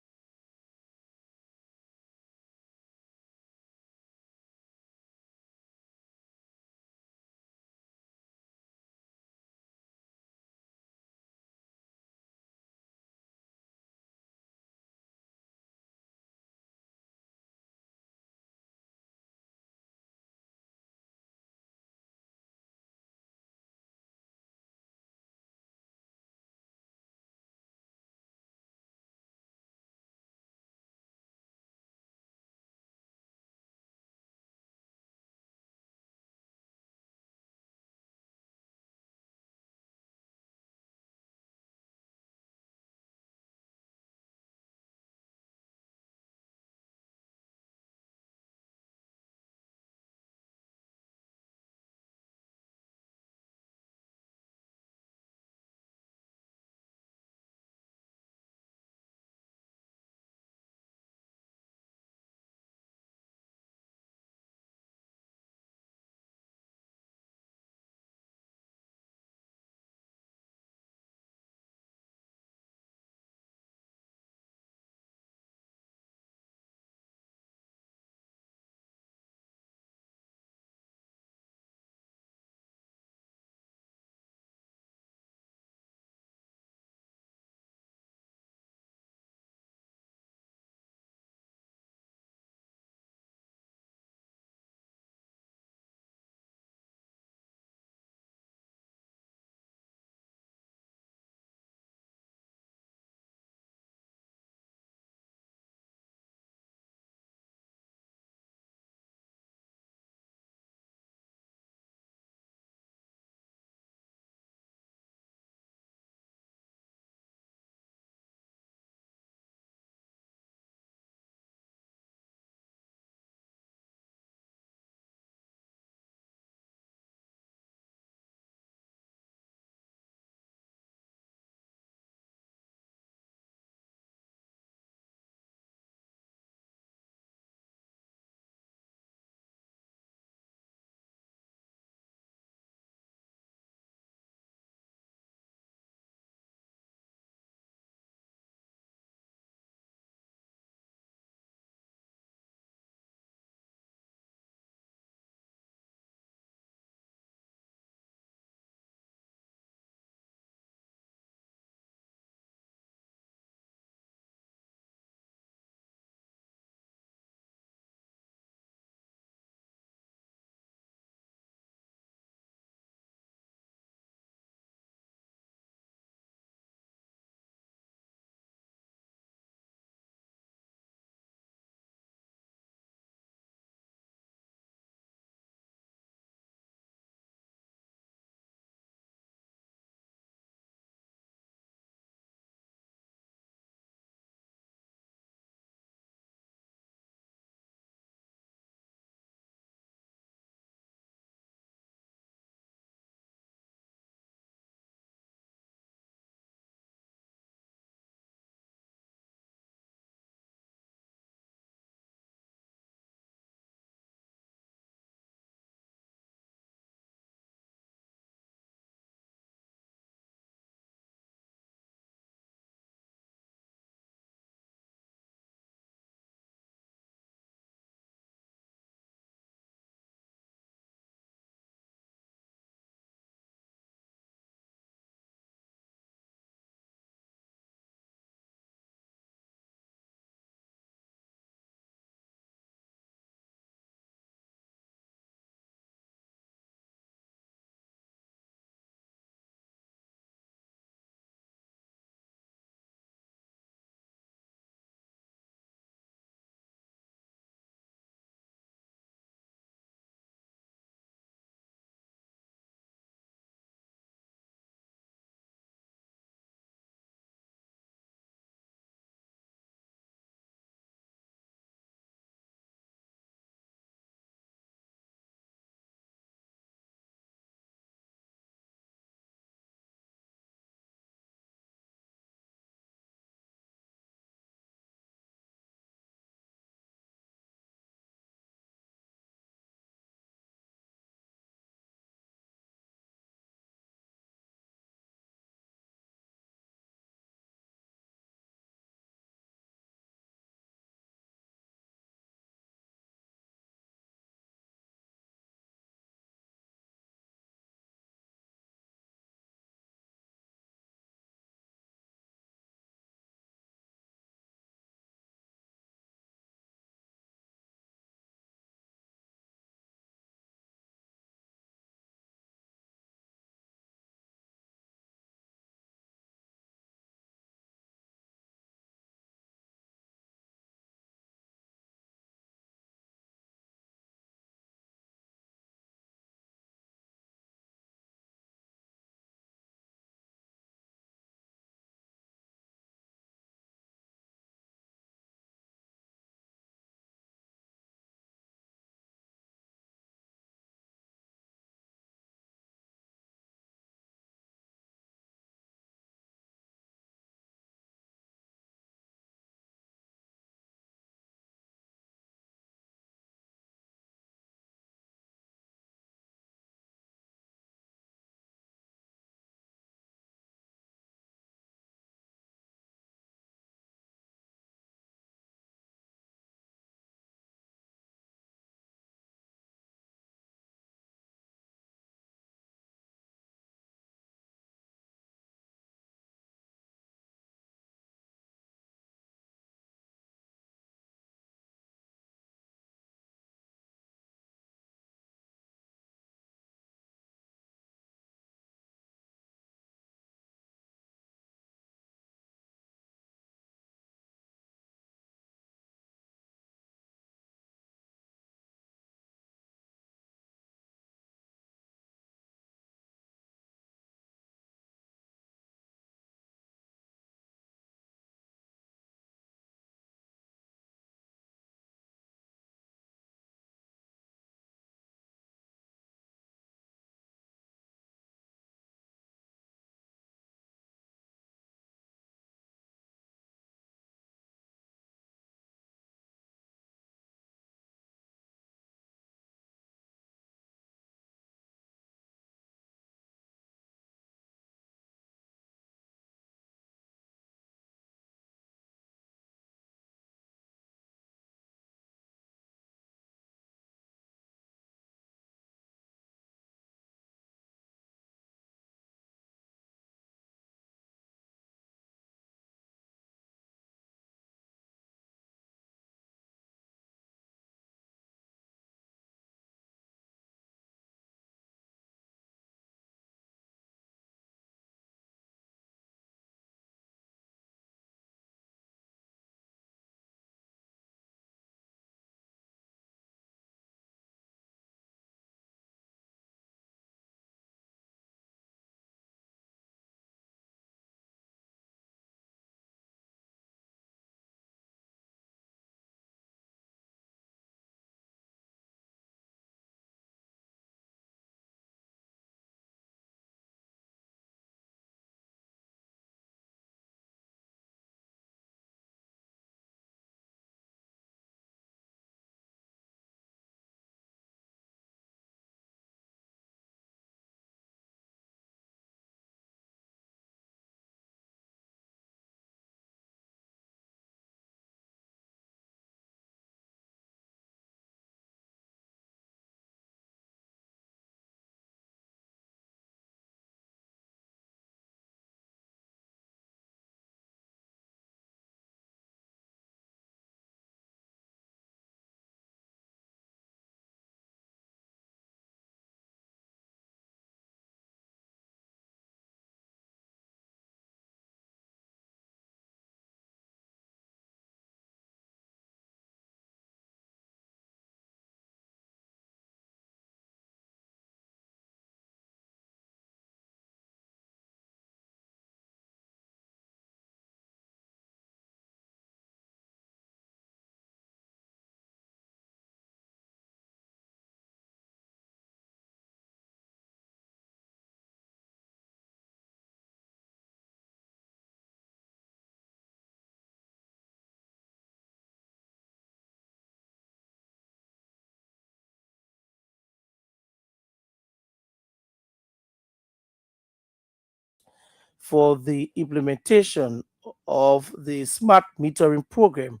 for the implementation of the smart metering program.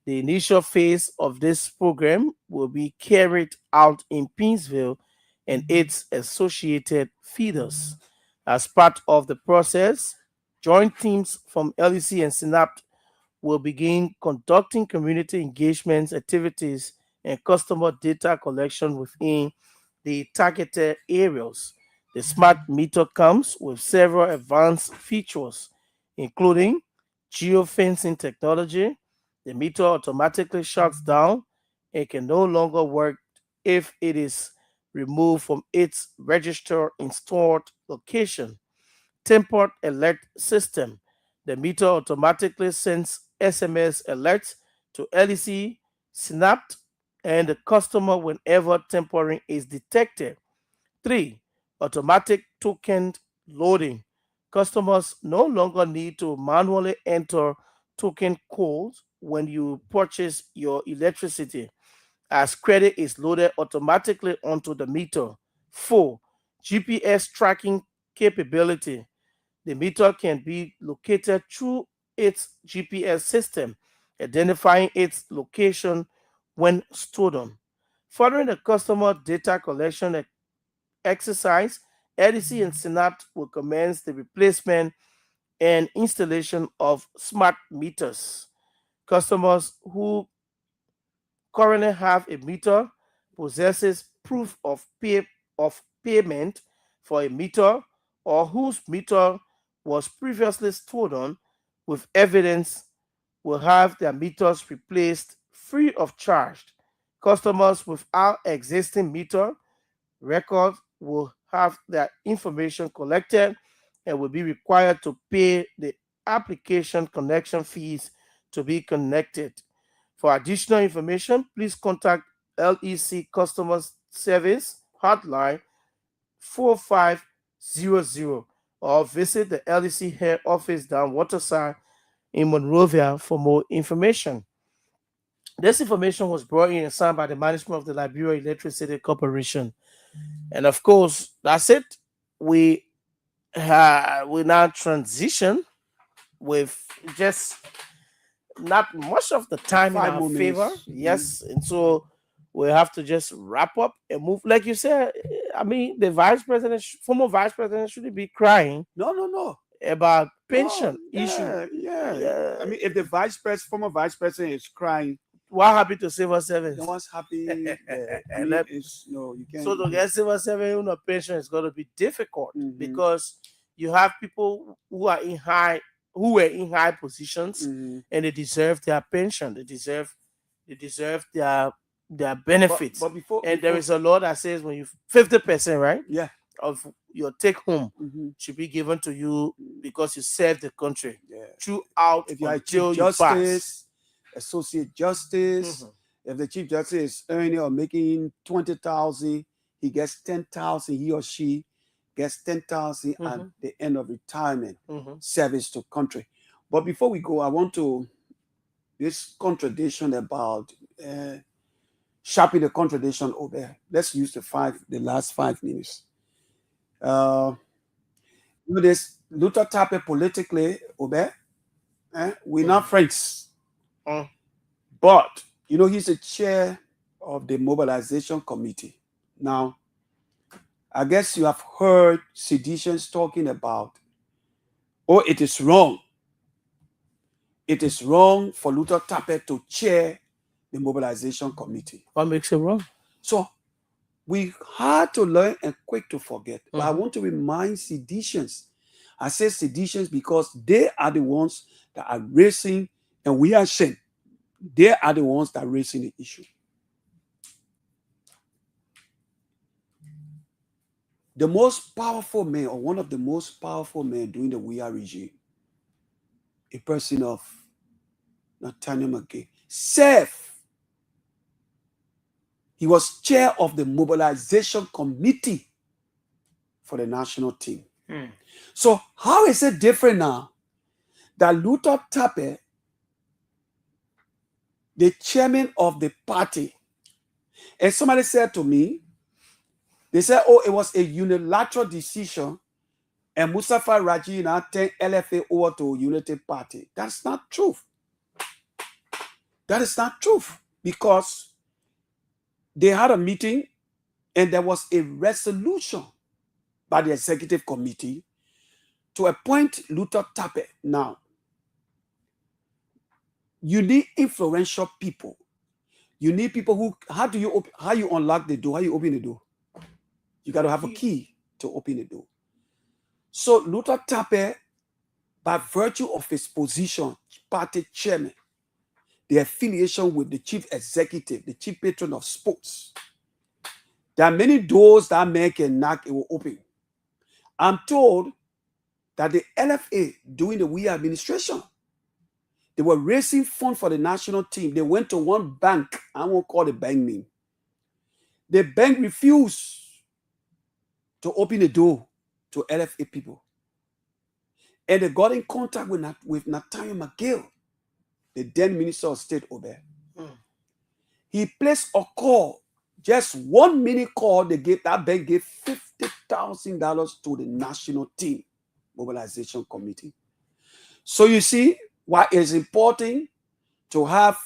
The initial phase of this program will be carried out in Pinsville and its associated feeders. As part of the process, joint teams from LEC and SYNAPT will begin conducting community engagements activities and customer data collection within the targeted areas. The smart meter comes with several advanced features, including geofencing technology. The meter automatically shuts down and can no longer work if it is removed from its registered installed location. Tempered alert system. The meter automatically sends SMS alerts to LEC, Snapped, and the customer whenever tampering is detected. 3. Automatic token loading. Customers no longer need to manually enter token codes when you purchase your electricity, as credit is loaded automatically onto the meter. 4. GPS tracking capability. The meter can be located through its GPS system, identifying its location when stolen. Following the customer data collection exercise, EDC and Synapse will commence the replacement and installation of smart meters. Customers who currently have a meter possesses proof of payment for a meter or whose meter was previously stolen with evidence will have their meters replaced free of charge. Customers without existing meter records will have their information collected and will be required to pay the application connection fees to be connected. For additional information, please contact LEC Customer Service Hotline 4500 or visit the LEC head office down Waterside in Monrovia for more information. This information was brought in and signed by the management of the Liberia Electricity Corporation. And of course, that's it. We now transition with just not much of the time 5 in our more favor. minutes. Yes, and so we have to just wrap up and move. Like you said, I mean, the former vice president, shouldn't be crying. No. About pension Yeah, issue. yeah. I mean, if the former vice president is crying, what happened to civil servants? no one's happy. I mean, it's you can't. So to get civil servant pension is going to be difficult because you have people who were in high positions and they deserve their pension. They deserve their benefits. But there is a law that says when you 50%, right? Yeah. Of your take home should be given to you because you serve the country throughout if you are until Chief you pass. Justice, Associate Justice, if the Chief Justice is earning or making 20,000, he gets 10,000. He or she gets 10,000 at the end of retirement service to country. But before we go, I want to this contradiction about sharpen the contradiction over there. Let's use the last 5 minutes. This Luther Tappe politically, Obe, we're not friends. But, he's the chair of the mobilization committee. Now, I guess you have heard seditions talking about, it is wrong. It is wrong for Luther Tappe to chair the mobilization committee. What makes it wrong? So, we hard to learn and quick to forget. But I want to remind seditions. I say seditions because they are the ones that are raising, and we are saying they are the ones that are raising the issue. The most powerful man, or one of the most powerful men during the WIA regime, a person of Nathaniel McGay, served. He was chair of the mobilization committee for the national team. So how is it different now that Luther Tappe, the chairman of the party, and somebody said to me, they said, it was a unilateral decision and Mustafa Raji now turn LFA over to Unity Party. That's not truth. That is not truth, because they had a meeting and there was a resolution by the executive committee to appoint Luther Tappe. Now, you need influential people. You need people who, how you unlock the door? How you open the door? You got to have a key to open the door. So Luther Tappe, by virtue of his position, party chairman, the affiliation with the chief executive, the chief patron of sports, there are many doors that man can knock, it will open. I'm told that the LFA, during the WE administration, they were raising funds for the national team. They went to one bank. I won't call the bank name. The bank refused to open the door to LFA people. And they got in contact with Nathaniel McGill, the then Minister of State over. He placed a call, just 1 minute call. That bank gave $50,000 to the national team mobilization committee. So you see why it's important to have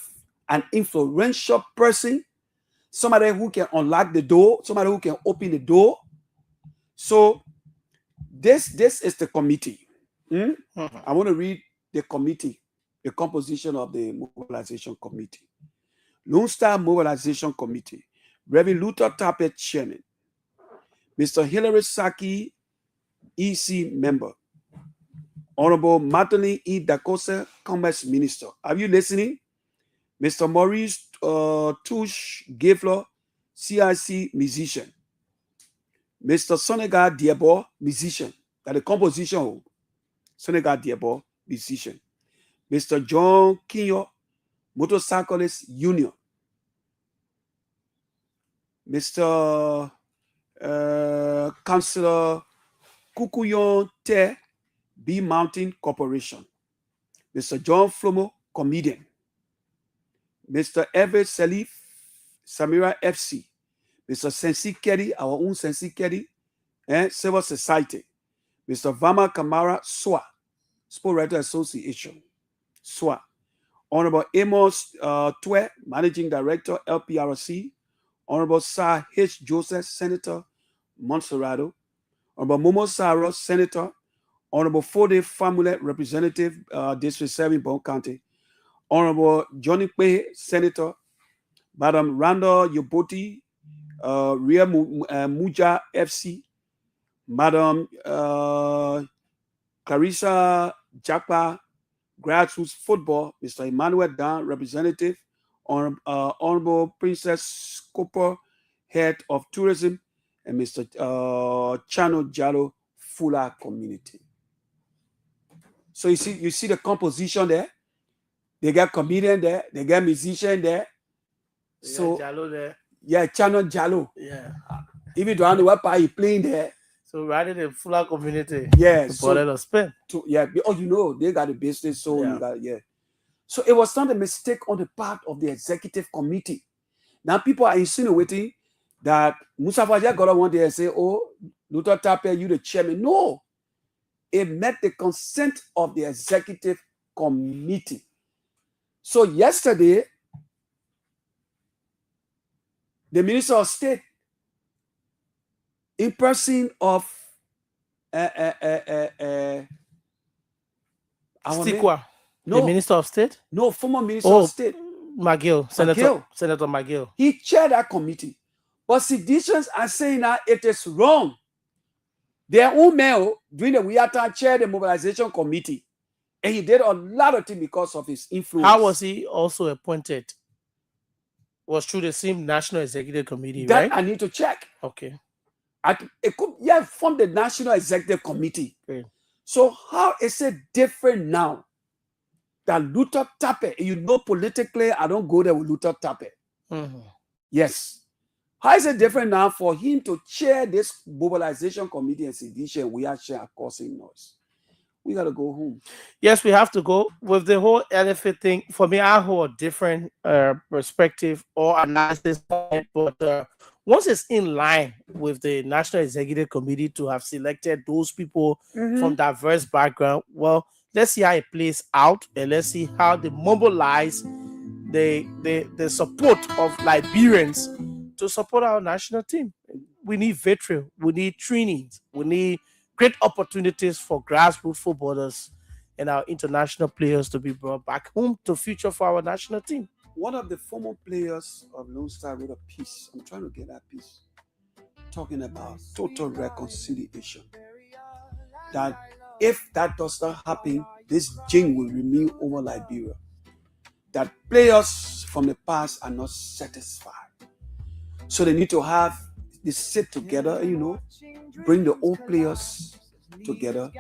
an influential person, somebody who can unlock the door, somebody who can open the door. So this is the committee. I want to read the committee, the composition of the mobilization committee. Lone Star Mobilization Committee, Reverend Luther Tappe, chairman. Mr. Hilary Saki, EC member. Honorable Madeline E. Dakose, Commerce Minister. Are you listening? Mr. Maurice Touche Gavler, CIC musician. Mr. Sonegal Diabo, musician. That the composition, Sonegal Diabo, musician. Mr. John Kinyo, Motorcyclist Union. Mr. Councillor Kukuyon Te, B Mountain Corporation. Mr. John Flomo, comedian. Mr. Everett Salif, Samira FC. Mr. Sensi Keddy, our own Sensi Keddy, Civil Society. Mr. Vama Kamara, SWA, Sport Writer Association, SWA. Honorable Amos Twe, Managing Director, LPRC. Honorable Sir H. Joseph, Senator, Montserrado. Honorable Momo Saro, Senator. Honorable Fode Famule, Representative, District 7, Bon County. Honorable Johnny Kwe, Senator. Madam Randall Yoboti, Ria Muja FC. Madam Clarissa Jakpa, Grassroots Football. Mr. Emmanuel Dan, Representative. Honorable Princess Cooper, Head of Tourism. And Mr. Chano Jalo, Fula Community. So you see the composition there. They got comedian there. They got musician there. So Jalo there. Yeah, Chano Jalo. Yeah. Even though I know what part he playing there. So rather than fuller community. Yeah. So spend. They got a business. So you got So it was not a mistake on the part of the executive committee. Now people are insinuating that Mustafa got one day and say, "Oh, Luther Tappe, you the chairman." No. It met the consent of the executive committee. So yesterday, the Minister of State, in person of Stikwa, the Minister of State? No, former Minister of State. McGill, Senator McGill. He chaired that committee. But seditionists are saying that it is wrong. Their own mayor, during the Wiata, chaired the mobilization committee. And he did a lot of things because of his influence. How was he also appointed? Was through the same National Executive Committee, that right? I need to check. Okay. It could, from the National Executive Committee. Great. So how is it different now that Luther Tappe, politically, I don't go there with Luther Tappe. Yes. How is it different now for him to chair this mobilization committee and sedition? We are causing noise. We got to go home. Yes, we have to go. With the whole LFA thing, for me, I hold a different perspective or analysis. But once it's in line with the National Executive Committee to have selected those people from diverse background, well, let's see how it plays out, and let's see how they mobilize the support of Liberians to support our national team. We need vitriol, we need trainings, we need great opportunities for grassroots footballers and our international players to be brought back home to future for our national team. One of the former players of Lone Star wrote a piece. I'm trying to get that piece, talking about total reconciliation. That if that does not happen, this gene will remain over Liberia. That players from the past are not satisfied. So they need to they sit together, bring the old players together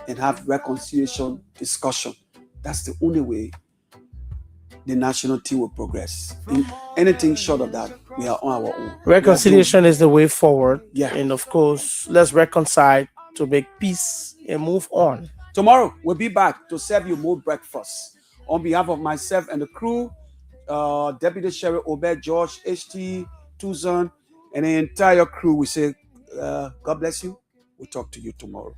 and have reconciliation discussion. That's the only way the national team will progress. Anything short of that, we are on our own. Reconciliation is the way forward. Yeah. And of course, let's reconcile to make peace and move on. Tomorrow, we'll be back to serve you more breakfast. On behalf of myself and the crew, Deputy Sheriff OBED, George, HT, Tuzan, and the entire crew, we say, God bless you. We'll talk to you tomorrow.